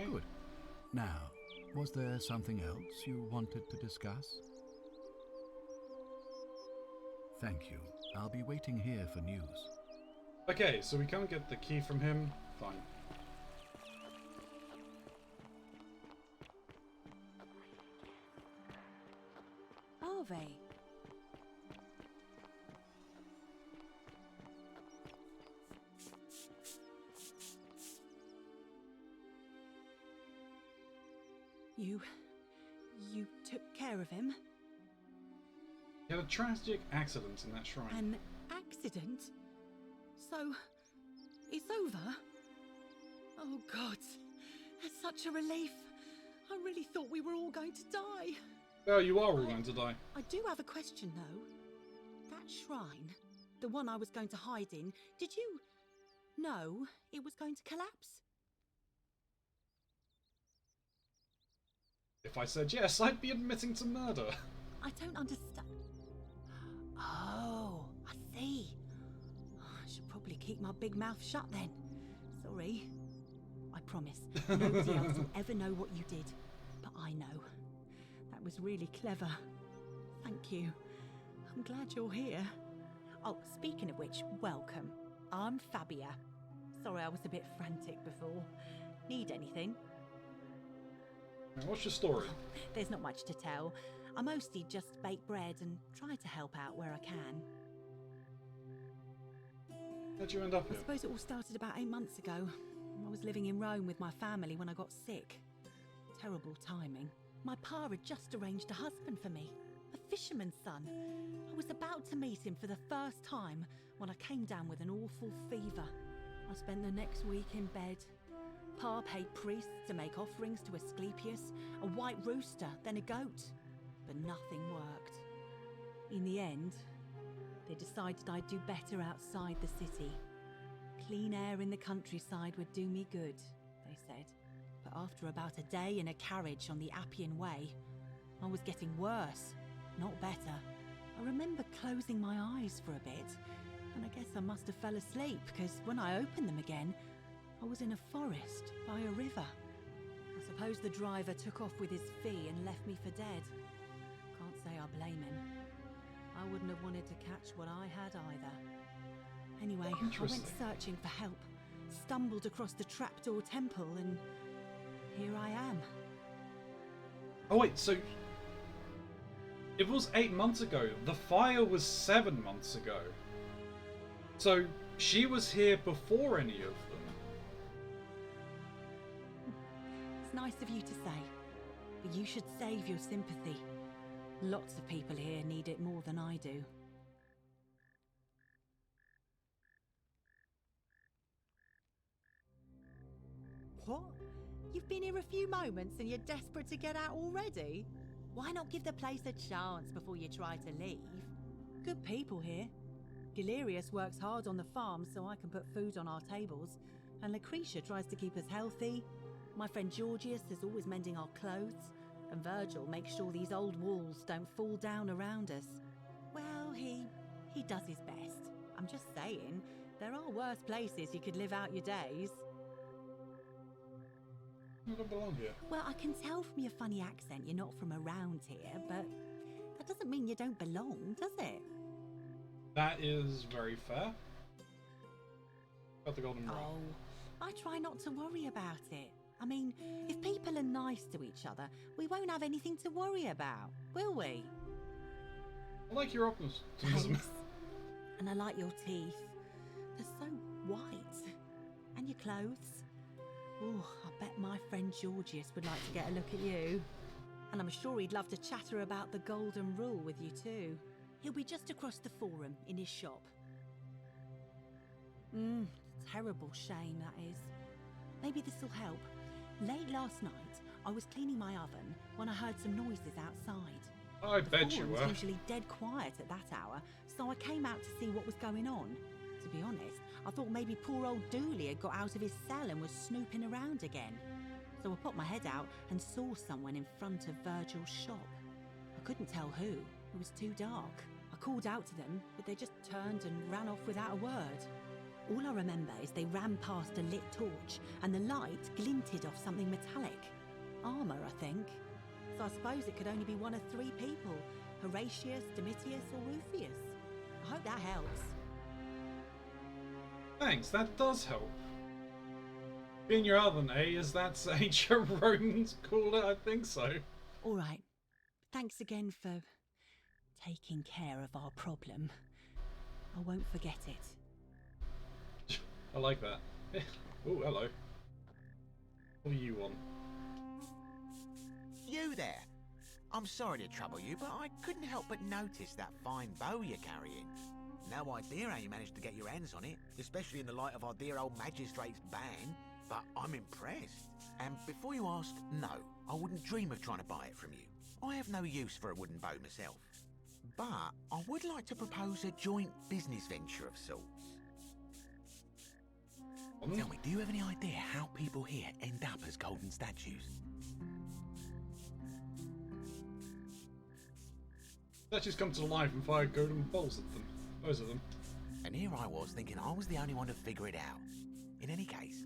Good. Now, was there something else you wanted to discuss? Thank you. I'll be waiting here for news. Okay, so we can't get the key from him. Fine. Are they? You took care of him? He had a tragic accident in that shrine. An accident? So, it's over? Oh God, that's such a relief. I really thought we were all going to die. Oh, you are all going to die. I do have a question though. That shrine, the one I was going to hide in, did you know it was going to collapse? If I said yes, I'd be admitting to murder. I don't understand. Oh, I see. I should probably keep my big mouth shut then. Sorry. I promise. Nobody else will ever know what you did. But I know. That was really clever. Thank you. I'm glad you're here. Oh, speaking of which, welcome. I'm Fabia. Sorry I was a bit frantic before. Need anything? Now, what's your story? There's not much to tell. I mostly just bake bread and try to help out where I can. How'd you end up I here? suppose it all started about 8 months ago. I was living in Rome with my family when I got sick. Terrible timing. My pa had just arranged a husband for me, a fisherman's son. I was about to meet him for the first time when I came down with an awful fever. I spent the next week in bed. Pa paid priests to make offerings to Asclepius, a white rooster, then a goat. But nothing worked. In the end, they decided I'd do better outside the city. Clean air in the countryside would do me good, they said. But after about a day in a carriage on the Appian Way, I was getting worse, not better. I remember closing my eyes for a bit, and I guess I must have fell asleep, because when I opened them again, I was in a forest by a river. I suppose the driver took off with his fee and left me for dead. Can't say I blame him. I wouldn't have wanted to catch what I had either. Anyway, I went searching for help, stumbled across the trapdoor temple, and here I am. Oh wait, so it was 8 months ago. The fire was 7 months ago. So she was here before any of them. It's nice of you to say, but you should save your sympathy. Lots of people here need it more than I do. What? You've been here a few moments and you're desperate to get out already? Why not give the place a chance before you try to leave? Good people here. Galerius works hard on the farm so I can put food on our tables, and Lucretia tries to keep us healthy. My friend Georgius is always mending our clothes, and Virgil makes sure these old walls don't fall down around us. Well, he does his best. I'm just saying, there are worse places you could live out your days. You don't belong here. Well, I can tell from your funny accent you're not from around here, but that doesn't mean you don't belong, does it? That is very fair. Got the golden rod. Oh, I try not to worry about it. I mean, if people are nice to each other, we won't have anything to worry about, will we? I like your optimism. Thanks. And I like your teeth. They're so white. And your clothes. Oh, I bet my friend Georgius would like to get a look at you. And I'm sure he'd love to chatter about the golden rule with you too. He'll be just across the forum in his shop. Terrible shame, that is. Maybe this'll help. Late last night, I was cleaning my oven when I heard some noises outside. I bet you were. The usually dead quiet at that hour, so I came out to see what was going on. To be honest, I thought maybe poor old Dooley had got out of his cell and was snooping around again. So I popped my head out and saw someone in front of Virgil's shop. I couldn't tell who. It was too dark. I called out to them, but they just turned and ran off without a word. All I remember is they ran past a lit torch, and the light glinted off something metallic. Armour, I think. So I suppose it could only be one of three people. Horatius, Domitius, or Rufius. I hope that helps. Thanks, that does help. Being your oven, eh? As that ancient Romans called it, I think so. All right. Thanks again for taking care of our problem. I won't forget it. I like that. Oh, hello. What do you want? You there! I'm sorry to trouble you, but I couldn't help but notice that fine bow you're carrying. No idea how you managed to get your hands on it, especially in the light of our dear old Magistrate's ban, but I'm impressed. And before you ask, no, I wouldn't dream of trying to buy it from you. I have no use for a wooden bow myself. But I would like to propose a joint business venture of sorts. Tell me, do you have any idea how people here end up as golden statues? Statues come to life and fire golden balls at them. Those of them. And here I was thinking I was the only one to figure it out. In any case,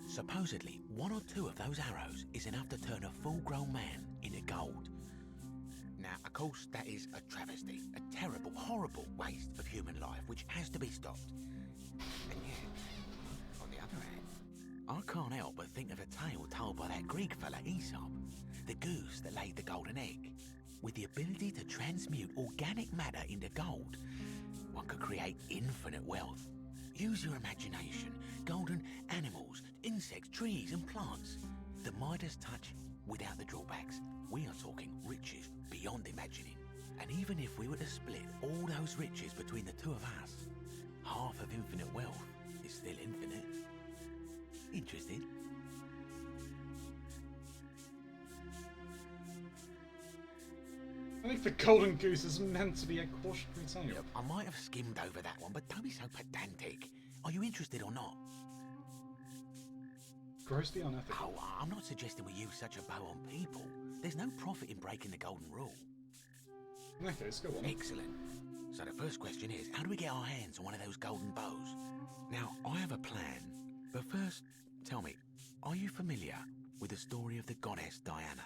supposedly one or two of those arrows is enough to turn a full-grown man into gold. Now, of course, that is a travesty, a terrible, horrible waste of human life which has to be stopped. And yet, on the other hand, I can't help but think of a tale told by that Greek fella Aesop, the goose that laid the golden egg. With the ability to transmute organic matter into gold, one could create infinite wealth. Use your imagination. Golden animals, insects, trees and plants. The Midas touch without the drawbacks. We are talking riches beyond imagining. And even if we were to split all those riches between the two of us, half of infinite wealth is still infinite. Interested? I think the Golden Goose is meant to be a cautionary tale. I might have skimmed over that one, but don't be so pedantic. Are you interested or not? Grossly unethical. Oh, I'm not suggesting we use such a bow on people. There's no profit in breaking the golden rule. Okay, let's go on. Excellent. So the first question is, how do we get our hands on one of those golden bows? Now, I have a plan, but first, tell me, are you familiar with the story of the goddess Diana?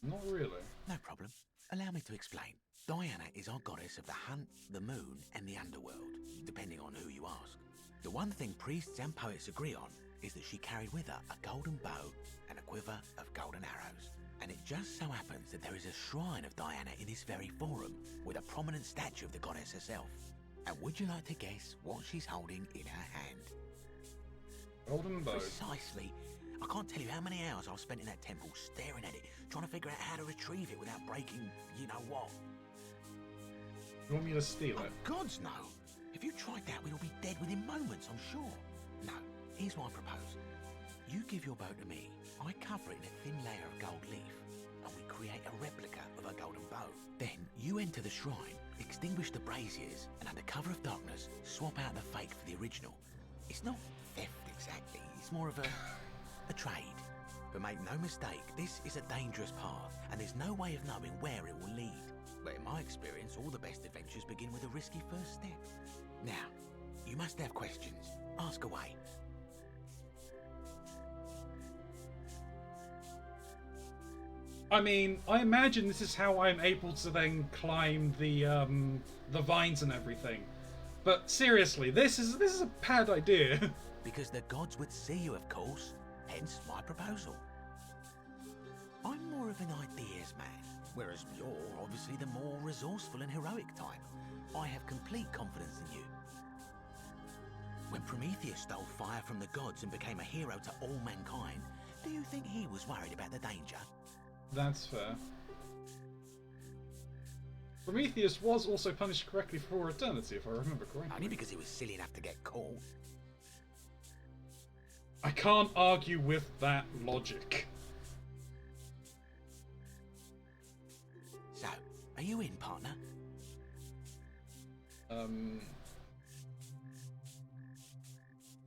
Not really. No problem. Allow me to explain. Diana is our goddess of the hunt, the moon, and the underworld, depending on who you ask. The one thing priests and poets agree on is that she carried with her a golden bow and a quiver of golden arrows. And it just so happens that there is a shrine of Diana in this very forum, with a prominent statue of the goddess herself. And would you like to guess what she's holding in her hand? Golden bow. Precisely. I can't tell you how many hours I've spent in that temple staring at it, trying to figure out how to retrieve it without breaking you-know-what. You want me to steal it? Gods, no! If you tried that, we'd all be dead within moments, I'm sure. No, here's what I propose. You give your bow to me, I cover it in a thin layer of gold leaf, and we create a replica of a golden bow. Then, you enter the shrine, extinguish the braziers, and under cover of darkness, swap out the fake for the original. It's not theft exactly, it's more of a trade. But make no mistake, this is a dangerous path, and there's no way of knowing where it will lead. But in my experience, all the best adventures begin with a risky first step. Now, you must have questions. Ask away. I mean, I imagine this is how I'm able to then climb the vines and everything. But seriously, this is a bad idea. Because the gods would see you, of course. Hence my proposal. I'm more of an ideas man, whereas you're obviously the more resourceful and heroic type. I have complete confidence in you. When Prometheus stole fire from the gods and became a hero to all mankind, do you think he was worried about the danger? That's fair. Prometheus was also punished correctly for eternity, if I remember correctly. Only because he was silly enough to get caught. I can't argue with that logic. So, are you in, partner?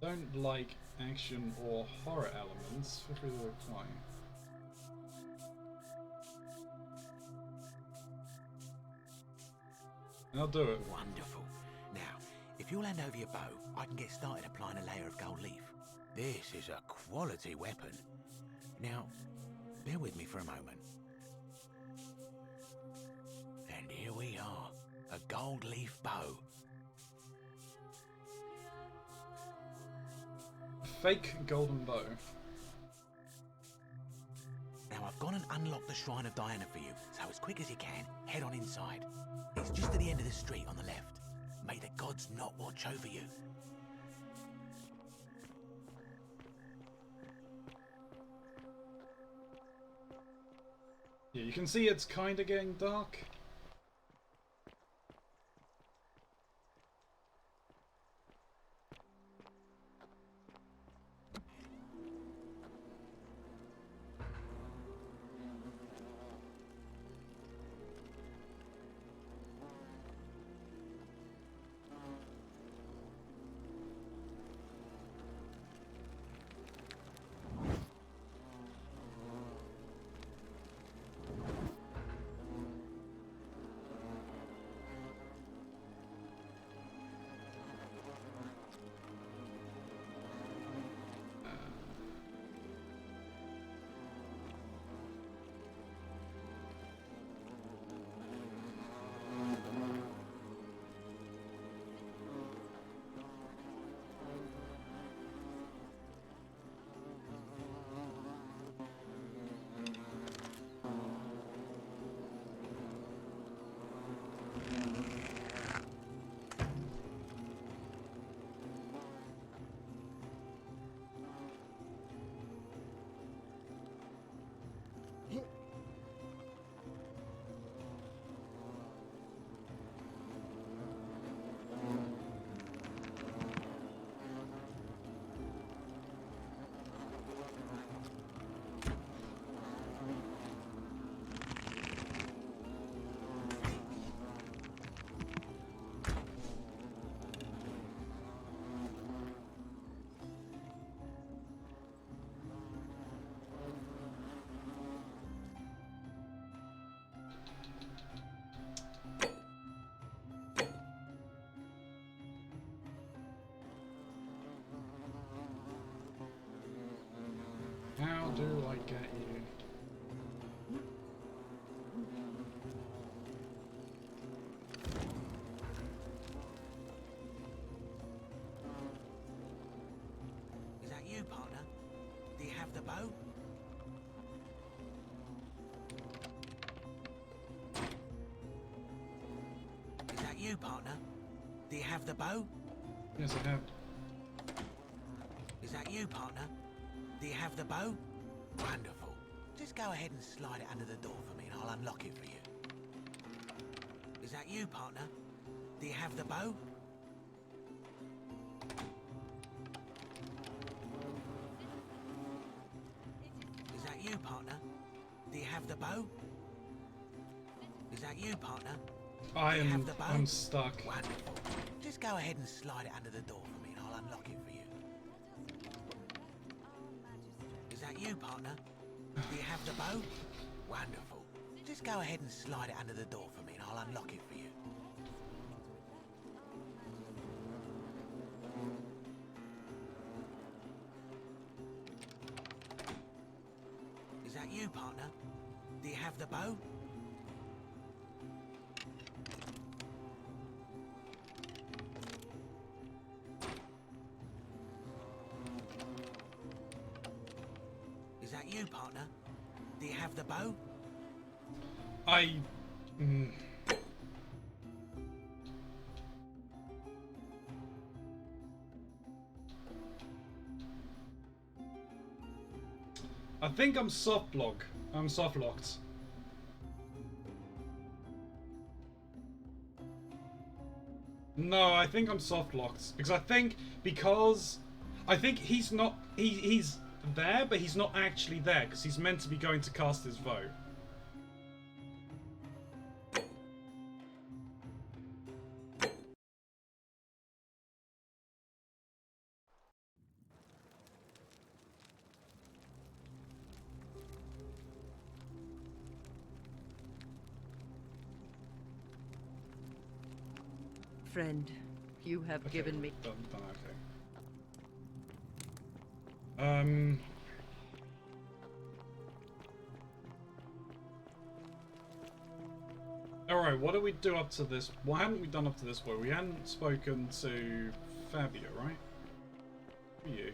Don't like action or horror elements. Feel free to reply. I'll do it. Wonderful. Now, if you'll hand over your bow, I can get started applying a layer of gold leaf. This is a quality weapon. Now, bear with me for a moment. And here we are, a gold leaf bow. Fake golden bow. Now I've gone and unlocked the Shrine of Diana for you, so as quick as you can, head on inside. It's just at the end of the street on the left. May the gods not watch over you. Yeah, you can see it's kinda getting dark. do I get you? Is that you, partner? Do you have the bow? Is that you, partner? Do you have the bow? Yes, I have. Is that you, partner? Do you have the bow? Wonderful. Just go ahead and slide it under the door for me and I'll unlock it for you. Is that you, partner? Do you have the bow? Is that you, partner? Do you have the bow? Is that you, partner? I'm stuck. Wonderful. Just go ahead and slide it under the door for me and I'll unlock it for you. Is that you, partner? Do you have the bow? Wonderful. Just go ahead and slide it under the door for me and I'll unlock it for you. Is that you, partner? Do you have the bow? Is that you, partner? Do you have the bow? I think I'm soft-locked. I'm soft-locked. No, I think I'm soft-locked. Because I think he's not... He's there, but he's not actually there. Because he's meant to be going to cast his vote. Friend, you have given me... Okay. Alright, what do we do up to this? What haven't we done up to this point? We hadn't spoken to Fabio, right? Who are you?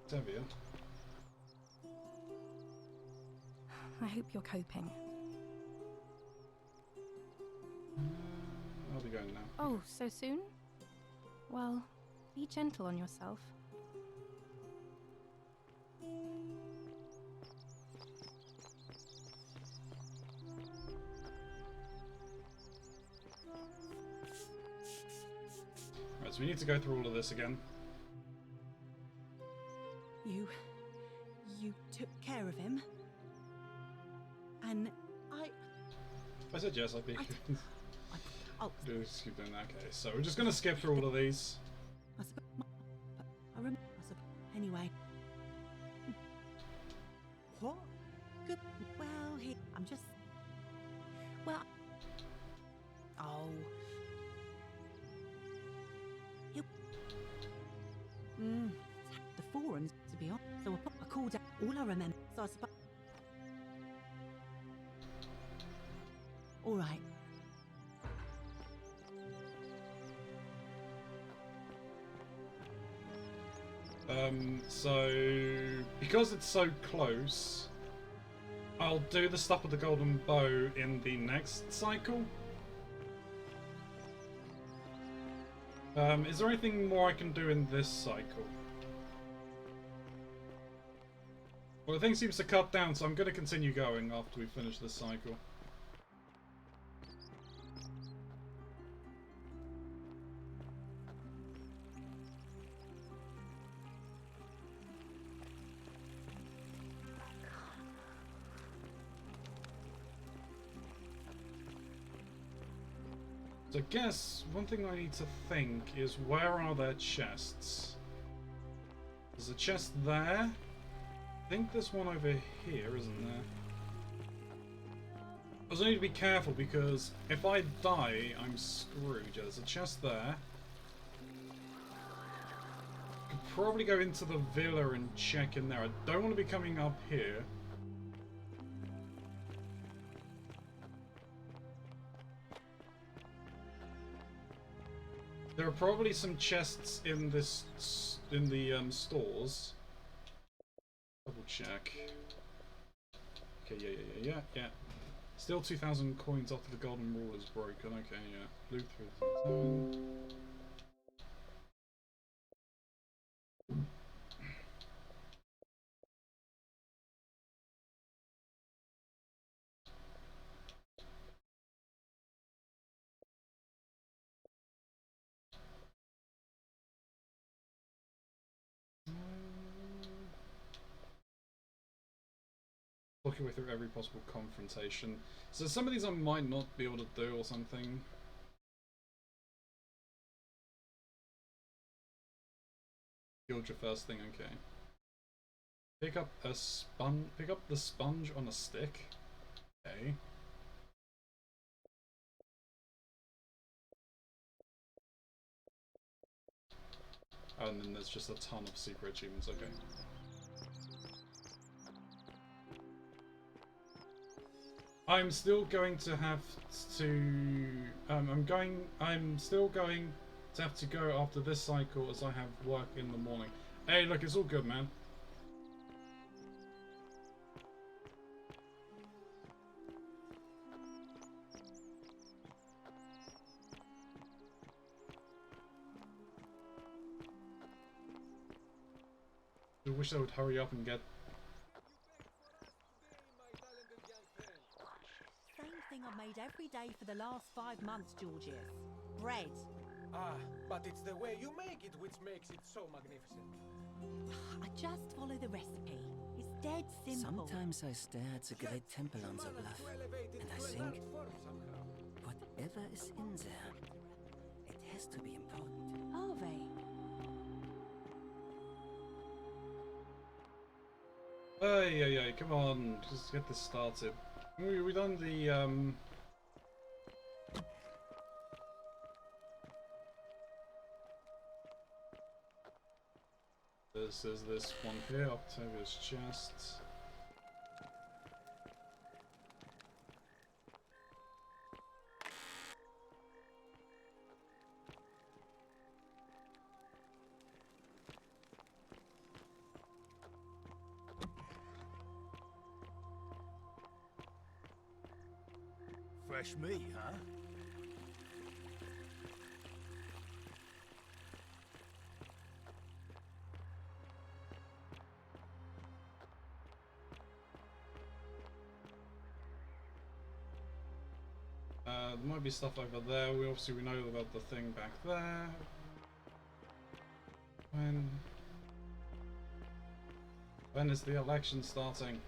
Fabio. I hope you're coping. I'll be going now. Oh, so soon? Well, be gentle on yourself. Right, so we need to go through all of this again. You took care of him? And If I said yes, I'd be... Oh. Just keep doing that. Okay, so we're just going to skip through all of these. Anyway. What? Good. Well, I'm just... Well... Oh. The forums, to be honest. So I called out all I remember. So I suppose... All right. So because it's so close, I'll do the stuff with the golden bow in the next cycle. Is there anything more I can do in this cycle? Well, the thing seems to cut down, so I'm going to continue going after we finish this cycle. So I guess one thing I need to think is, where are their chests? There's a chest there. I think there's one over here, isn't there? I also need to be careful because if I die, I'm screwed. Yeah, there's a chest there. Could probably go into the villa and check in there. I don't want to be coming up here. There are probably some chests in this, in the stores. Double check. Okay, yeah. Still 2,000 coins after the golden rule is broken. Okay, yeah. Blue 3,000. Work your way through every possible confrontation. So some of these I might not be able to do or something. Killed your first thing, okay. Pick up a sponge. Pick up the sponge on a stick. Okay. Oh, and then there's just a ton of secret achievements, okay. I'm still going to have to... I'm still going to have to go after this cycle as I have work in the morning. Hey, look, it's all good, man. I wish I would hurry up and get... Same thing I've made every day for the last 5 months, Georgius. Bread. Ah, but it's the way you make it which makes it so magnificent. I just follow the recipe. It's dead simple. Sometimes I stare at the great temple on the bluff, and I think, whatever is in there, it has to be important. Are they? Hey, come on, just get this started. We done the, There's this one here, Octavia's chest. Fresh meat, huh? There might be stuff over there. We know about the thing back there. When is the election starting?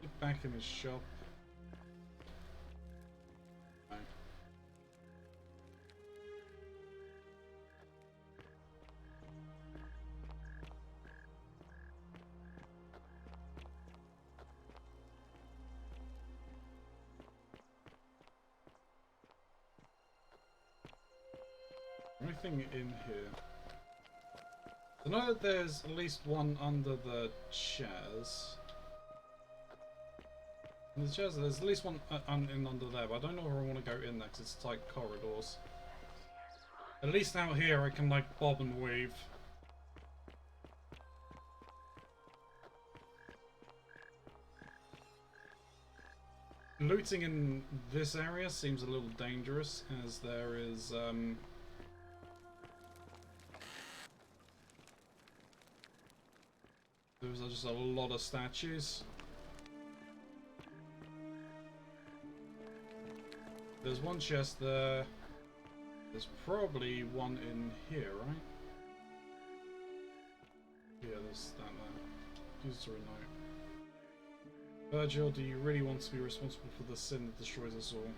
Get back in his shop. No. Anything in here? I know that there's at least one under the chairs. In the chairs, there's at least one in under there, but I don't know where I want to go in there because it's tight corridors. At least out here I can like bob and weave. Looting in this area seems a little dangerous as there is there's just a lot of statues. There's one chest there. There's probably one in here, right? Yeah, there's that there. User note. Virgil, do you really want to be responsible for the sin that destroys us all?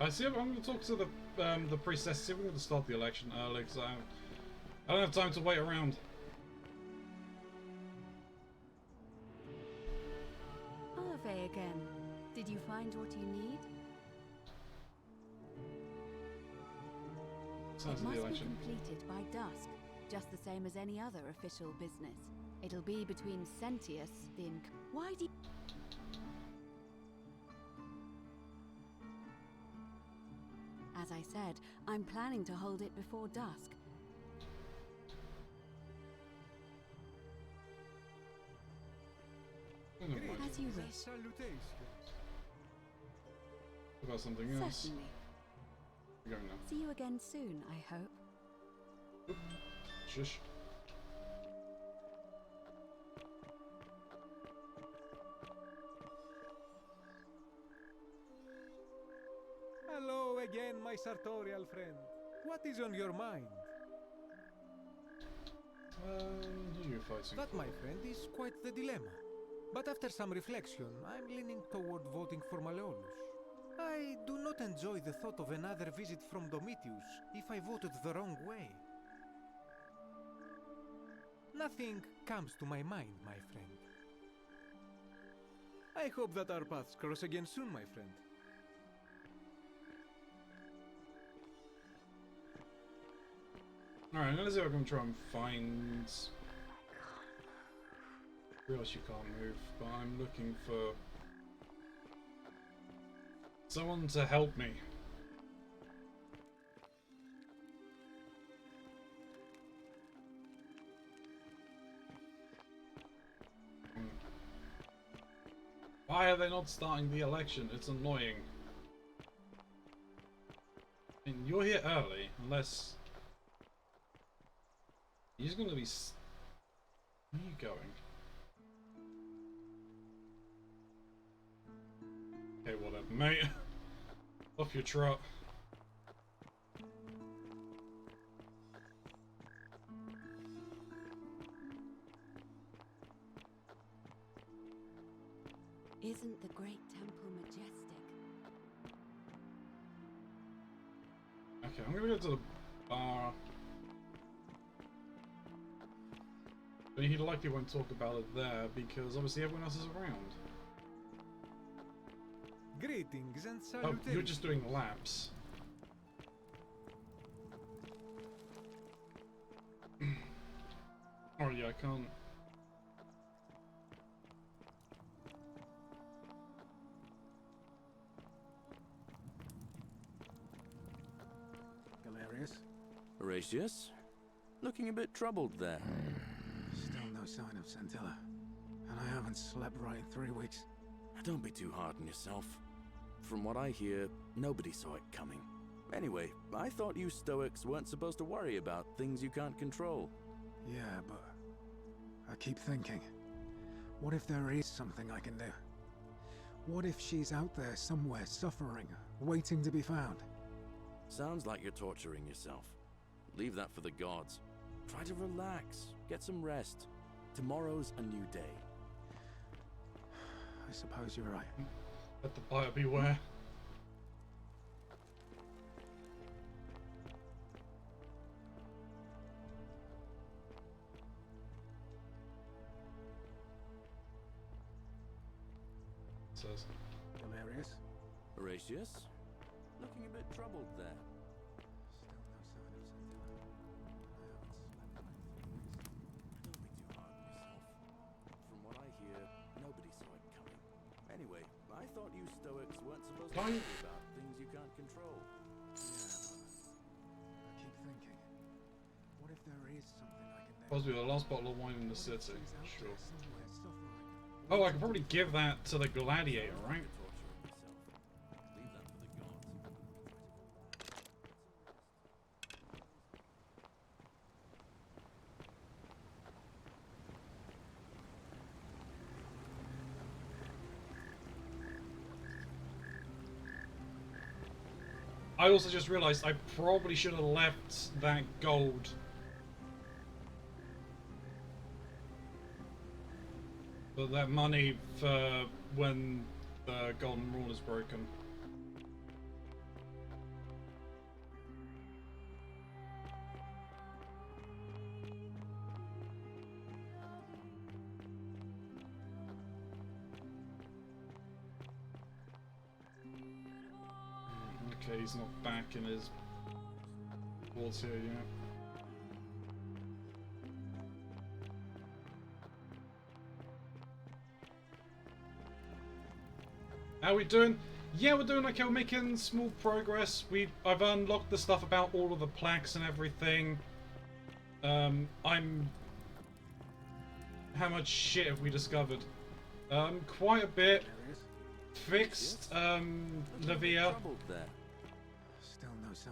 I see. I'm going to talk to the priestess. See if we're going to start the election early, because I don't have time to wait around. Arve again. Did you find what you need? Sounds It like the must be election. completed by dusk, just the same as any other official business. It'll be between Sentius, Why do you... As I said, I'm planning to hold it before dusk. As you wish. Salutations. About something else. Certainly. We're going now. See you again soon, I hope. Shush. Hello again, my sartorial friend. What is on your mind? Who are you fighting? That, my friend, is quite the dilemma. But after some reflection, I'm leaning toward voting for Malleolus. I do not enjoy the thought of another visit from Domitius if I voted the wrong way. Nothing comes to my mind, my friend. I hope that our paths cross again soon, my friend. Alright, let's see if I can try and find... Realize you can't move, but I'm looking for... someone to help me. Why are they not starting the election? It's annoying. I mean, you're here early, unless... He's gonna be... Where are you going? Okay, whatever, mate. Off your trot. Isn't the great temple majestic? Okay, I'm gonna go to the bar. But he likely won't talk about it there because obviously everyone else is around. Greetings and Oh, salutations. you're just doing laps. Oh yeah, I can't. Galerius? Horatius? Looking a bit troubled there. Still no sign of Scintilla. And I haven't slept right in 3 weeks. Don't be too hard on yourself. From what I hear, nobody saw it coming. Anyway, I thought you Stoics weren't supposed to worry about things you can't control. Yeah, but I keep thinking, what if there is something I can do? What if she's out there somewhere suffering, waiting to be found? Sounds like you're torturing yourself. Leave that for the gods. Try to relax, get some rest. Tomorrow's a new day. I suppose you're right. Let the buyer beware. Says. Galerius? Horatius? Looking a bit troubled there. From what I hear, nobody saw it coming. Anyway, I thought you Stoics weren't supposed to worry about things you can't control. I keep thinking, what if there is something I can do? Possibly the last bottle of wine in the city. Sure. Oh, I could probably give that to the gladiator, right? I also just realized I probably should have left that gold. But that money for when the golden rule is broken. Okay, he's not back in his wards here yet. How we doing? Yeah, we're doing okay. We're making small progress. I've unlocked the stuff about all of the plaques and everything. How much shit have we discovered? Quite a bit. Fixed, Lavia.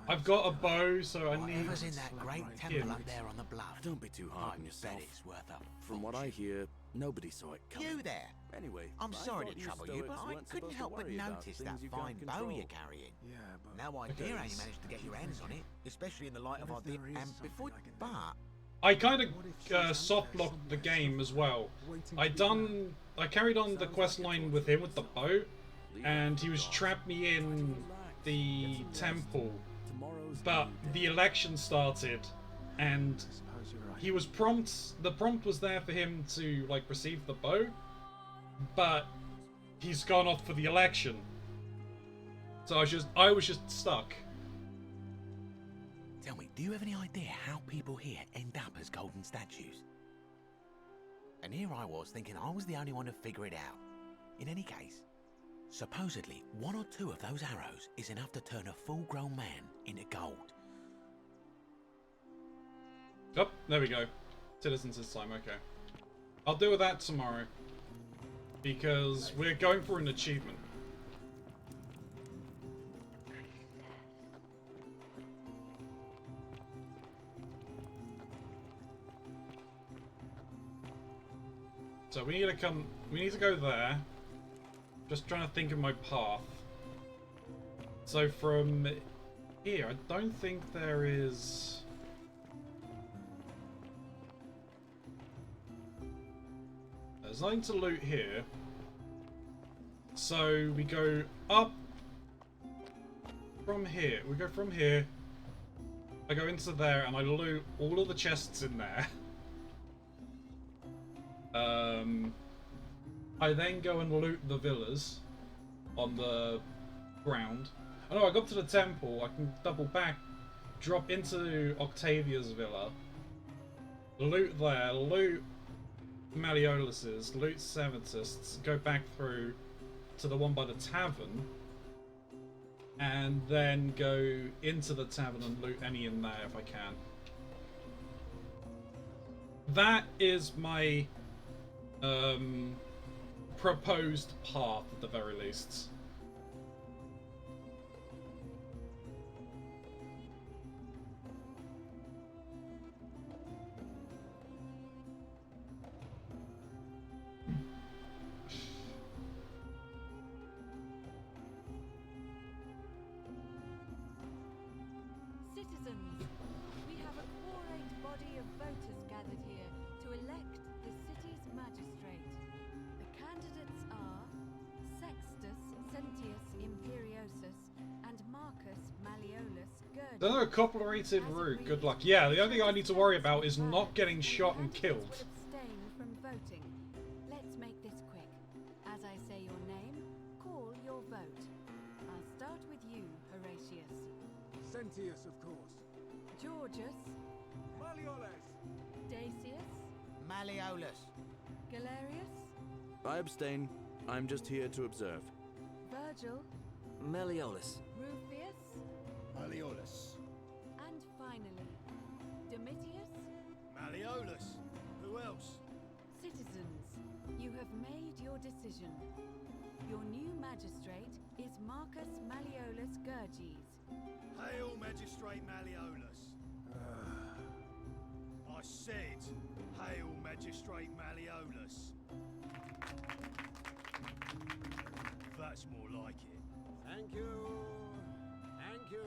I've got a bow, so I need... Whatever's in that great temple up there on the bluff. Don't be too hard on yourself. Bet it's worth a From what I hear, nobody saw it coming. You there? Anyway, I'm I sorry thought to you trouble you, stoics but I weren't couldn't supposed to help but worry about notice things that you can't fine bow control. you're carrying. Yeah, but No idea how you managed to get your hands on it, especially in the light of our dip and before. But I kind of soft locked the game as well. I carried on the quest line with him with the bow, and he was trapped me in the temple. But the election started, and he was the prompt was there for him to like receive the bow, but he's gone off for the election. So I was just stuck. tell me, do you have any idea how people here end up as golden statues? And here I was thinking I was the only one to figure it out. In any case, supposedly one or two of those arrows is enough to turn a full-grown man into gold. Oh, there we go. Citizens this time, okay. I'll deal with that tomorrow. Because we're going for an achievement. So we need to go there. Just trying to think of my path. So from here, I don't think there is... There's nothing to loot here. So we go up from here. We go from here. I go into there and I loot all of the chests in there. I then go and loot the villas on the ground. Oh no, I got to the temple. I can double back, drop into Octavia's villa, loot there, loot Malleolus's, loot Seventists, go back through to the one by the tavern, and then go into the tavern and loot any in there if I can. That is my proposed path at the very least. Citizens, we have a quorate body of voters gathered here to elect the city's magistrate. The candidates are Sextus Sentius Imperiosus and Marcus Malleolus Gurgis. Another cooperated route, good luck. Yeah, the only thing I need to worry about is not getting shot and killed. Abstain from voting. Let's make this quick. As I say your name, call your vote. I'll start with you, Horatius. Sentius, of course. Georgius. Malleolus. Dacius. Malleolus. Galerius. I abstain. I'm just here to observe. Virgil. Malleolus. Rufius. Malleolus. And finally, Domitius. Malleolus. Who else? Citizens, you have made your decision. Your new magistrate is Marcus Malleolus Gurgis. Hail, Magistrate Malleolus. I said, hail, Magistrate Malleolus. That's more like it. Thank you. Thank you.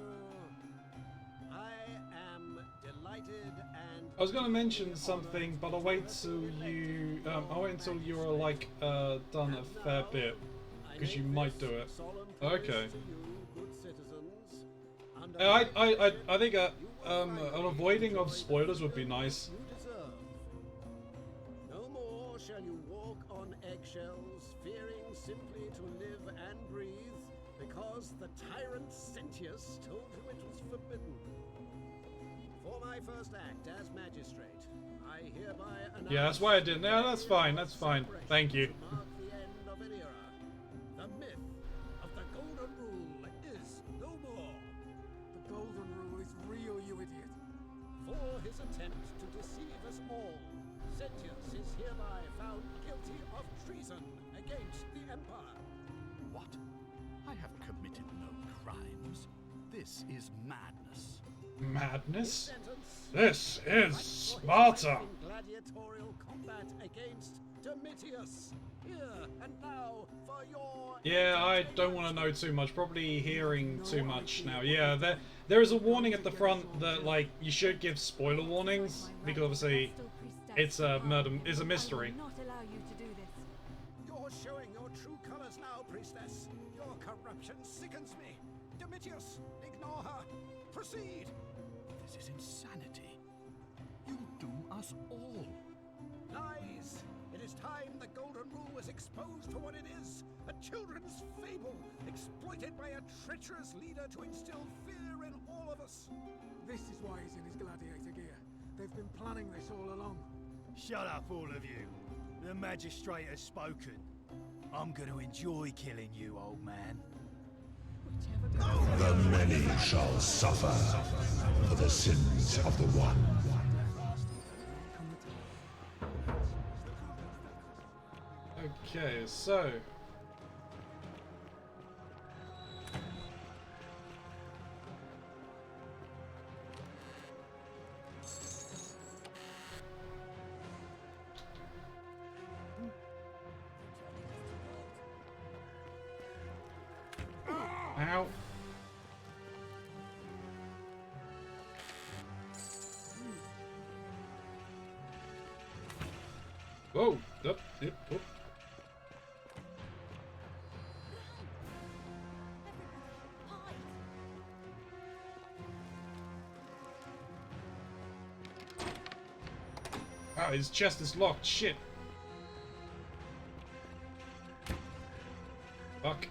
I am delighted and... I was going to mention something, but I'll wait till you. I'll wait until you're like done a fair bit, because you might do it. Okay. I think an avoiding of spoilers would be nice. No more shall you walk on eggshells, fearing simply to live and breathe. Because the tyrant Sentius told you it was forbidden. For my first act as magistrate, I hereby announce... Yeah, that's why I didn't. Yeah, that's fine. That's fine. Thank you. To mark the end of an era. The myth of the Golden Rule is no more. The Golden Rule is real, you idiot. For his attempt to deceive us all, Sentius is hereby found guilty of treason against the Empire. What? I have committed no crimes. This is madness. Madness? This is Sparta! Gladiatorial combat against Domitius. Here and now for your... Yeah, I don't want to know too much. Probably hearing too much now. Yeah, there is a warning at the front that, like, you should give spoiler warnings, because obviously it's a mystery. You're showing your true colors now, priestess. Your corruption sickens me. Domitius, ignore her. Proceed. This is insanity. You doom us all. Lies. It is time the Golden Rule was exposed for what it is. A children's fable, exploited by a treacherous leader to instill fear in all of us. This is why he's in his gladiator gear. They've been planning this all along. Shut up, all of you. The magistrate has spoken. I'm going to enjoy killing you, old man. The many shall suffer for the sins of the one. Okay, so... Ow. Whoa! Up, up, up. Ah, his chest is locked. Shit. Fuck.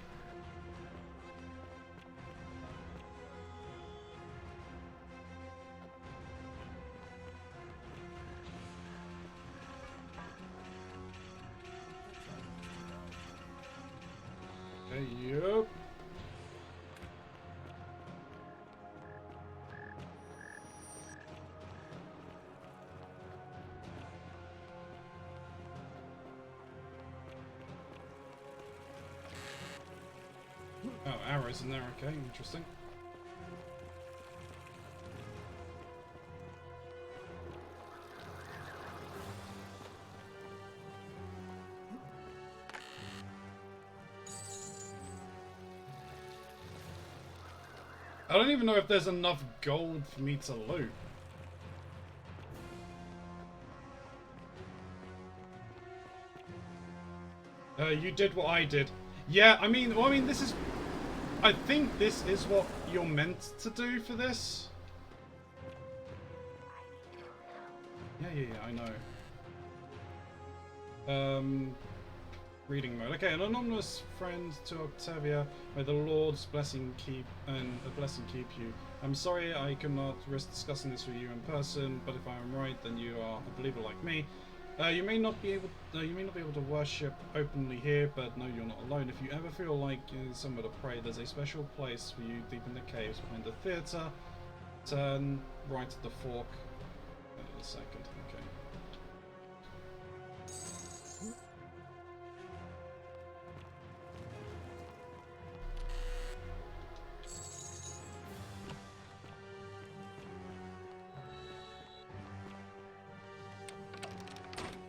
Yep. Oh, arrows in there, okay, interesting. I don't even know if there's enough gold for me to loot. You did what I did. Yeah, I mean, this is... I think this is what you're meant to do for this. Yeah, I know. Reading mode. Okay, an anonymous friend to Octavia. May the Lord's blessing keep you. I'm sorry I cannot risk discussing this with you in person, but if I am right, then you are a believer like me. You may not be able to worship openly here, but no, you're not alone. If you ever feel like you need somewhere to pray, there's a special place for you deep in the caves behind the theatre. Turn right at the fork. Wait a second. Okay.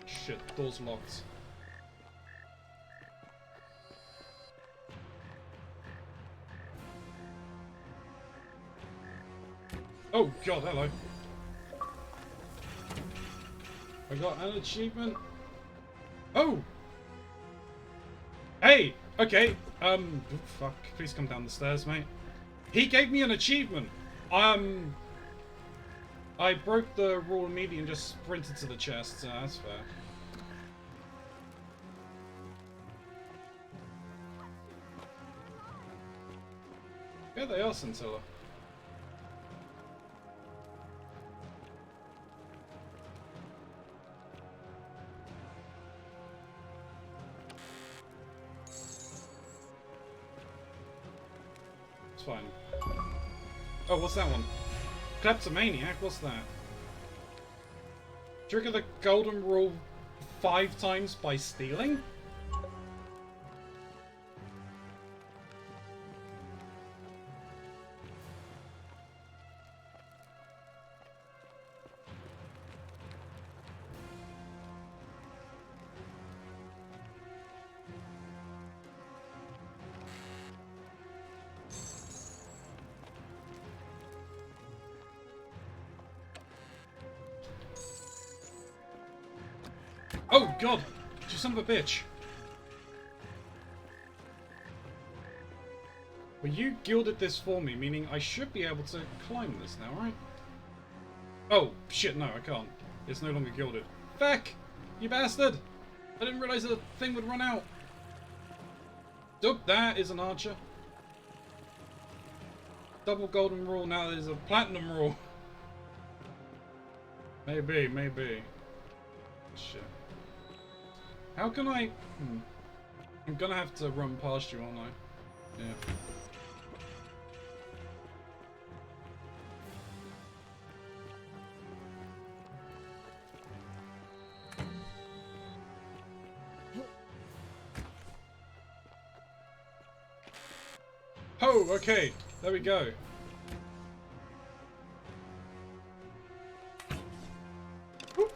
Shit, door's locked. Oh god, hello. I got an achievement. Oh! Hey! Okay, fuck. Please come down the stairs, mate. He gave me an achievement! I broke the rule immediately and just sprinted to the chest, so that's fair. Yeah, they are Scintilla. It's fine. Oh, what's that one? Kleptomaniac? What's that? Trigger the golden rule 5 times by stealing? Oh god! You son of a bitch! Well, you gilded this for me, meaning I should be able to climb this now, right? Oh, shit, no, I can't. It's no longer gilded. Feck! You bastard! I didn't realise the thing would run out. Nope, that is an archer. Double golden rule, now there's a platinum rule. Maybe, maybe. Shit. How can I... I'm gonna have to run past you, aren't I? Yeah. Oh, okay. There we go. Whoop.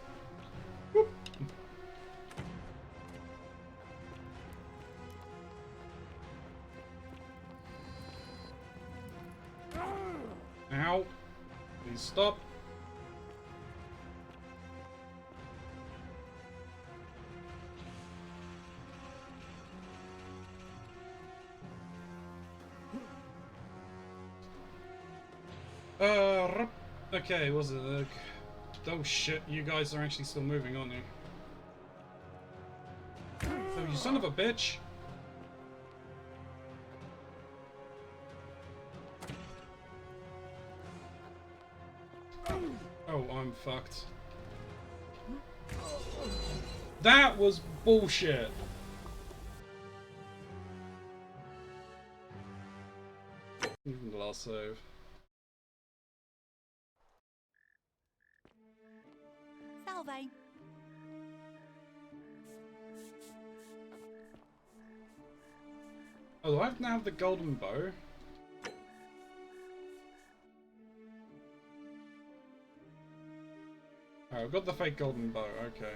Whoop. Ow. Please stop. Okay, was it? Oh shit, you guys are actually still moving, aren't you? Oh, you son of a bitch! Oh, I'm fucked. That was bullshit! Even the last save. Salve. Oh, do I now have the golden bow? Oh, I've got the fake golden bow, okay.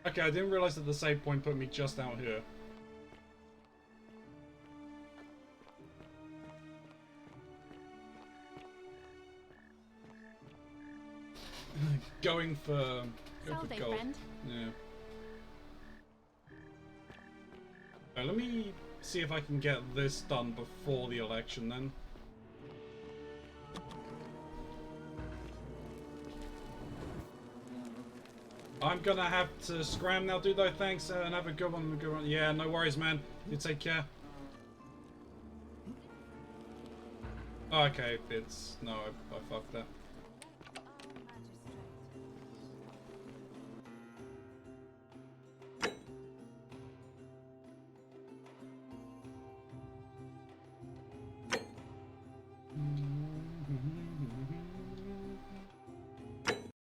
Okay, I didn't realise that the save point put me just out here. Going for gold. Friend. Yeah. Let me see if I can get this done before the election then. I'm gonna have to scram now, dude, though. Thanks, and have a good one. Good one. Yeah, no worries, man. You take care. Oh, okay, it's... No, I fucked that.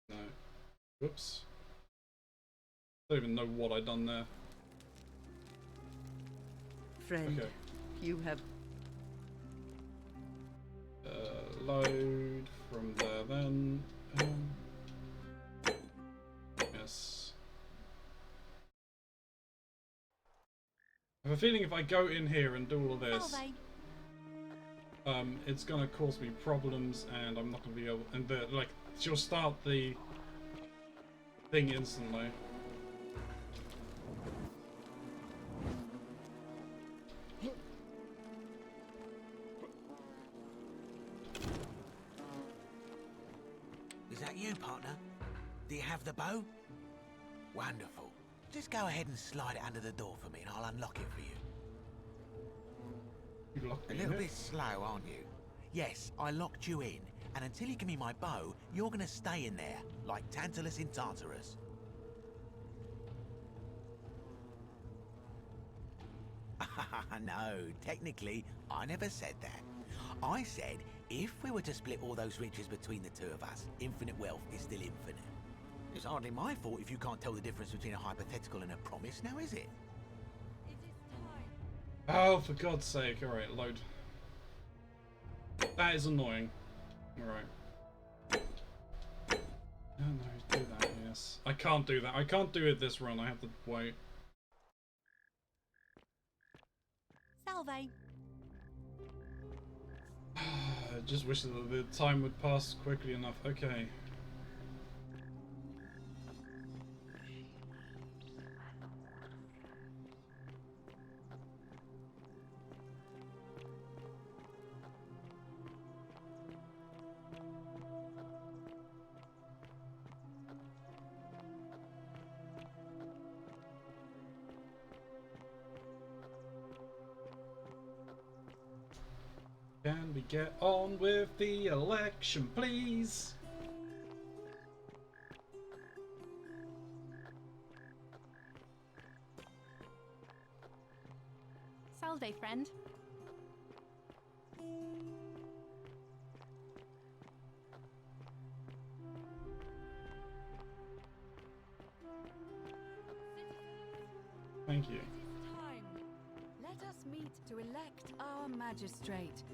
No. Whoops. I don't even know what I done there. Friend, okay. You have... Load from there then. Yes. I have a feeling if I go in here and do all of this, it's gonna cause me problems, and I'm not gonna be able. And like, she'll start the thing instantly. Is that you, partner? Do you have the bow? Wonderful. Just go ahead and slide it under the door for me and I'll unlock it for you. You locked A me little in bit slow, aren't you? Yes, I locked you in, and until you give me my bow, you're gonna stay in there, like Tantalus in Tartarus. No, technically, I never said that. I said, if we were to split all those riches between the two of us, infinite wealth is still infinite. It's hardly my fault if you can't tell the difference between a hypothetical and a promise, now is it? Oh, for God's sake. Alright, load. That is annoying. Alright. Oh no, do that, yes. I can't do that. I can't do it this run. I have to wait. Salve. I just wish that the time would pass quickly enough. Okay. Can we get on with the election, please? Salve, friend. Thank you. It is time. Let us meet to elect our magistrate.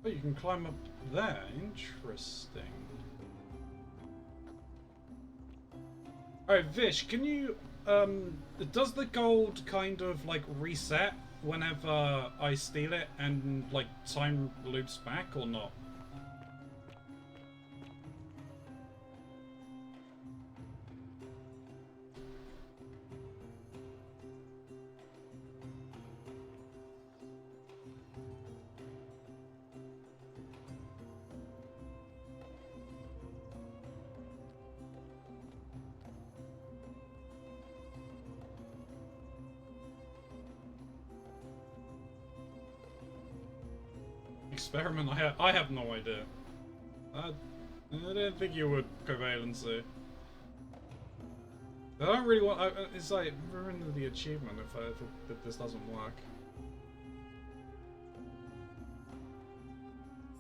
Oh, you can climb up there. Interesting. Alright, Vish, can you, does the gold kind of, like, reset whenever I steal it and, like, time loops back or not? Experiment? I have no idea. I don't think you would, Covalency. I don't really want. It's like ruin the achievement if this doesn't work.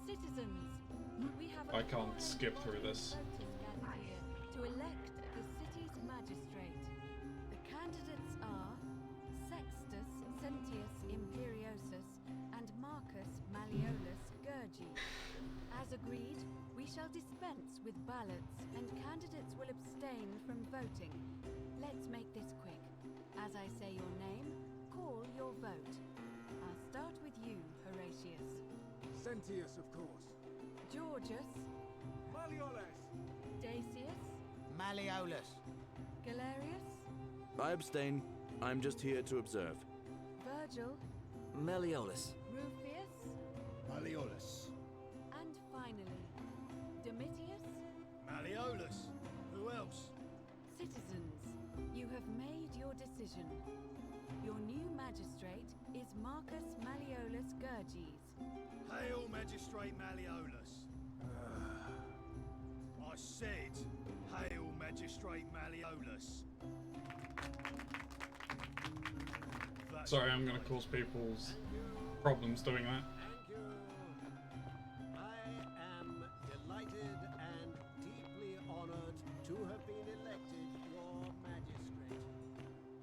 Citizens, we have I can't skip through this. to elect the city's magistrate. The candidates are Sextus Sentius Imperiosus and Marcus Malleolus Gurgi. As agreed, we shall dispense with ballots and candidates will abstain from voting. Let's make this quick. As I say your name, call your vote. I'll start with you, Horatius. Sentius, of course. Georgius. Malleolus. Dacius. Malleolus. Galerius. I abstain. I'm just here to observe. Virgil. Malleolus. Rufius. Malleolus. And finally, Domitius. Malleolus. Who else? Citizens, you have made your decision. Your new magistrate is Marcus Malleolus Gurgis. Hail, Magistrate Malleolus. I said, hail, Magistrate Malleolus. Sorry, I'm gonna cause people's problems doing that. Thank you. I am delighted and deeply honored to have been elected your magistrate.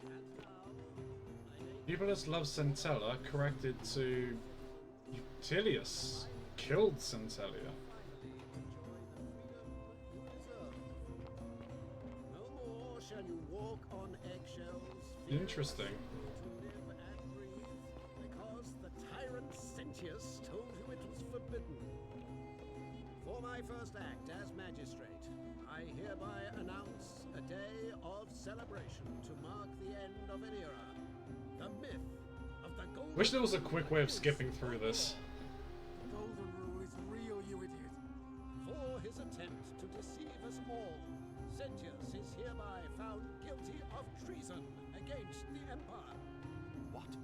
And now, Eubulus loves Centella, corrected to Utilius killed Centella. Interesting. To live and breathe, because the tyrant Sentius told you it was forbidden. For my first act as magistrate, I hereby announce a day of celebration to mark the end of an era. The myth of the golden... Wish there was a quick way of skipping through this. The golden rule is real, you idiot. For his attempt to deceive us all, Sentius is hereby found guilty of treason against the Empire. What?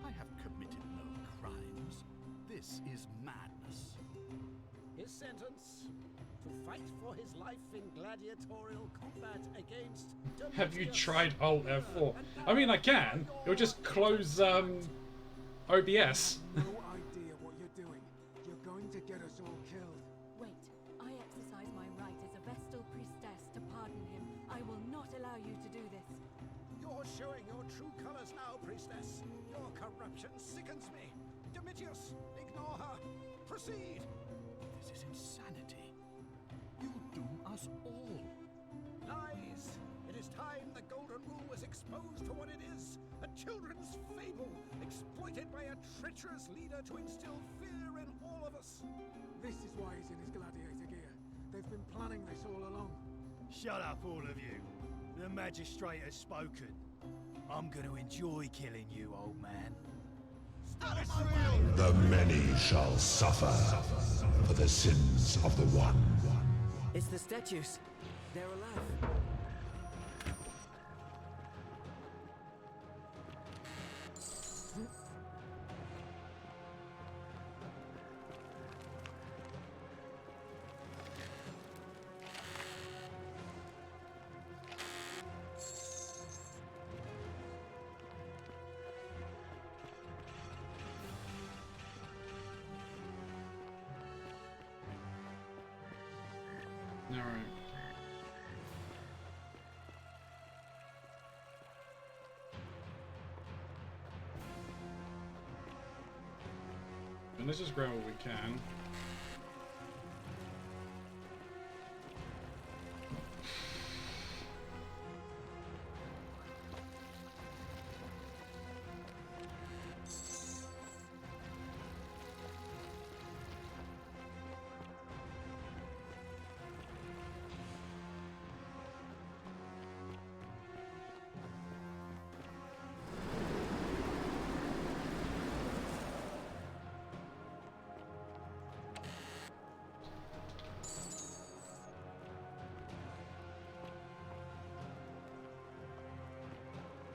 I have committed no crimes. This is madness. His sentence: to fight for his life in gladiatorial combat against... Have you tried Alt F4? I mean, I can. It'll just close OBS. No idea what you're doing. You're going to get us all killed. Wait, I exercise my right as a Vestal priestess to pardon him. I will not allow you to do this. You're showing your true colors now, priestess. Your corruption sickens me. Domitius, ignore her. Proceed. This is insanity. You'll doom us all. Lies. It is time the golden rule was exposed for what it is. A children's fable, exploited by a treacherous leader to instill fear in all of us. This is why he's in his gladiator gear. They've been planning this all along. Shut up, all of you. The magistrate has spoken. I'm going to enjoy killing you, old man. The many shall suffer for the sins of the one. It's the statues. They're alive. Alright. And let's just grab what we can.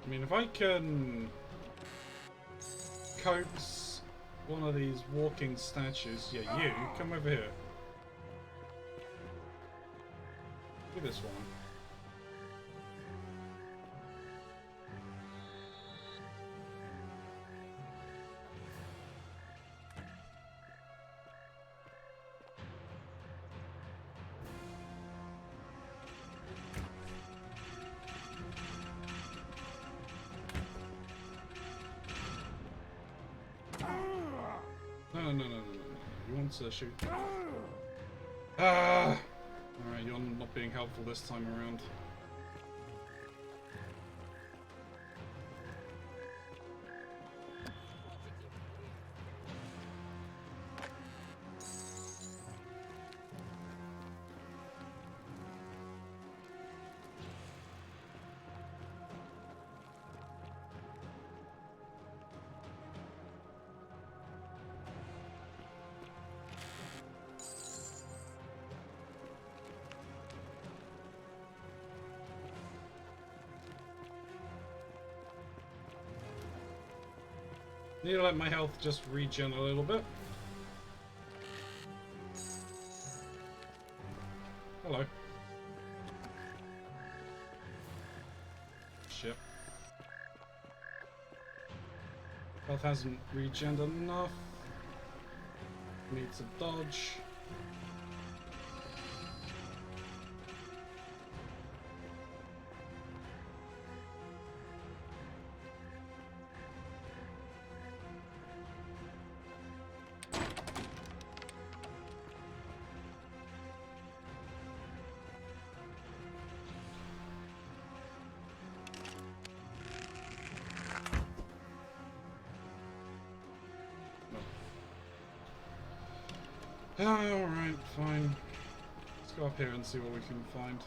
I mean, if I can coax one of these walking statues, yeah, you, come over here. Look at this one. No. You want to shoot. Ah! Alright, you're not being helpful this time around. Need to let my health just regen a little bit. Hello. Shit. Health hasn't regened enough. Needs a dodge. Alright, fine. Let's go up here and see what we can find.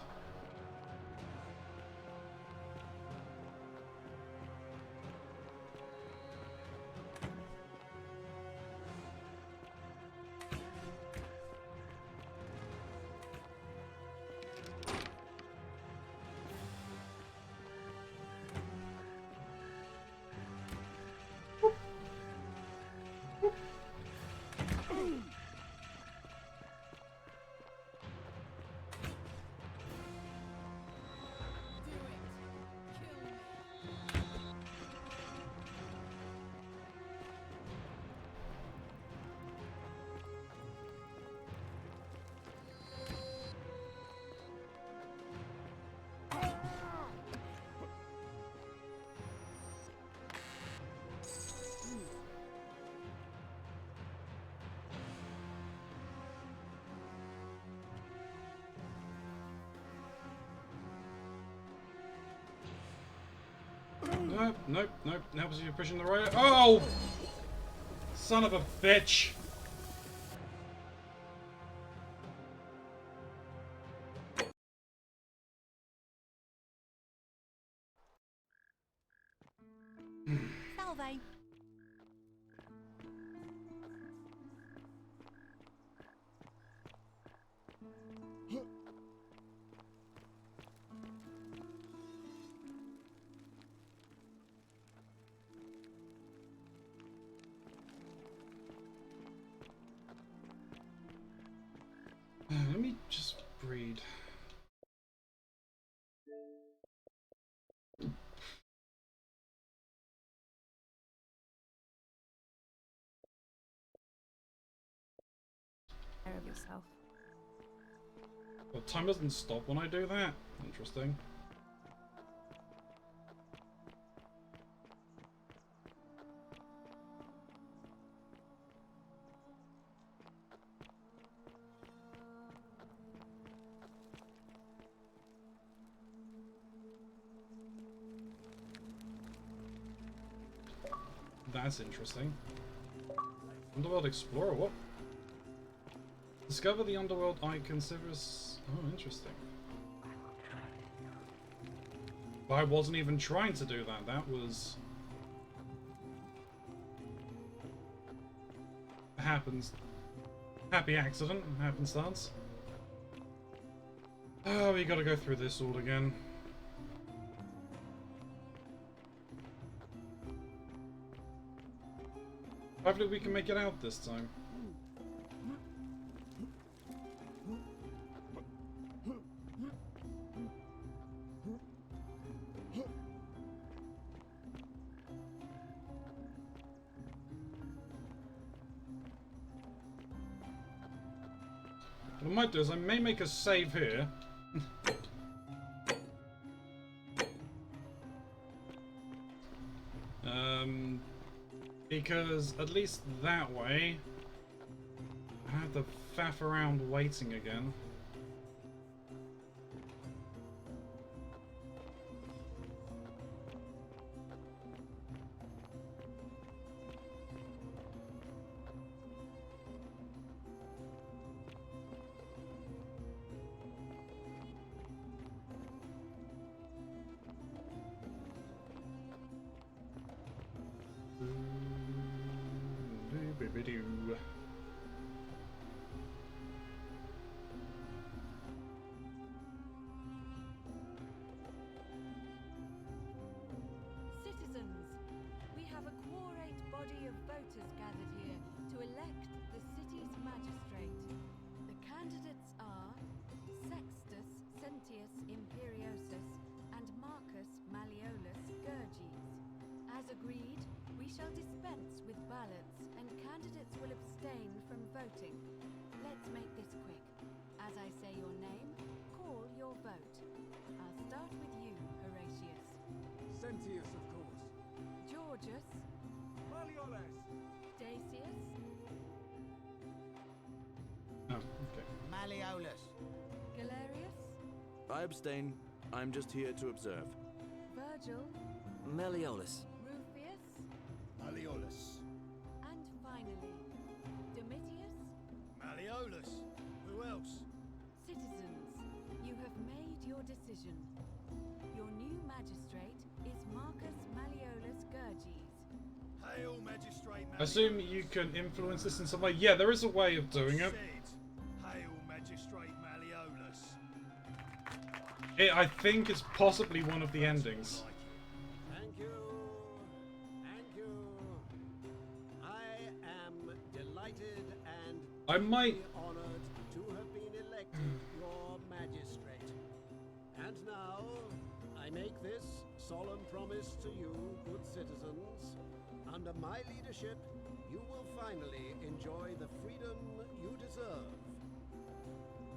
Nope, nope, nope. Now you're pushing the right. Oh! Son of a bitch! Salve. Let me just breed. Care of yourself. Well, time doesn't stop when I do that. Interesting. That's interesting. Underworld Explorer, what? Discover the underworld I consider as... Oh, interesting. But I wasn't even trying to do that. That was... happens. Happy accident. Happenstance. Oh, we gotta go through this all again. Hopefully we can make it out this time. What I might do is I may make a save here. Because at least that way I don't have to faff around waiting again. Citizens, we have a quorate body of voters gathered here to elect the city's magistrate. The candidates are Sextus Sentius Imperiosus and Marcus Malleolus Gurges. As agreed, we shall dispense with ballots and candidates will abstain from voting. Let's make this quick. As I say your name, call your vote. I'll start with you, Horatius. Sentius, of course. Georgius. Malleolus. Dacius. Oh, okay. Malleolus. Galerius. I abstain. I'm just here to observe. Virgil. Malleolus. Rufius. Malleolus. And finally, Domitius. Malleolus. decision. Your new magistrate is Marcus Malleolus Gurges. Hail, Magistrate I assume you can influence this in some way. Yeah, there is a way of doing it. Hail, Magistrate Malleolus. I think it's possibly one of the endings. Thank you. Thank you. I am delighted and I might. honored to have been elected your magistrate. And now, I make this solemn promise to you, good citizens. Under my leadership, you will finally enjoy the freedom you deserve.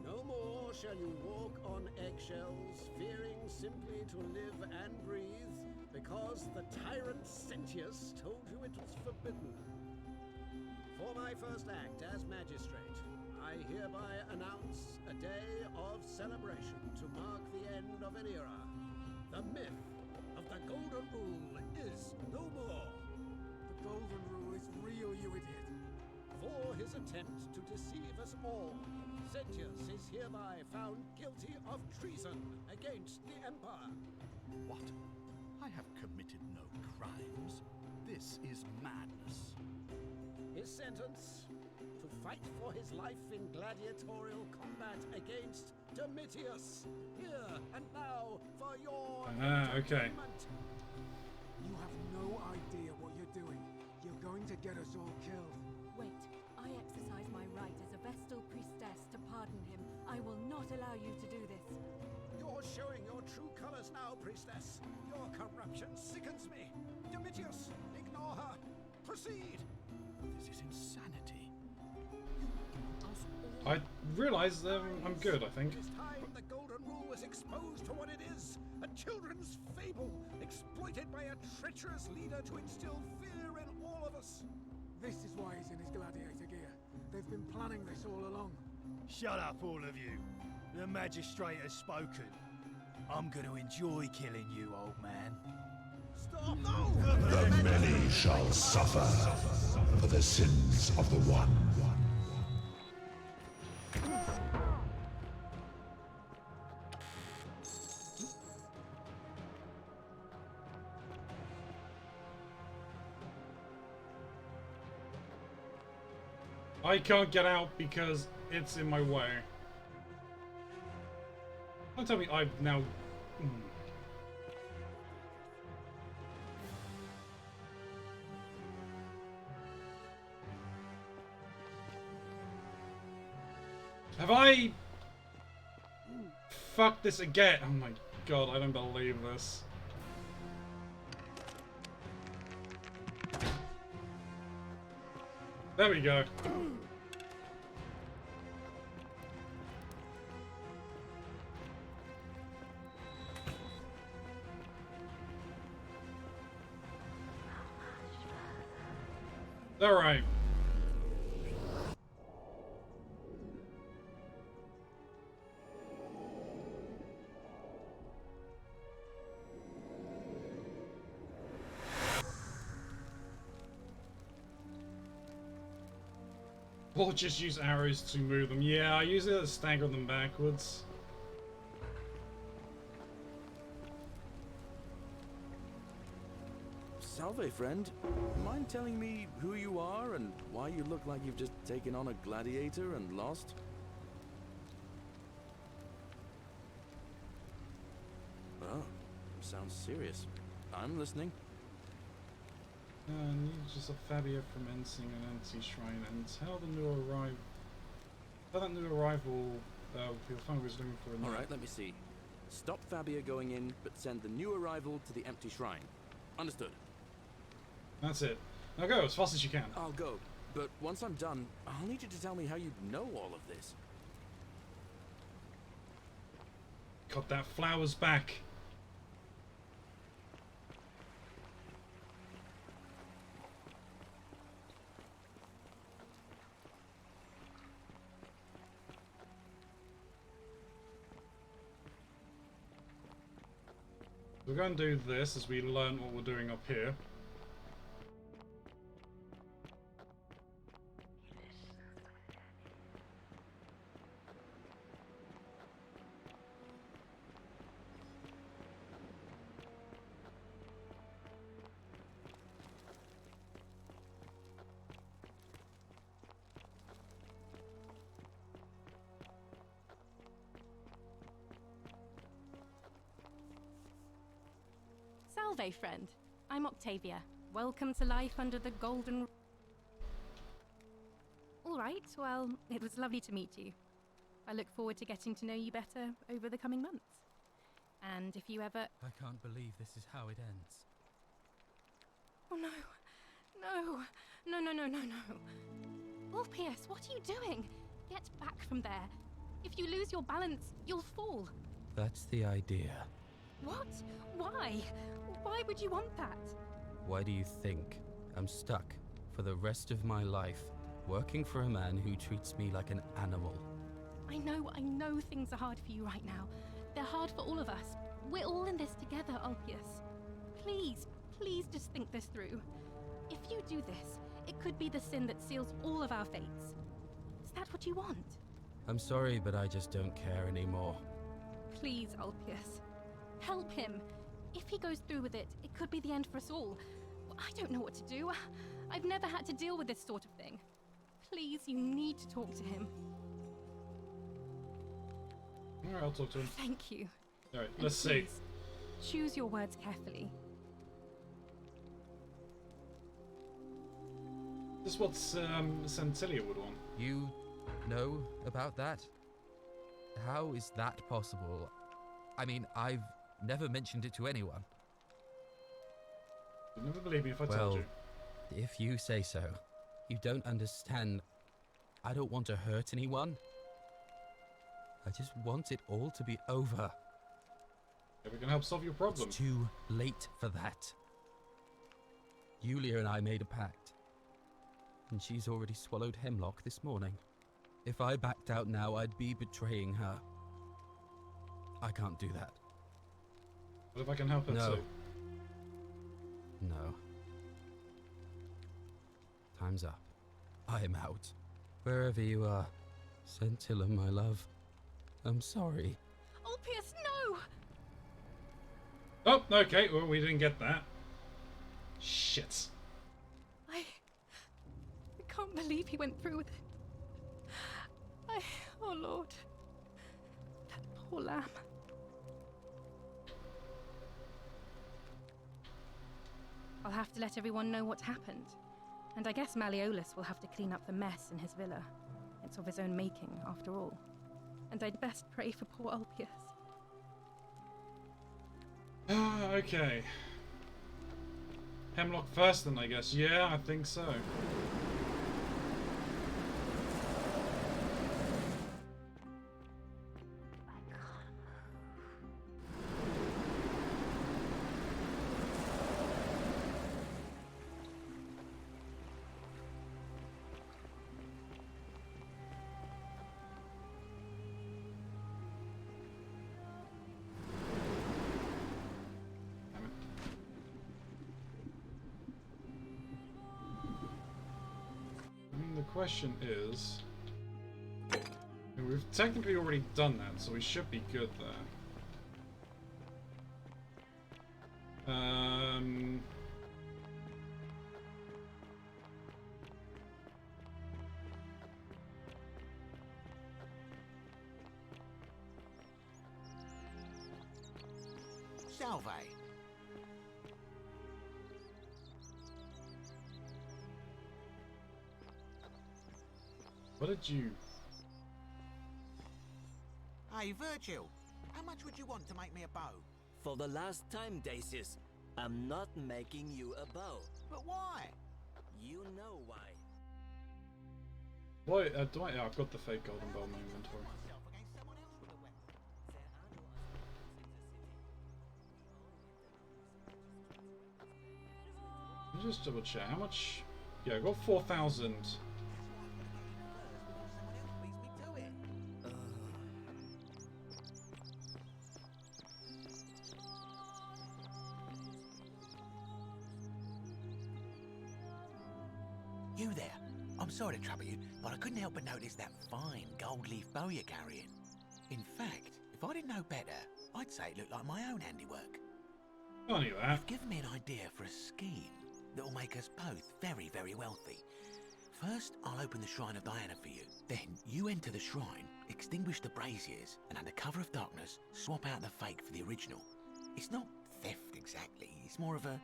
No more shall you walk on eggshells, fearing simply to live and breathe, because the tyrant Sentius told you it was forbidden. For my first act as magistrate, I hereby announce a day of celebration to mark the end of an era. The myth of the Golden Rule is no more. The Golden Rule is real, you idiot. For his attempt to deceive us all, Sentius is hereby found guilty of treason against the Empire. What? I have committed no crimes. This is madness. His sentence: to fight for his life in gladiatorial combat against Domitius. Here and now for your Okay. entertainment. You have no idea what you're doing. You're going to get us all killed. Wait, I exercise my right as a Vestal priestess to pardon him. I will not allow you to do this. You're showing your true colors now, priestess. Your corruption sickens me. Domitius, ignore her. Proceed. This is insanity. I realise I'm good, I think. This time the Golden Rule was exposed for what it is. A children's fable, exploited by a treacherous leader to instill fear in all of us. This is why he's in his gladiator gear. They've been planning this all along. Shut up, all of you. The magistrate has spoken. I'm going to enjoy killing you, old man. Stop! No! The many shall suffer for the sins of the one. I can't get out because it's in my way. Don't tell me I've now... Have I... fucked this again? Oh my god, I don't believe this. There we go. All right. Or just use arrows to move them. Yeah, I use it to stagger them backwards. Salve, friend. Mind telling me who you are and why you look like you've just taken on a gladiator and lost? Oh, sounds serious. I'm listening. Needs a Fabia from Ensing an empty shrine and tell the new arrival. Tell that new arrival your phone was looking for. All right, let me see. Stop Fabia going in, but send the new arrival to the empty shrine. Understood. That's it. Now go as fast as you can. I'll go, but once I'm done, I'll need you to tell me how you know all of this. Got that flowers back. We're going to do this as we learn what we're doing up here. day, friend. I'm Octavia. Welcome to life under the golden... All right, well, it was lovely to meet you. I look forward to getting to know you better over the coming months. And if you ever... I can't believe this is how it ends. Oh no. No. Ulpius, what are you doing? Get back from there. If you lose your balance, you'll fall. That's the idea. What? Why? Why would you want that? Why do you think I'm stuck for the rest of my life working for a man who treats me like an animal? I know things are hard for you right now. They're hard for all of us. We're all in this together, Ulpius. Please just think this through. If you do this, it could be the sin that seals all of our fates. Is that what you want? I'm sorry, but I just don't care anymore. Please, Ulpius. Help him. If he goes through with it, it could be the end for us all. I don't know what to do. I've never had to deal with this sort of thing. Please, you need to talk to him. Alright, I'll talk to him. Thank you. Alright, And let's see. please, choose your words carefully. This is what Centilia would want. You know about that? How is that possible? I mean, I've never mentioned it to anyone. You'd never believe me if I told you. If you say so. You don't understand. I don't want to hurt anyone. I just want it all to be over. Yeah, we can help solve your problem. It's too late for that. Yulia and I made a pact. And she's already swallowed hemlock this morning. If I backed out now, I'd be betraying her. I can't do that. What if I can help her No. too? No. Time's up. I'm out. Wherever you are, Scintilla, my love. I'm sorry. Ulpius, no! Oh, okay, well, we didn't get that. Shit. I can't believe he went through with it. Oh Lord. That poor lamb. I'll have to let everyone know what happened. And I guess Malleolus will have to clean up the mess in his villa. It's of his own making, after all. And I'd best pray for poor Ulpius. Okay. Hemlock first then, I guess. Yeah, I think so. The question is, we've technically already done that, so we should be good there. Salve. What did you... Hey, Virgil, how much would you want to make me a bow? For the last time, Dacius, I'm not making you a bow. But why? You know why. Boy, do I... Yeah, I've got the fake golden bow in my inventory. Let me just double check. How much... Yeah, I got 4,000. You there? I'm sorry to trouble you, but I couldn't help but notice that fine gold leaf bow you're carrying. In fact, if I didn't know better, I'd say it looked like my own handiwork. I knew that. You've given me an idea for a scheme that will make us both very, very wealthy. First, I'll open the Shrine of Diana for you. Then, you enter the shrine, extinguish the braziers, and under cover of darkness, swap out the fake for the original. It's not theft exactly. It's more of a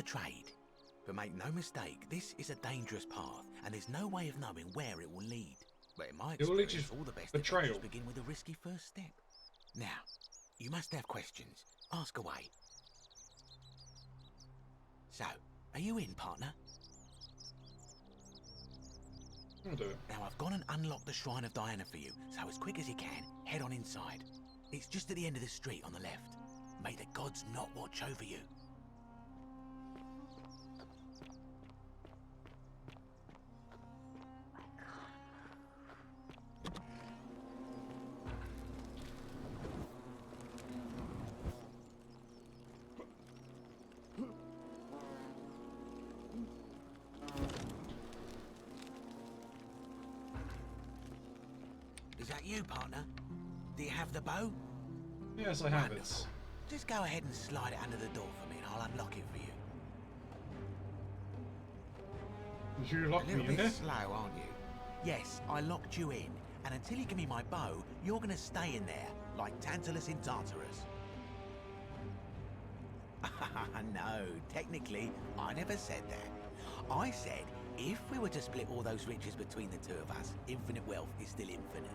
trade. But make no mistake, this is a dangerous path, and there's no way of knowing where it will lead. But in my It will lead experience, to all the best betrayal. adventures begin with a risky first step. Now, you must have questions. Ask away. So, are you in, partner? I'll do it. Now, I've gone and unlocked the Shrine of Diana for you, so as quick as you can, head on inside. It's just at the end of the street on the left. May the gods not watch over you. Is that you, partner? Do you have the bow? Yes, I have Wonderful. Just go ahead and slide it under the door for me and I'll unlock it for you. it. You locked A little me in bit here? slow, aren't you? Yes, I locked you in, and until you give me my bow, you're gonna stay in there, like Tantalus in Tartarus. No, technically, I never said that. I said, if we were to split all those riches between the two of us, infinite wealth is still infinite.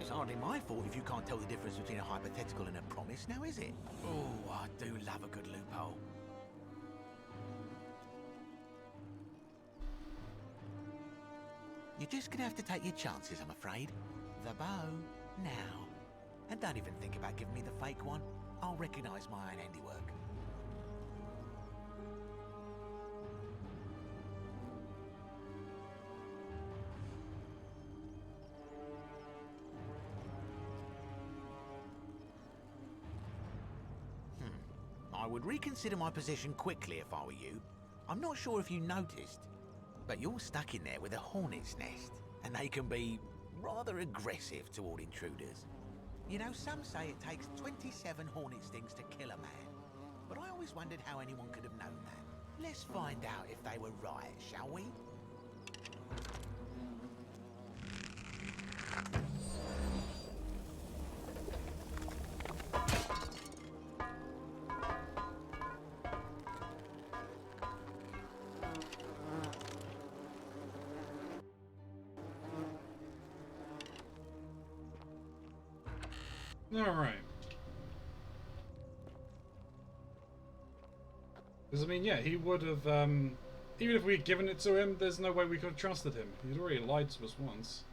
It's hardly my fault if you can't tell the difference between a hypothetical and a promise, now is it? Oh, I do love a good loophole. You're just gonna have to take your chances, I'm afraid. The bow, now. And don't even think about giving me the fake one. I'll recognise my own handiwork. I would reconsider my position quickly if I were you. I'm not sure if you noticed, but you're stuck in there with a hornet's nest, and they can be rather aggressive toward intruders. You know, some say it takes 27 hornet stings to kill a man, but I always wondered how anyone could have known that. Let's find out if they were right, shall we? Alright. Because, I mean, yeah, he would have, even if we had given it to him, there's no way we could have trusted him. He's already lied to us once.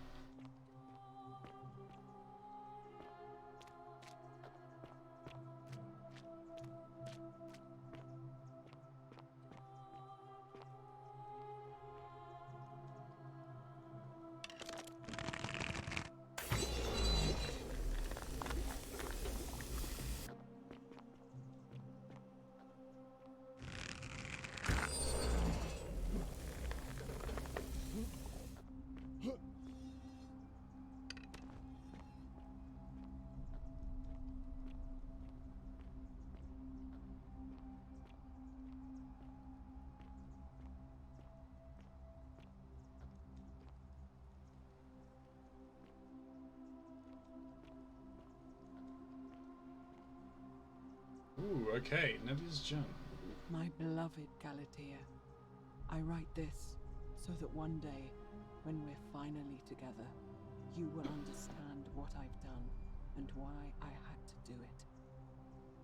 Ooh, okay, Nevia's Gem. My beloved Galatea, I write this so that one day, when we're finally together, you will understand what I've done and why I had to do it.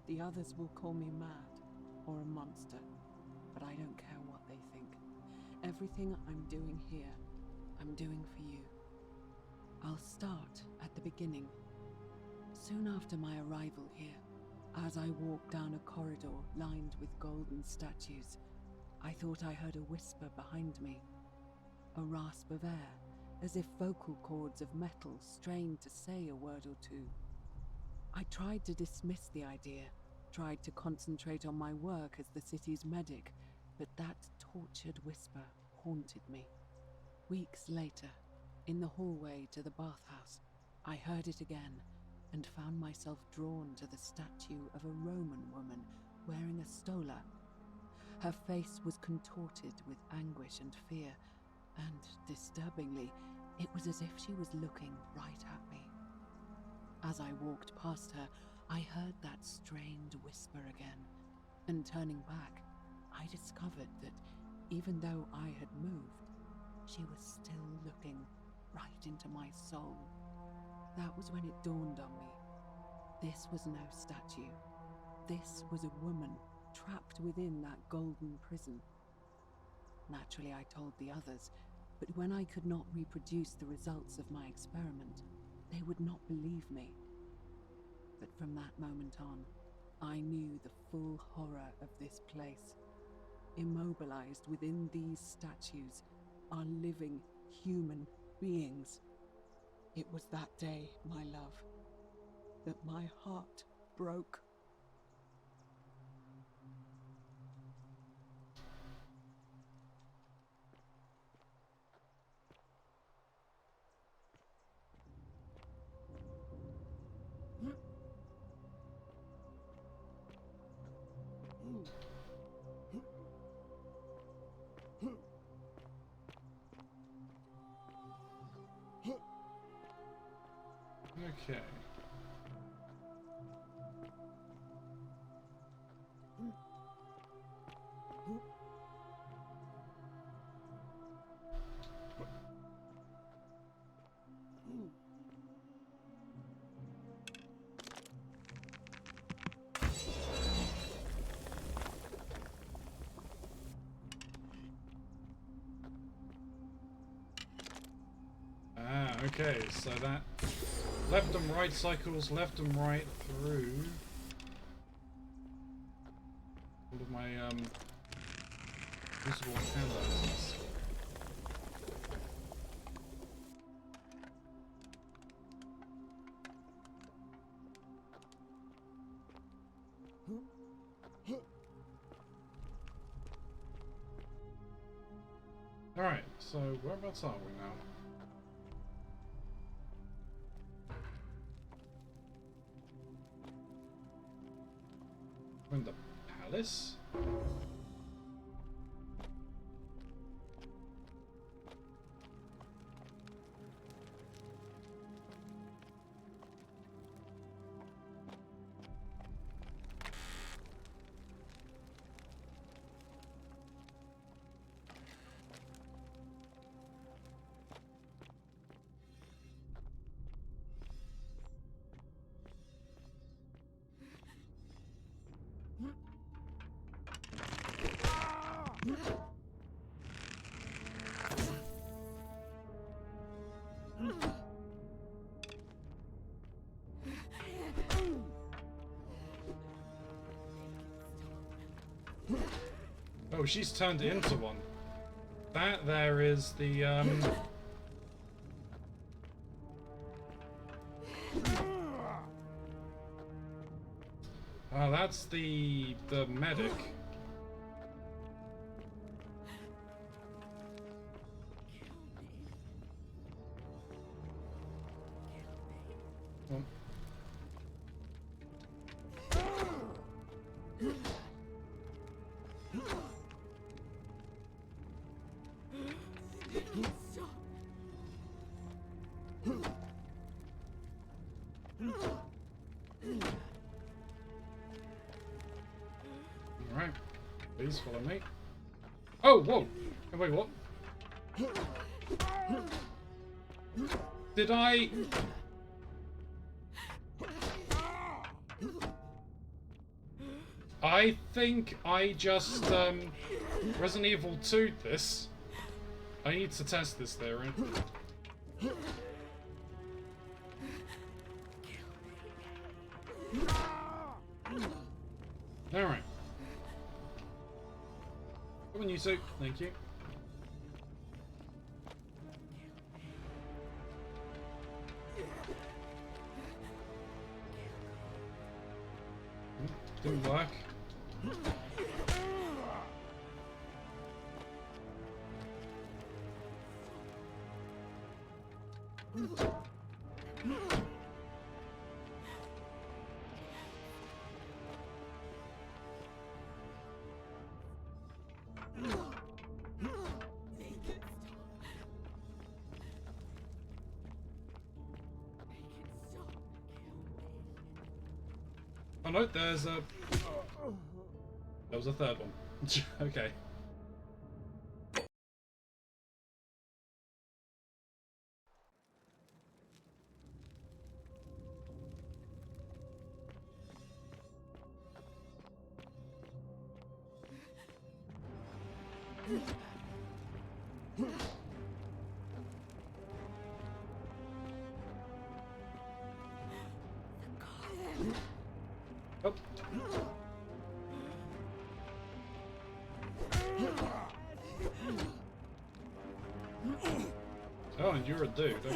The others will call me mad or a monster, but I don't care what they think. Everything I'm doing here, I'm doing for you. I'll start at the beginning. Soon after my arrival here, as I walked down a corridor lined with golden statues, I thought I heard a whisper behind me. A rasp of air, as if vocal cords of metal strained to say a word or two. I tried to dismiss the idea, tried to concentrate on my work as the city's medic, but that tortured whisper haunted me. Weeks later, in the hallway to the bathhouse, I heard it again, and found myself drawn to the statue of a Roman woman wearing a stola. Her face was contorted with anguish and fear, and, disturbingly, it was as if she was looking right at me. As I walked past her, I heard that strained whisper again, And turning back, I discovered that even though I had moved, she was still looking right into my soul. That was when it dawned on me. This was no statue. This was a woman trapped within that golden prison. Naturally, I told the others, but when I could not reproduce the results of my experiment, they would not believe me. But from that moment on, I knew the full horror of this place. Immobilized within these statues are living human beings. It was that day, my love, that my heart broke. Okay. Okay, so that left and right cycles left and right through all of my usable hand items. Alright, so whereabouts are we now? We're in the palace? Oh, she's turned into one. That there is the oh, that's the medic. Oh. Alright, please follow me. Oh, whoa! Oh, wait, what? Did I... I think I just, Resident Evil 2'd this. I need to test this theory. Alright. Come on, you two. Thank you. Didn't work. Oh no, there's a... There was a third one. Okay. Oh. Oh, and you're a dude, okay.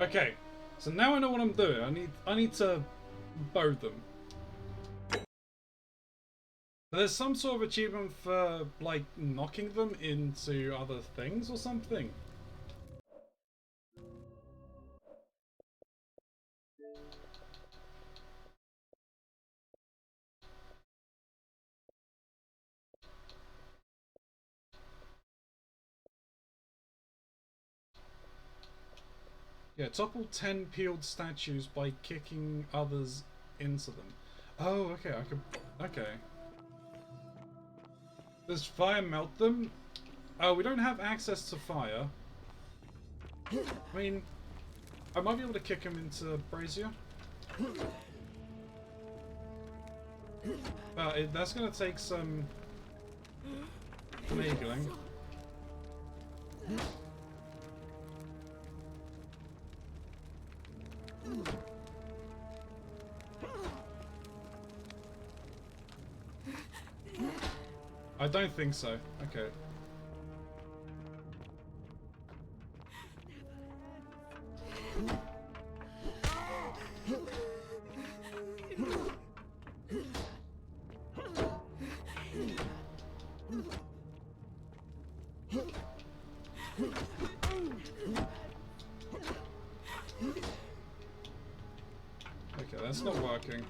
Okay, so now I know what I'm doing. I need to bow them. There's some sort of achievement for like knocking them into other things or something. Yeah, topple 10 peeled statues by kicking others into them. Oh, okay, I could... Okay. Does fire melt them? Oh, we don't have access to fire. I mean, I might be able to kick him into brazier. But that's going to take some finagling. I don't think so. Okay. Okay, that's not working.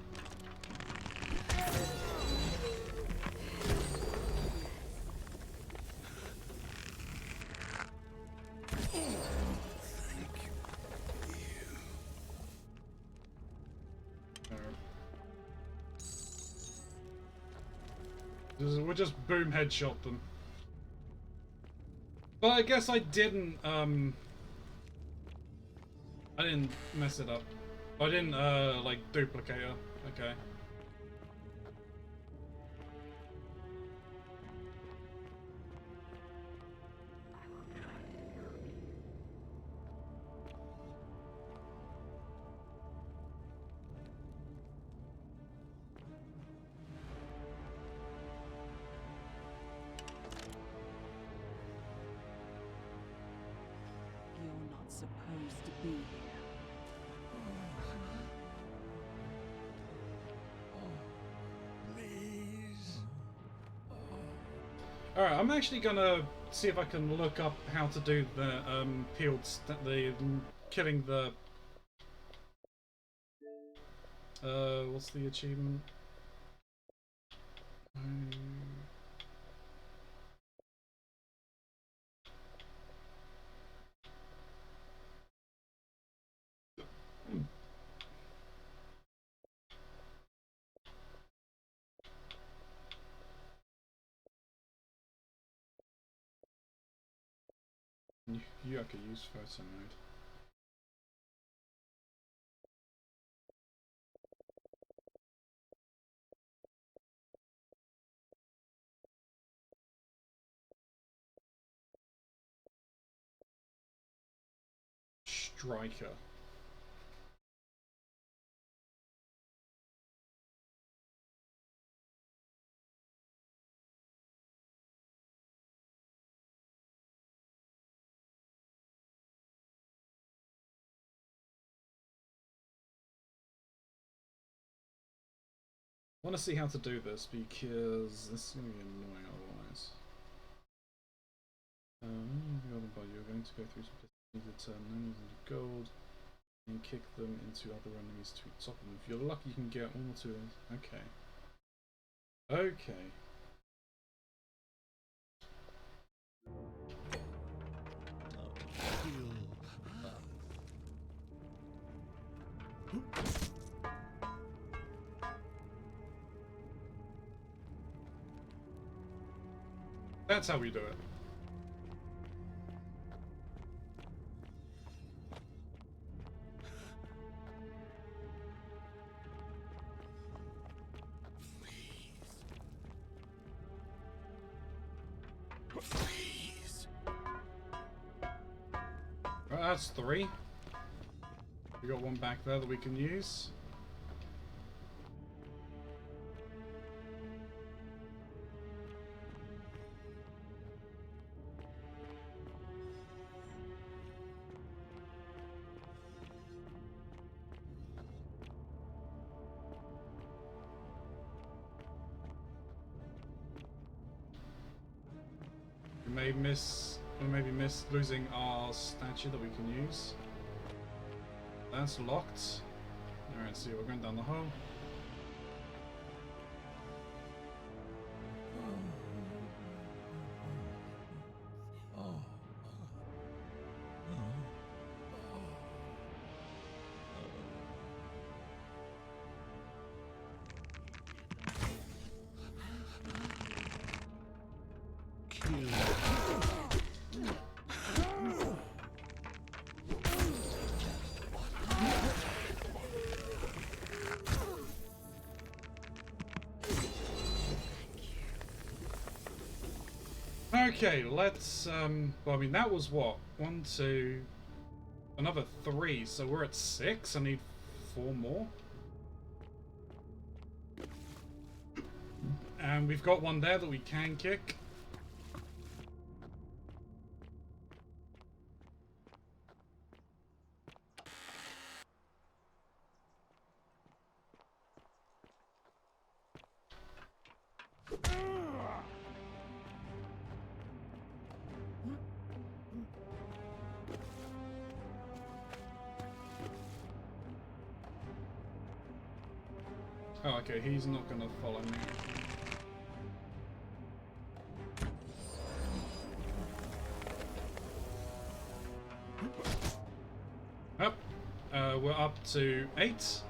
We'll just boom headshot them. But I guess I didn't mess it up. I didn't like duplicate her. Okay. You're not supposed to be here. Alright, I'm actually gonna see if I can look up how to do the killing the what's the achievement? You have to use photo mode. Striker. I want to see how to do this because this is going to be annoying otherwise. You're going to go through some to turn enemies into gold and kick them into other enemies to top them. If you're lucky, you can get one or two. Okay. Okay. That's how we do it. Please. Right, that's 3. We got one back there that we can use. We maybe miss losing our statue that we can use. That's locked. Alright, so we're going down the hole. Okay, let's well, I mean that was what? 1, 2, another 3, so we're at 6. I need 4 more. And we've got one there that we can kick. Oh, okay, he's not gonna follow me. Up. We're up to 8.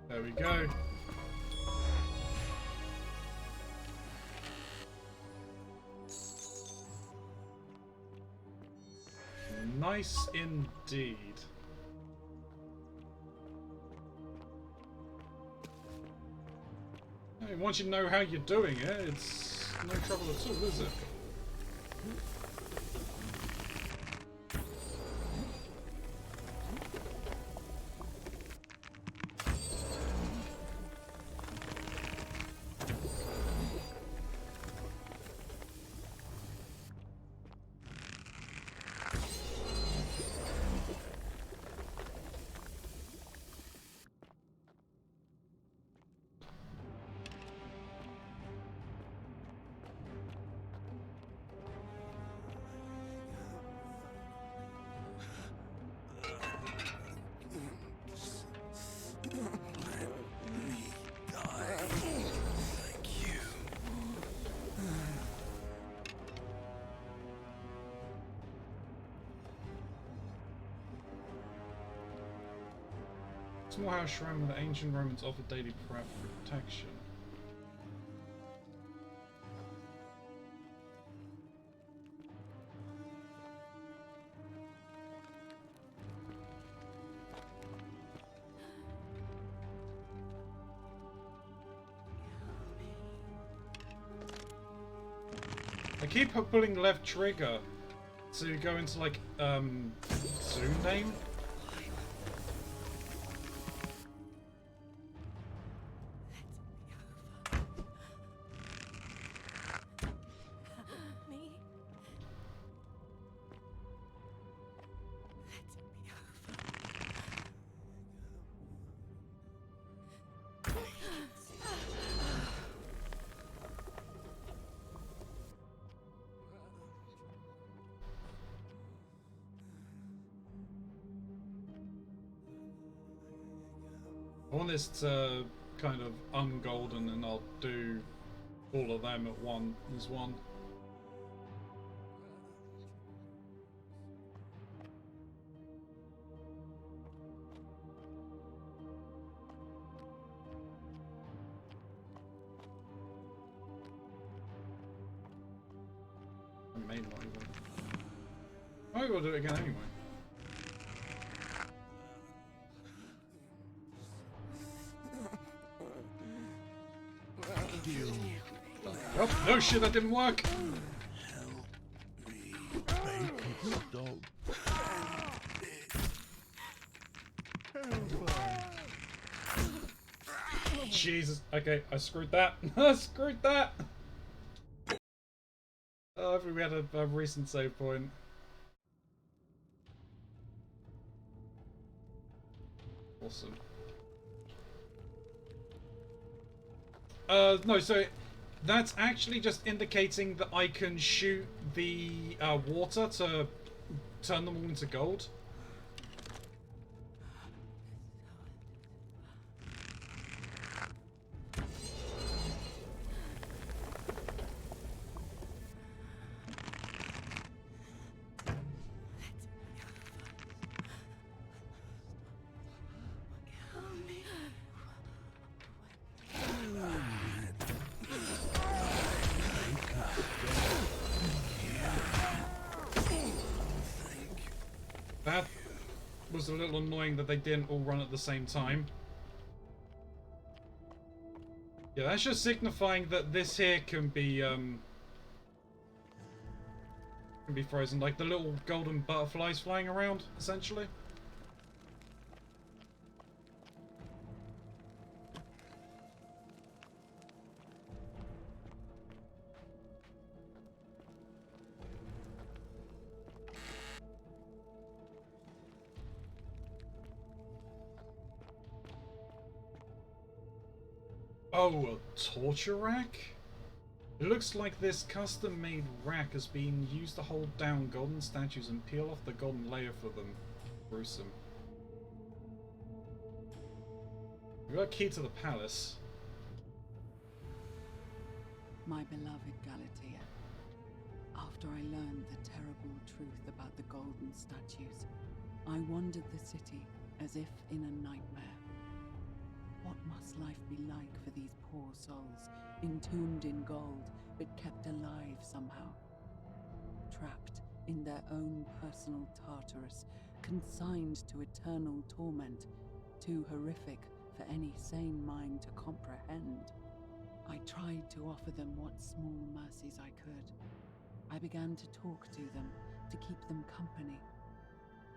There we go. Nice indeed. I mean, once you know how you're doing it, it's no trouble at all, is it? Small house shrine where the ancient Romans offered daily protection. I keep pulling left trigger to go into like Zoom name. I want this to kind of ungolden, and I'll do all of them at one as one. I may not even. Maybe we'll do it again anyway. Oh, no shit, that didn't work! Jesus, okay, I screwed that. I screwed that! Oh, I think we had a recent save point. Awesome. No, so that's actually just indicating that I can shoot the water to turn them all into gold. That was a little annoying that they didn't all run at the same time. Yeah, that's just signifying that this here can be frozen, like the little golden butterflies flying around, essentially. Oh, a torture rack? It looks like this custom-made rack has been used to hold down golden statues and peel off the golden layer for them. Gruesome. We got a key to the palace. My beloved Galatea, after I learned the terrible truth about the golden statues, I wandered the city as if in a nightmare. What must life be like for these poor souls, entombed in gold, but kept alive somehow? Trapped in their own personal Tartarus, consigned to eternal torment, too horrific for any sane mind to comprehend. I tried to offer them what small mercies I could. I began to talk to them, to keep them company.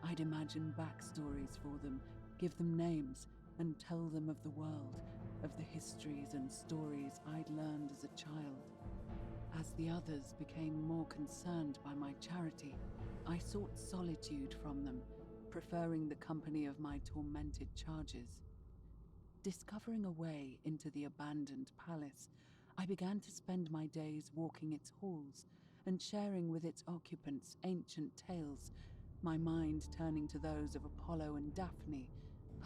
I'd imagine backstories for them, give them names, and tell them of the world, of the histories and stories I'd learned as a child. As the others became more concerned by my charity, I sought solitude from them, preferring the company of my tormented charges. Discovering a way into the abandoned palace, I began to spend my days walking its halls and sharing with its occupants ancient tales, my mind turning to those of Apollo and Daphne,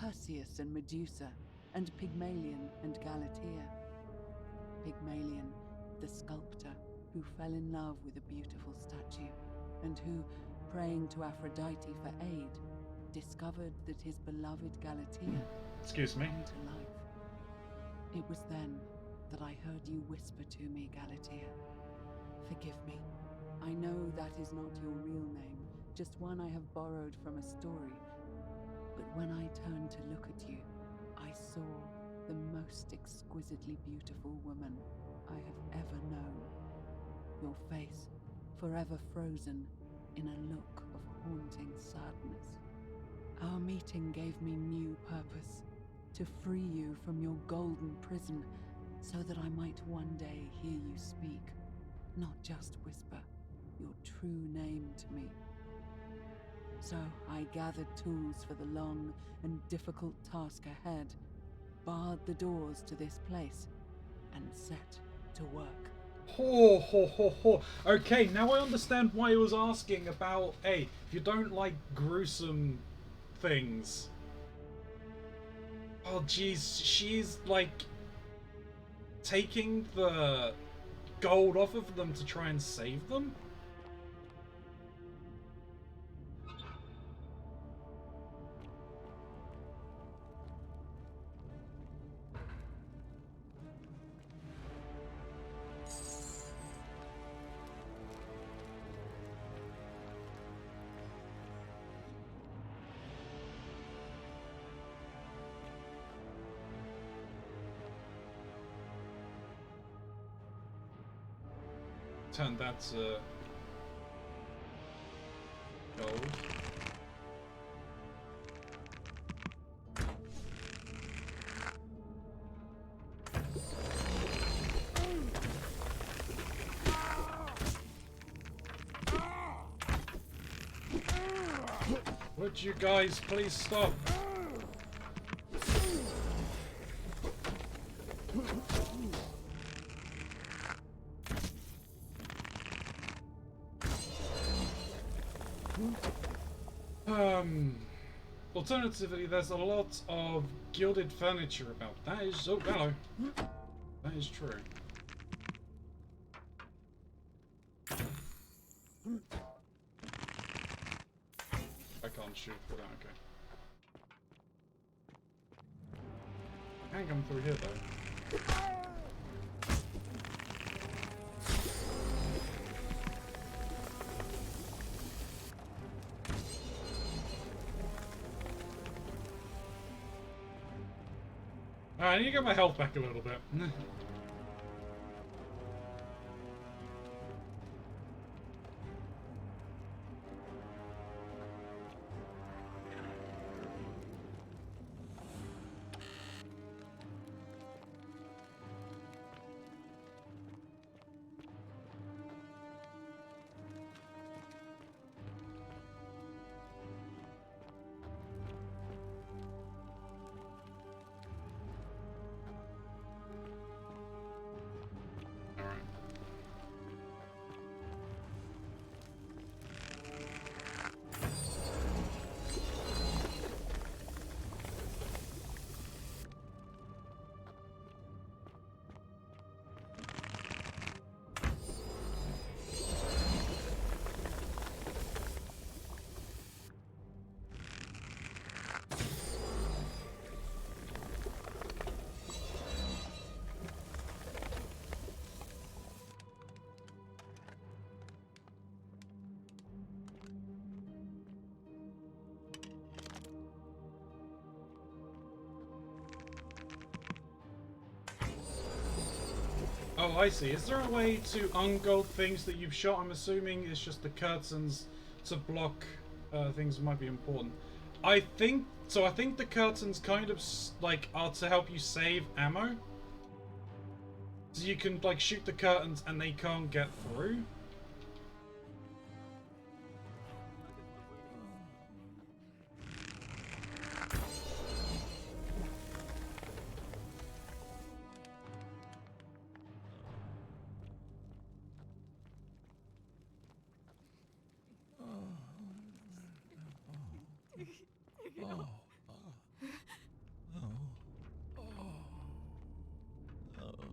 Perseus and Medusa, and Pygmalion and Galatea. Pygmalion, the sculptor who fell in love with a beautiful statue, and who, praying to Aphrodite for aid, discovered that his beloved Galatea Excuse me. Come to life. It was then that I heard you whisper to me, Galatea. Forgive me. I know that is not your real name, just one I have borrowed from a story. But when I turned to look at you, I saw the most exquisitely beautiful woman I have ever known. Your face, forever frozen in a look of haunting sadness. Our meeting gave me new purpose, to free you from your golden prison, so that I might one day hear you speak, not just whisper your true name to me. So I gathered tools for the long and difficult task ahead, barred the doors to this place, and set to work. Ho ho ho ho. Okay, now I understand why he was asking about, hey, if you don't like gruesome things. Oh jeez, she's like taking the gold off of them to try and save them? Turn that to gold. Would you guys please stop? Alternatively, there's a lot of gilded furniture about. That is... oh, hello. That is true. I can't shoot for that, okay. Can't come through here, though. I need to get my health back a little bit. Oh, I see. Is there a way to ungold things that you've shot? I'm assuming it's just the curtains to block things that might be important. I think so. I think the curtains kind of like are to help you save ammo. So you can like shoot the curtains and they can't get through.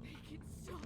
Make it stop.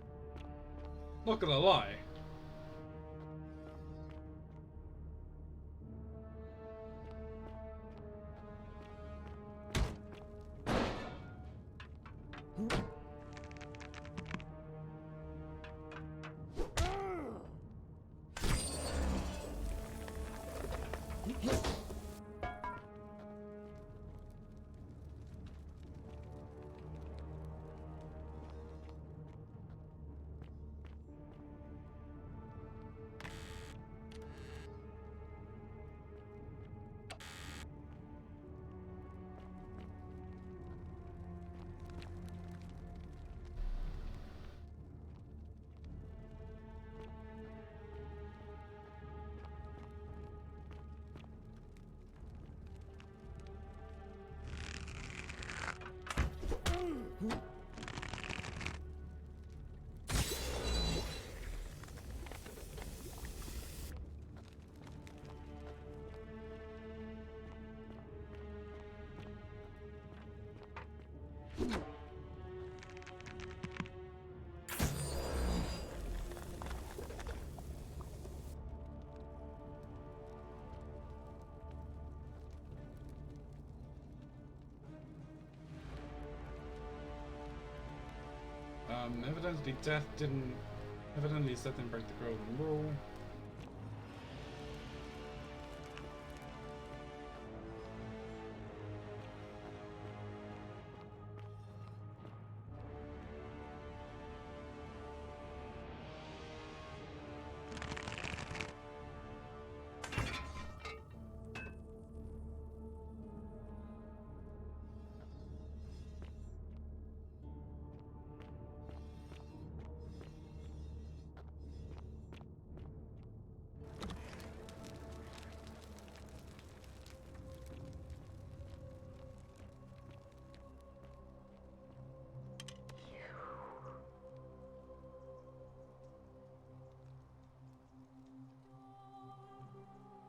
Not gonna lie. Evidently death didn't break the golden rule.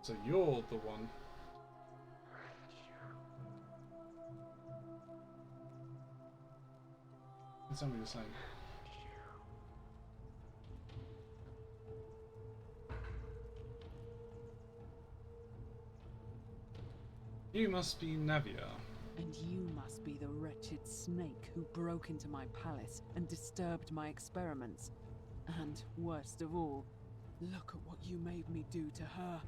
So you're the one. That's what you're saying. You must be Navia. And you must be the wretched snake who broke into my palace and disturbed my experiments. And worst of all, look at what you made me do to her.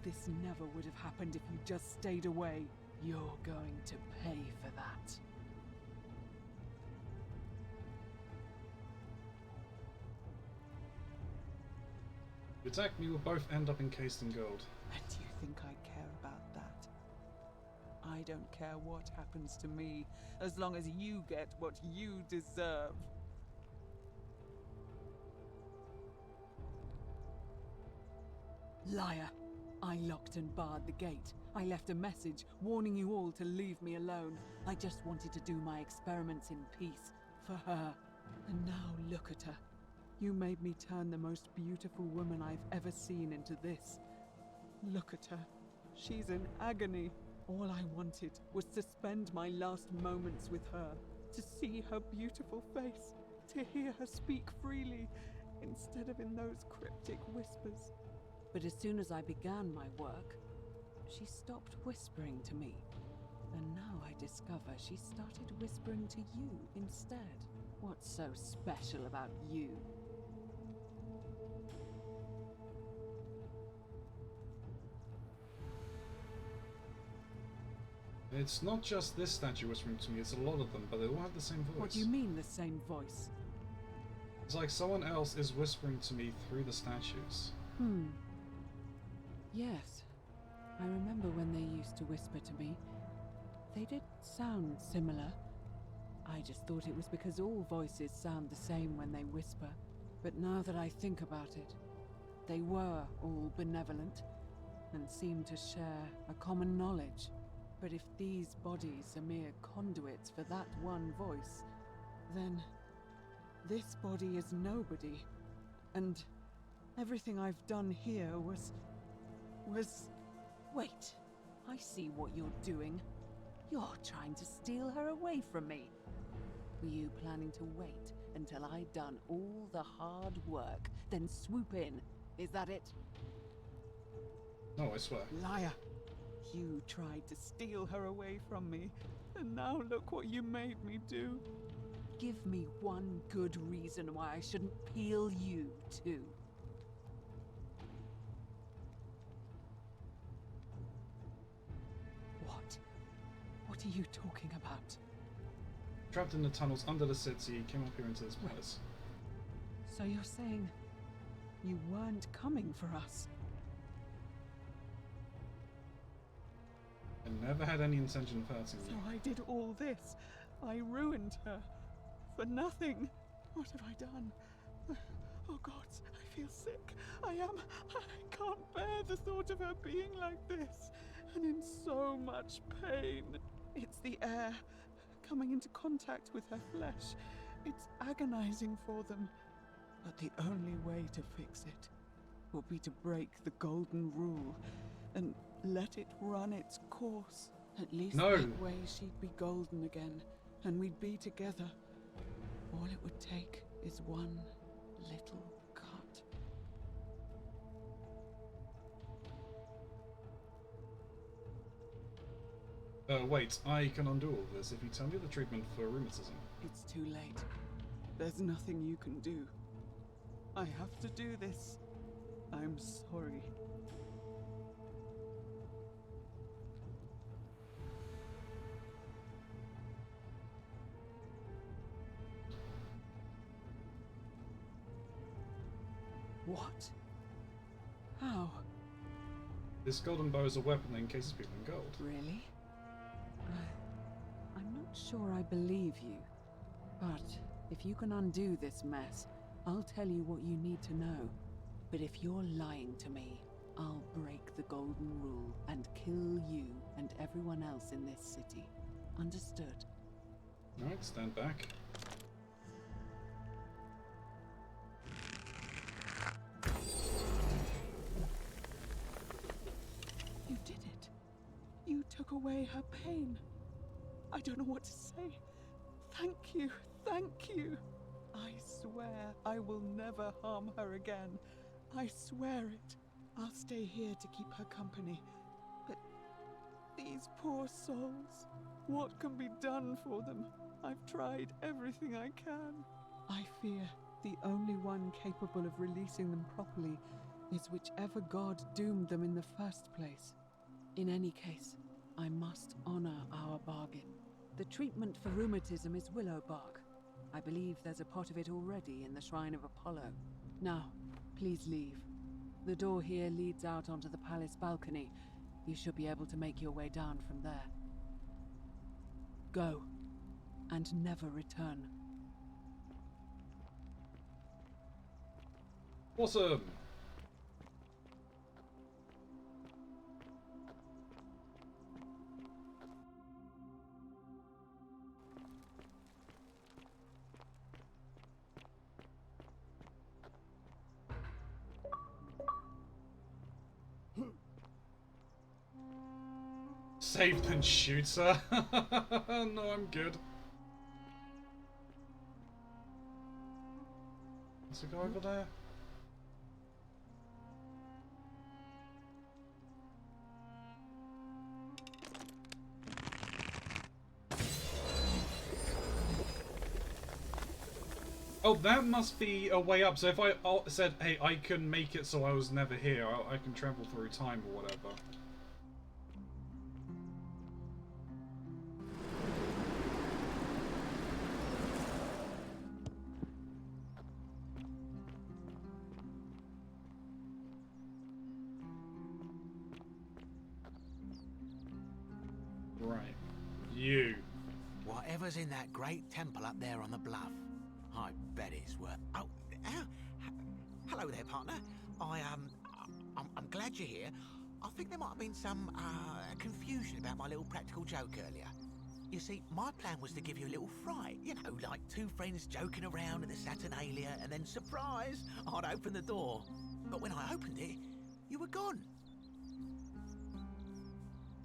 This never would have happened if you just stayed away. You're going to pay for that. If you attack me, we'll both end up encased in gold. And you think I care about that? I don't care what happens to me, as long as you get what you deserve. Liar! I locked and barred the gate. I left a message warning you all to leave me alone. I just wanted to do my experiments in peace, for her. And now look at her. You made me turn the most beautiful woman I've ever seen into this. Look at her. She's in agony. All I wanted was to spend my last moments with her, to see her beautiful face, to hear her speak freely, instead of in those cryptic whispers. But as soon as I began my work, she stopped whispering to me. And now I discover she started whispering to you instead. What's so special about you? It's not just this statue whispering to me, it's a lot of them, but they all have the same voice. What do you mean, the same voice? It's like someone else is whispering to me through the statues. Yes. I remember when they used to whisper to me. They did sound similar. I just thought it was because all voices sound the same when they whisper. But now that I think about it, they were all benevolent and seemed to share a common knowledge. But if these bodies are mere conduits for that one voice, then this body is nobody. And everything I've done here was... Wait, I see what you're doing. You're trying to steal her away from me. Were you planning to wait until I'd done all the hard work, then swoop in. Is that it? No, I swear. Liar! You tried to steal her away from me, and now look what you made me do. Give me one good reason why I shouldn't peel you, too. What? What are you talking about? Trapped in the tunnels under the city, came up here into this place. So you're saying you weren't coming for us? I never had any intention of hurting you. So I did all this. I ruined her. For nothing. What have I done? Oh God, I feel sick. I can't bear the thought of her being like this. And in so much pain. It's the air. Coming into contact with her flesh. It's agonizing for them. But the only way to fix it will be to break the golden rule and let it run its course. At least that way she'd be golden again, and we'd be together. All it would take is one little cut. Wait, I can undo all this if you tell me the treatment for rheumatism. It's too late. There's nothing you can do. I have to do this. I'm sorry. What? How? This golden bow is a weapon that encases people in gold. Really? I'm not sure I believe you. But if you can undo this mess, I'll tell you what you need to know. But if you're lying to me, I'll break the golden rule and kill you and everyone else in this city. Understood? Alright, stand back. You did it. You took away her pain. I don't know what to say. Thank you. Thank you. I swear I will never harm her again. I swear it. I'll stay here to keep her company. But these poor souls, what can be done for them? I've tried everything I can. I fear the only one capable of releasing them properly is whichever god doomed them in the first place. In any case, I must honor our bargain. The treatment for rheumatism is willow bark. I believe there's a pot of it already in the Shrine of Apollo. Now, please leave. The door here leads out onto the palace balcony. You should be able to make your way down from there. Go, and never return. Awesome! Save then shoots her. No, I'm good. Let's go over there. Oh, that must be a way up. So if I said, hey, I can make it so I was never here, I can travel through time or whatever. Right. You. Whatever's in that great temple up there on the bluff, I bet it's worth... Oh, hello there, partner. I'm glad you're here. I think there might have been some, confusion about my little practical joke earlier. You see, my plan was to give you a little fright. You know, like two friends joking around at the Saturnalia, and then, surprise, I'd open the door. But when I opened it, you were gone.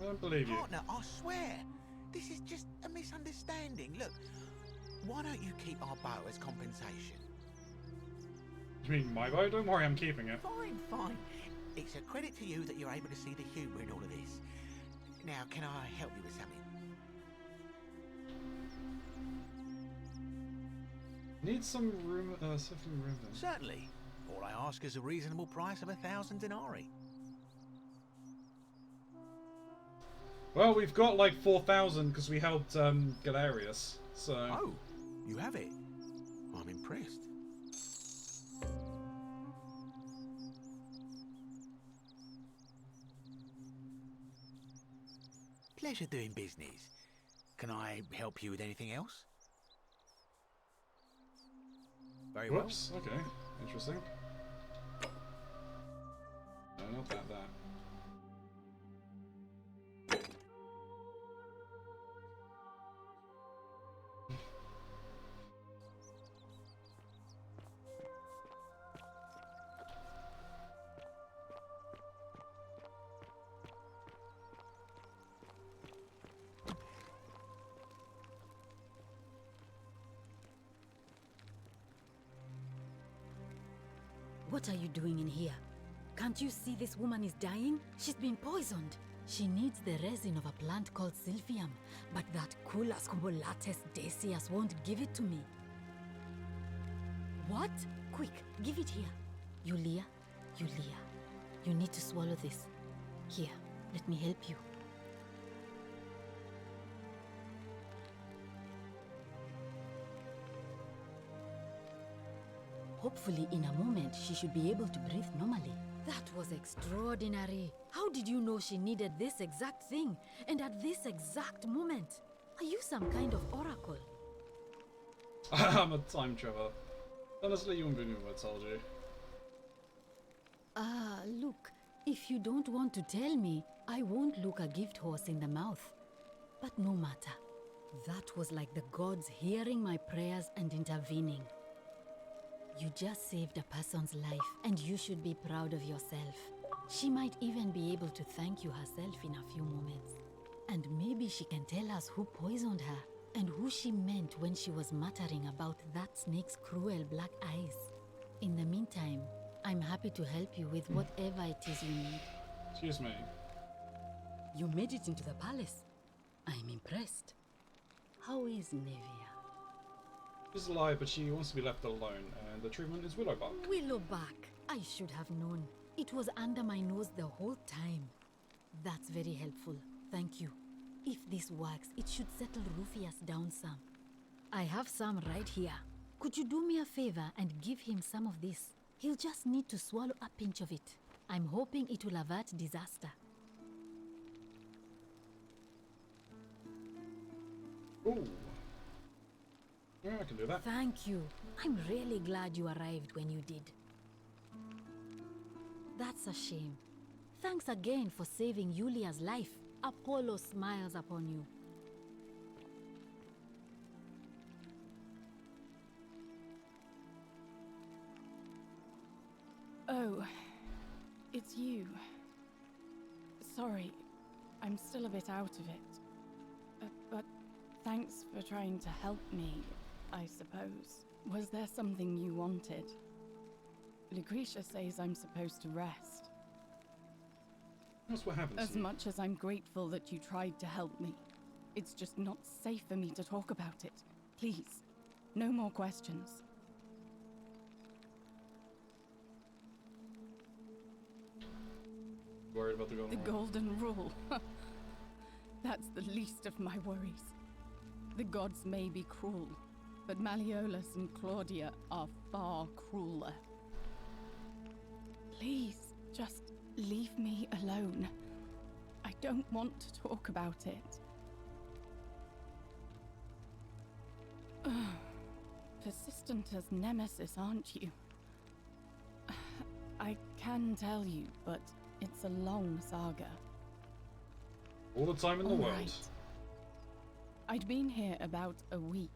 I don't believe you. Partner, I swear, this is just a misunderstanding. Look, why don't you keep our bow as compensation? You mean my bow? Don't worry, I'm keeping it. Fine, fine. It's a credit to you that you're able to see the humour in all of this. Now, can I help you with something? Need some room, something room then. Certainly. All I ask is a reasonable price of 1,000 denarii. Well, we've got like 4,000 because we helped Galerius, so... Oh, you have it? I'm impressed. Pleasure doing business. Can I help you with anything else? Very well. Whoops, okay. Interesting. No, not that. What are you doing in here? Can't you see this woman is dying? She's been poisoned. She needs the resin of a plant called Silphium, but that Culas Cumbulates Decius won't give it to me. What? Quick, give it here. Yulia, you need to swallow this. Here, let me help you. Hopefully, in a moment, she should be able to breathe normally. That was extraordinary. How did you know she needed this exact thing, and at this exact moment? Are you some kind of oracle? I'm a time traveler. Honestly, you wouldn't believe what I told you. Look, if you don't want to tell me, I won't look a gift horse in the mouth. But no matter. That was like the gods hearing my prayers and intervening. You just saved a person's life, and you should be proud of yourself. She might even be able to thank you herself in a few moments. And maybe she can tell us who poisoned her, and who she meant when she was muttering about that snake's cruel black eyes. In the meantime, I'm happy to help you with whatever it is you need. Excuse me. You made it into the palace. I'm impressed. How is Nevia? She's alive, but she wants to be left alone, and the treatment is Willowbark. Willowbark. I should have known. It was under my nose the whole time. That's very helpful. Thank you. If this works, it should settle Rufius down some. I have some right here. Could you do me a favor and give him some of this? He'll just need to swallow a pinch of it. I'm hoping it will avert disaster. Ooh. Yeah, I can do that. Thank you. I'm really glad you arrived when you did. That's a shame. Thanks again for saving Yulia's life. Apollo smiles upon you. Oh, it's you. Sorry, I'm still a bit out of it. But thanks for trying to help me, I suppose. Was there something you wanted? Lucretia says I'm supposed to rest. That's what happens. As much as I'm grateful that you tried to help me, it's just not safe for me to talk about it. Please, no more questions. Worried about the golden rule? The golden rule. That's the least of my worries. The gods may be cruel, but Malleolus and Claudia are far crueler. Please, just leave me alone. I don't want to talk about it. Persistent as Nemesis, aren't you? I can tell you, but it's a long saga. All the time in the world. Right. I'd been here about a week.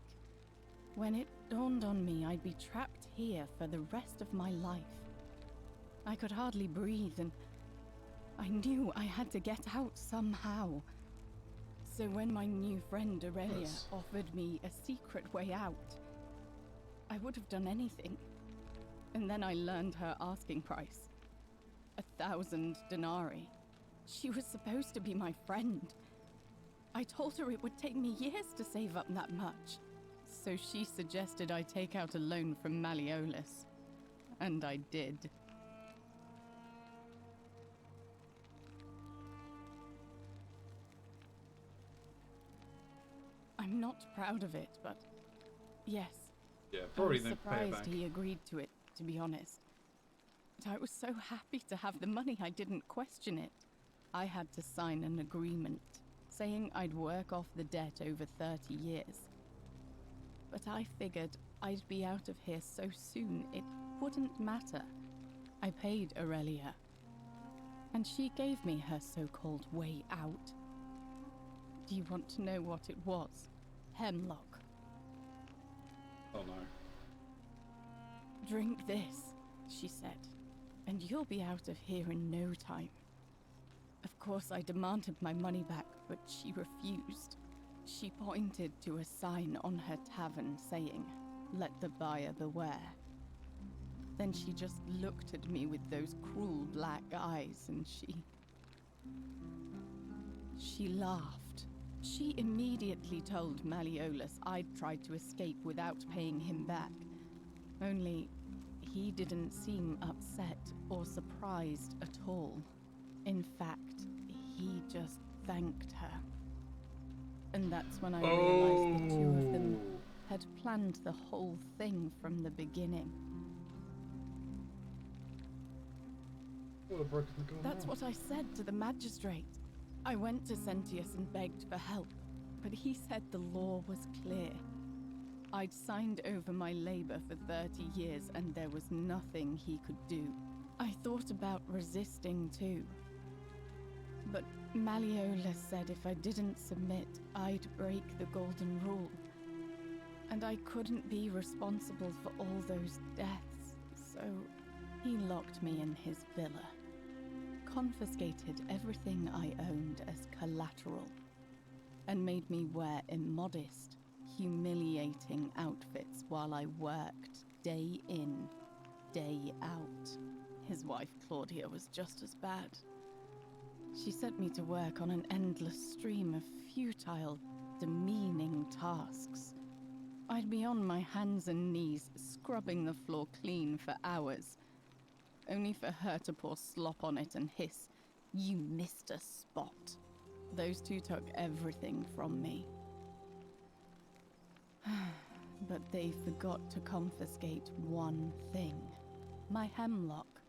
When it dawned on me I'd be trapped here for the rest of my life. I could hardly breathe, and I knew I had to get out somehow. So when my new friend Aurelia Nice. offered me a secret way out, I would have done anything. And then I learned her asking price. 1,000 denarii. She was supposed to be my friend. I told her it would take me years to save up that much. So she suggested I take out a loan from Malleolus. And I did. I'm not proud of it, but yes. Yeah, I probably was then pay it surprised back. he agreed to it, to be honest. But I was so happy to have the money I didn't question it. I had to sign an agreement, saying I'd work off the debt over 30 years. But I figured I'd be out of here so soon it wouldn't matter. I paid Aurelia, and she gave me her so-called way out. Do you want to know what it was? Hemlock. Oh no. Drink this, she said, and you'll be out of here in no time. Of course, I demanded my money back, but she refused. She pointed to a sign on her tavern saying, "Let the buyer beware." Then she just looked at me with those cruel black eyes and she laughed. She immediately told Malleolus I'd tried to escape without paying him back. Only, he didn't seem upset or surprised at all. In fact, he just thanked her. And that's when I realized the two of them had planned the whole thing from the beginning. Well, broken the golden That's rule. what I said to the magistrate. I went to Sentius and begged for help, but he said the law was clear. I'd signed over my labor for 30 years and there was nothing he could do. I thought about resisting too. But Malleolus said if I didn't submit, I'd break the golden rule. And I couldn't be responsible for all those deaths, so he locked me in his villa. Confiscated everything I owned as collateral, and made me wear immodest, humiliating outfits while I worked day in, day out. His wife Claudia was just as bad. She sent me to work on an endless stream of futile, demeaning tasks. I'd be on my hands and knees, scrubbing the floor clean for hours, only for her to pour slop on it and hiss, "You missed a spot." Those two took everything from me. But they forgot to confiscate one thing. My hemlock.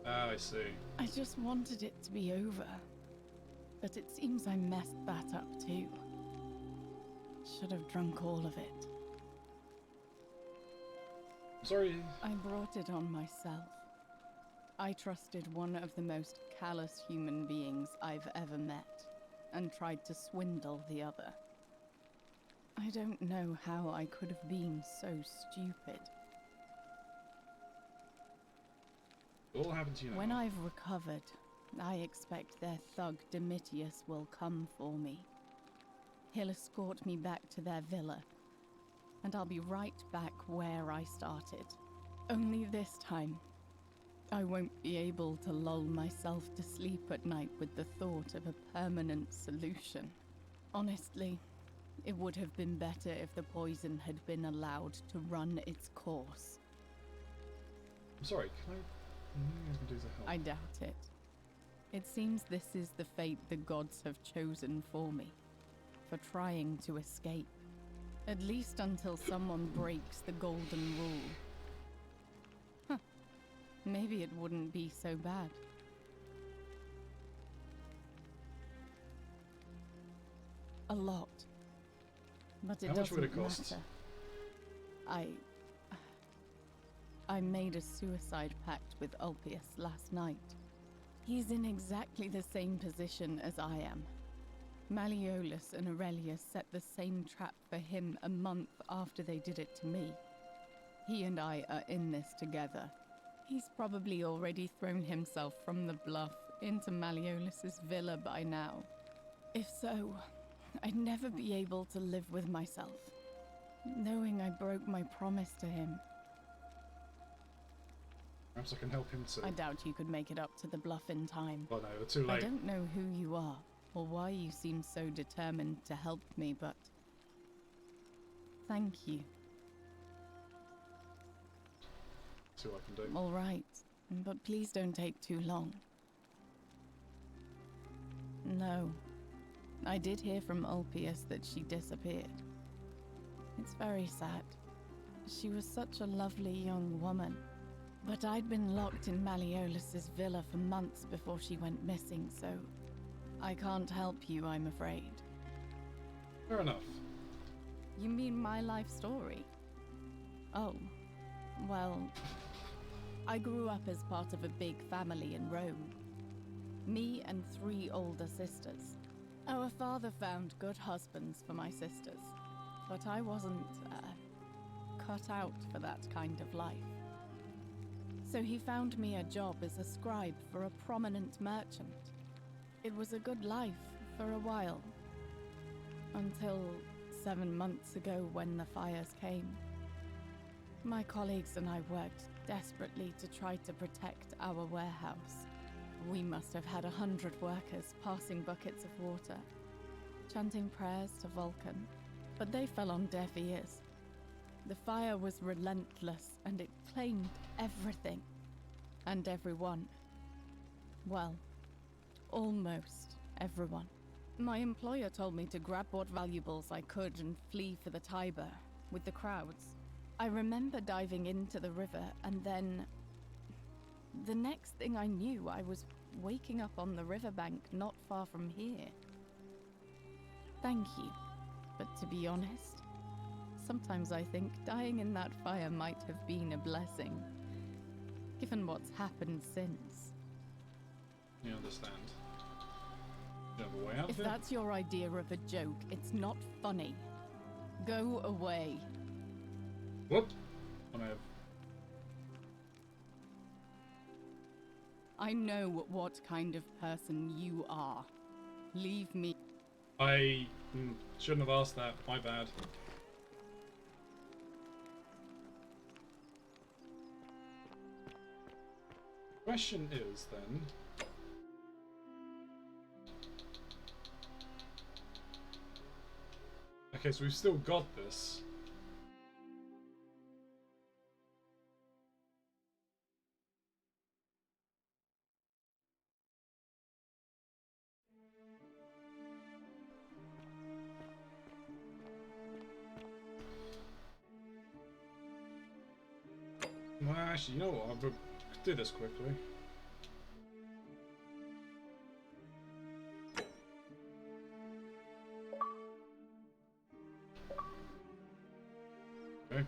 Ah, I see. I just wanted it to be over. But it seems I messed that up too. Should have drunk all of it. Sorry. I brought it on myself. I trusted one of the most callous human beings I've ever met, and tried to swindle the other. I don't know how I could have been so stupid. What will happen to you now? When I've recovered, I expect their thug Domitius will come for me. He'll escort me back to their villa, and I'll be right back where I started. Only this time, I won't be able to lull myself to sleep at night with the thought of a permanent solution. Honestly, it would have been better if the poison had been allowed to run its course. I'm sorry, can I do the help? I doubt it. It seems this is the fate the gods have chosen for me, for trying to escape. At least until someone breaks the golden rule. Huh. Maybe it wouldn't be so bad. A lot. But it How much doesn't would it cost? matter. I made a suicide pact with Ulpius last night. He's in exactly the same position as I am. Malleolus and Aurelia set the same trap for him a month after they did it to me. He and I are in this together. He's probably already thrown himself from the bluff into Malleolus's villa by now. If so, I'd never be able to live with myself, knowing I broke my promise to him. Perhaps I can help him too. I doubt you could make it up to the bluff in time. Oh no, we're too late. I don't know who you are, or why you seem so determined to help me, but thank you. See what I can do. All right, but please don't take too long. No, I did hear from Ulpius that she disappeared. It's very sad. She was such a lovely young woman. But I'd been locked in Malleolus's villa for months before she went missing, so I can't help you, I'm afraid. Fair enough. You mean my life story? Oh, well, I grew up as part of a big family in Rome. Me and 3 older sisters. Our father found good husbands for my sisters, but I wasn't cut out for that kind of life. So he found me a job as a scribe for a prominent merchant. It was a good life for a while, until 7 months ago when the fires came. My colleagues and I worked desperately to try to protect our warehouse. We must have had 100 workers passing buckets of water, chanting prayers to Vulcan, but they fell on deaf ears. The fire was relentless, and it claimed everything. And everyone. Well, almost everyone. My employer told me to grab what valuables I could and flee for the Tiber, with the crowds. I remember diving into the river, and then... the next thing I knew, I was waking up on the riverbank not far from here. Thank you, but to be honest, sometimes I think dying in that fire might have been a blessing, given what's happened since. You understand. You have a way out If of it? that's your idea of a joke, it's not funny. Go away. Whoop! I may have... I know what kind of person you are. Leave me. I shouldn't have asked that. My bad. Question is then, okay, so we've still got this. Well, actually, you know what? I'll do this quickly. Okay.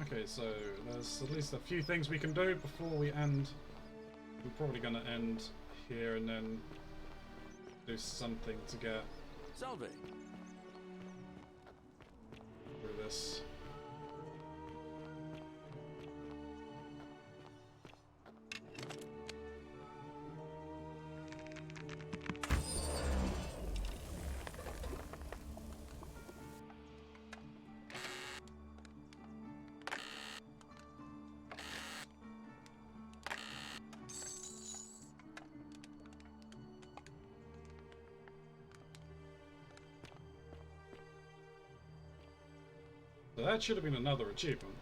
Okay, so there's at least a few things we can do before we end. We're probably going to end here and then do something to get Salve. through this. So that should have been another achievement.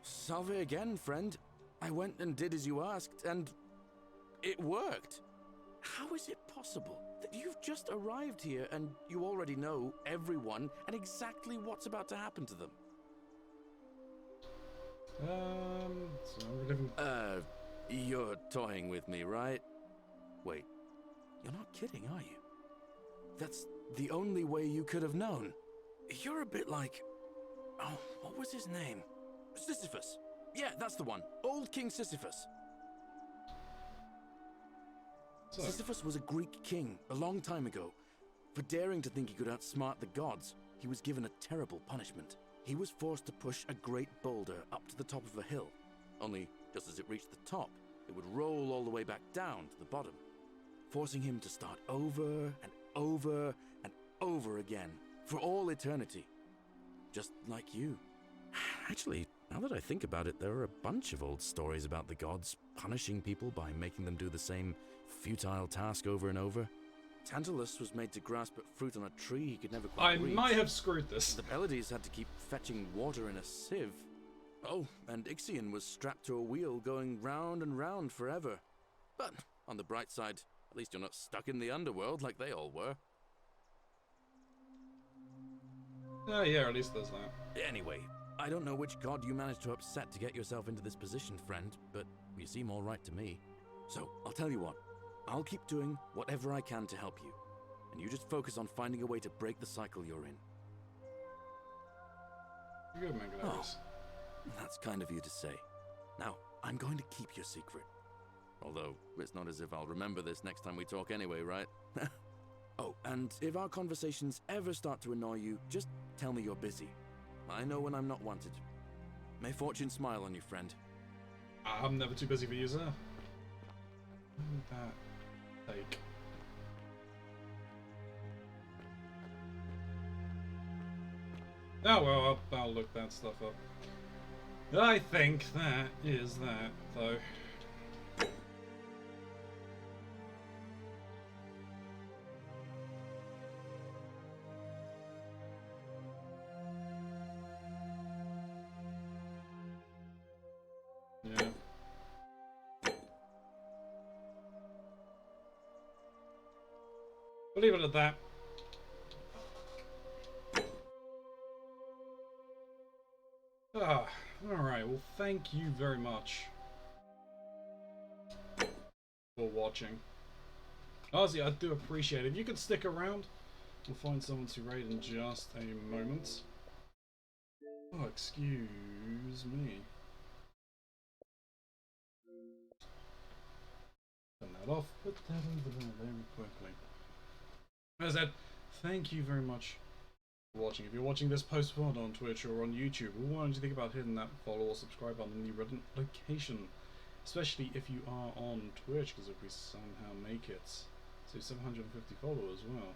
Salve again, friend. I went and did as you asked, and it worked. How is it possible that you've just arrived here and you already know everyone and exactly what's about to happen to them? So I'm living... You're toying with me, right? Wait, you're not kidding, are you? That's the only way you could have known. You're a bit like... oh, what was his name? Sisyphus. Yeah, that's the one. Old King Sisyphus. So. Sisyphus was a Greek king a long time ago. For daring to think he could outsmart the gods, he was given a terrible punishment. He was forced to push a great boulder up to the top of a hill. Only, just as it reached the top, it would roll all the way back down to the bottom, forcing him to start over and over and over again, for all eternity. Just like you. Actually, now that I think about it, there are a bunch of old stories about the gods punishing people by making them do the same futile task over and over. Tantalus was made to grasp at fruit on a tree he could never quite reach. I might have screwed this. The Pleiades had to keep fetching water in a sieve. Oh, and Ixion was strapped to a wheel going round and round forever. But, on the bright side, at least you're not stuck in the underworld like they all were. Yeah, at least there's that. Anyway, I don't know which god you managed to upset to get yourself into this position, friend, but you seem all right to me. So, I'll tell you what. I'll keep doing whatever I can to help you. And you just focus on finding a way to break the cycle you're in. You're good, Manganose. That's kind of you to say. Now, I'm going to keep your secret. Although, it's not as if I'll remember this next time we talk anyway, right? Oh, and if our conversations ever start to annoy you, just tell me you're busy. I know when I'm not wanted. May fortune smile on you, friend. I'm never too busy for you, sir. What would that take? Oh well, I'll look that stuff up. I think that is that, though. Yeah. We'll leave it at that. Alright, well thank you very much for watching. Honestly, I do appreciate it. If you could stick around, we'll find someone to raid in just a moment. Oh, excuse me. Turn that off, put that over there very quickly. As I said, thank you very much for watching. If you're watching this post-pod on Twitch or on YouTube, what do you think about hitting that follow or subscribe button in the relevant location? Especially if you are on Twitch, because if we somehow make it to 750 followers, well,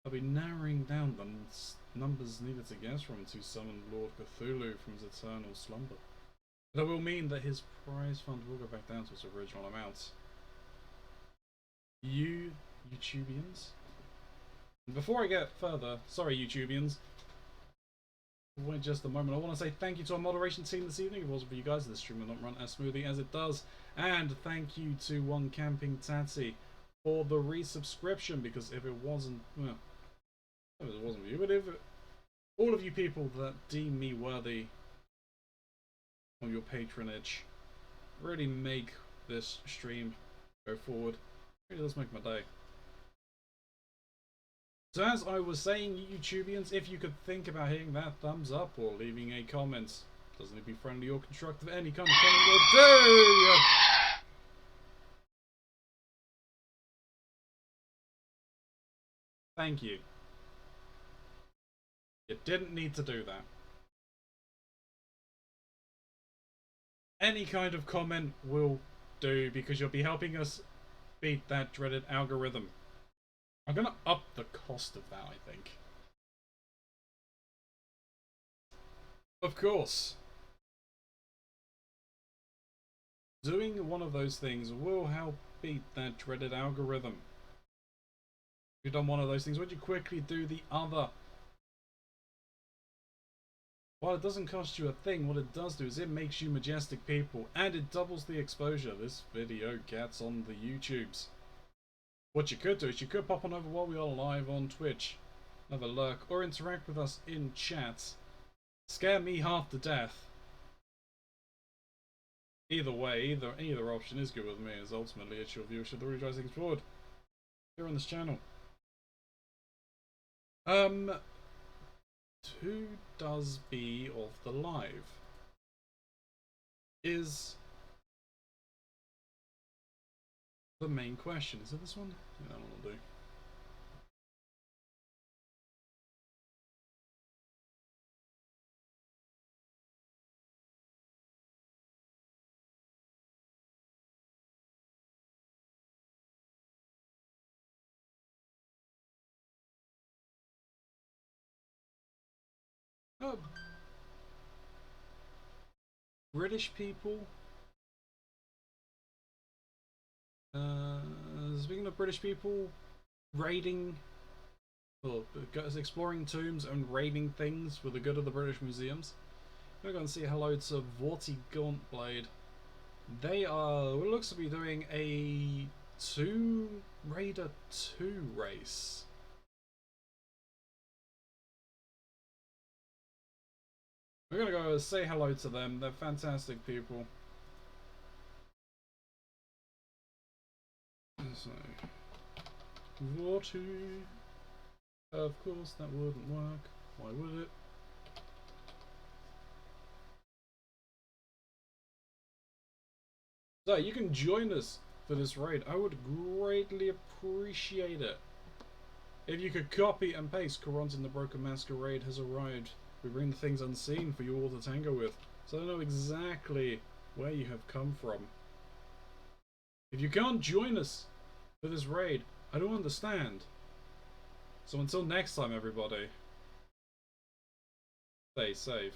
I'll be narrowing down the numbers needed to guess from to summon Lord Cthulhu from his eternal slumber. That will mean that his prize fund will go back down to its original amount. You YouTubians? Before I get further, sorry YouTubians, wait just a moment. I want to say thank you to our moderation team this evening. If it wasn't for you guys, this stream would not run as smoothly as it does. And thank you to One Camping Tatty for the resubscription, because if it wasn't, well, if it wasn't for you, but if it, all of you people that deem me worthy of your patronage really make this stream go forward. It really does make my day. So as I was saying, YouTubians, if you could think about hitting that thumbs up or leaving a comment, doesn't it be friendly or constructive, any kind of comment will do! Thank you. You didn't need to do that. Any kind of comment will do, because you'll be helping us beat that dreaded algorithm. I'm gonna up the cost of that, I think. Of course. Doing one of those things will help beat that dreaded algorithm. If you've done one of those things, would you quickly do the other? While it doesn't cost you a thing, what it does do is it makes you majestic people, and it doubles the exposure this video gets on the YouTubes. What you could do is you could pop on over while we are live on Twitch, have a lurk, or interact with us in chat. Scare me half to death. Either way, either option is good with me, as ultimately it's your viewership that really drives things forward here on this channel. 2 does be of the live is The main question. Is it this one? Yeah, that one will do. Oh. British people. Speaking of British people raiding, or exploring tombs and raiding things for the good of the British museums, I'm gonna go and say hello to Vorti Gauntblade. They are, what looks to be doing a Tomb Raider 2 race. We're gonna go say hello to them. They're fantastic people. So, Vorti. Of course, that wouldn't work. Why would it? So, you can join us for this raid. I would greatly appreciate it. If you could copy and paste Keronzi the Broken Masquerade has arrived. We bring the things unseen for you all to tango with, so I know exactly where you have come from. If you can't join us for this raid, I don't understand. So until next time, everybody, stay safe.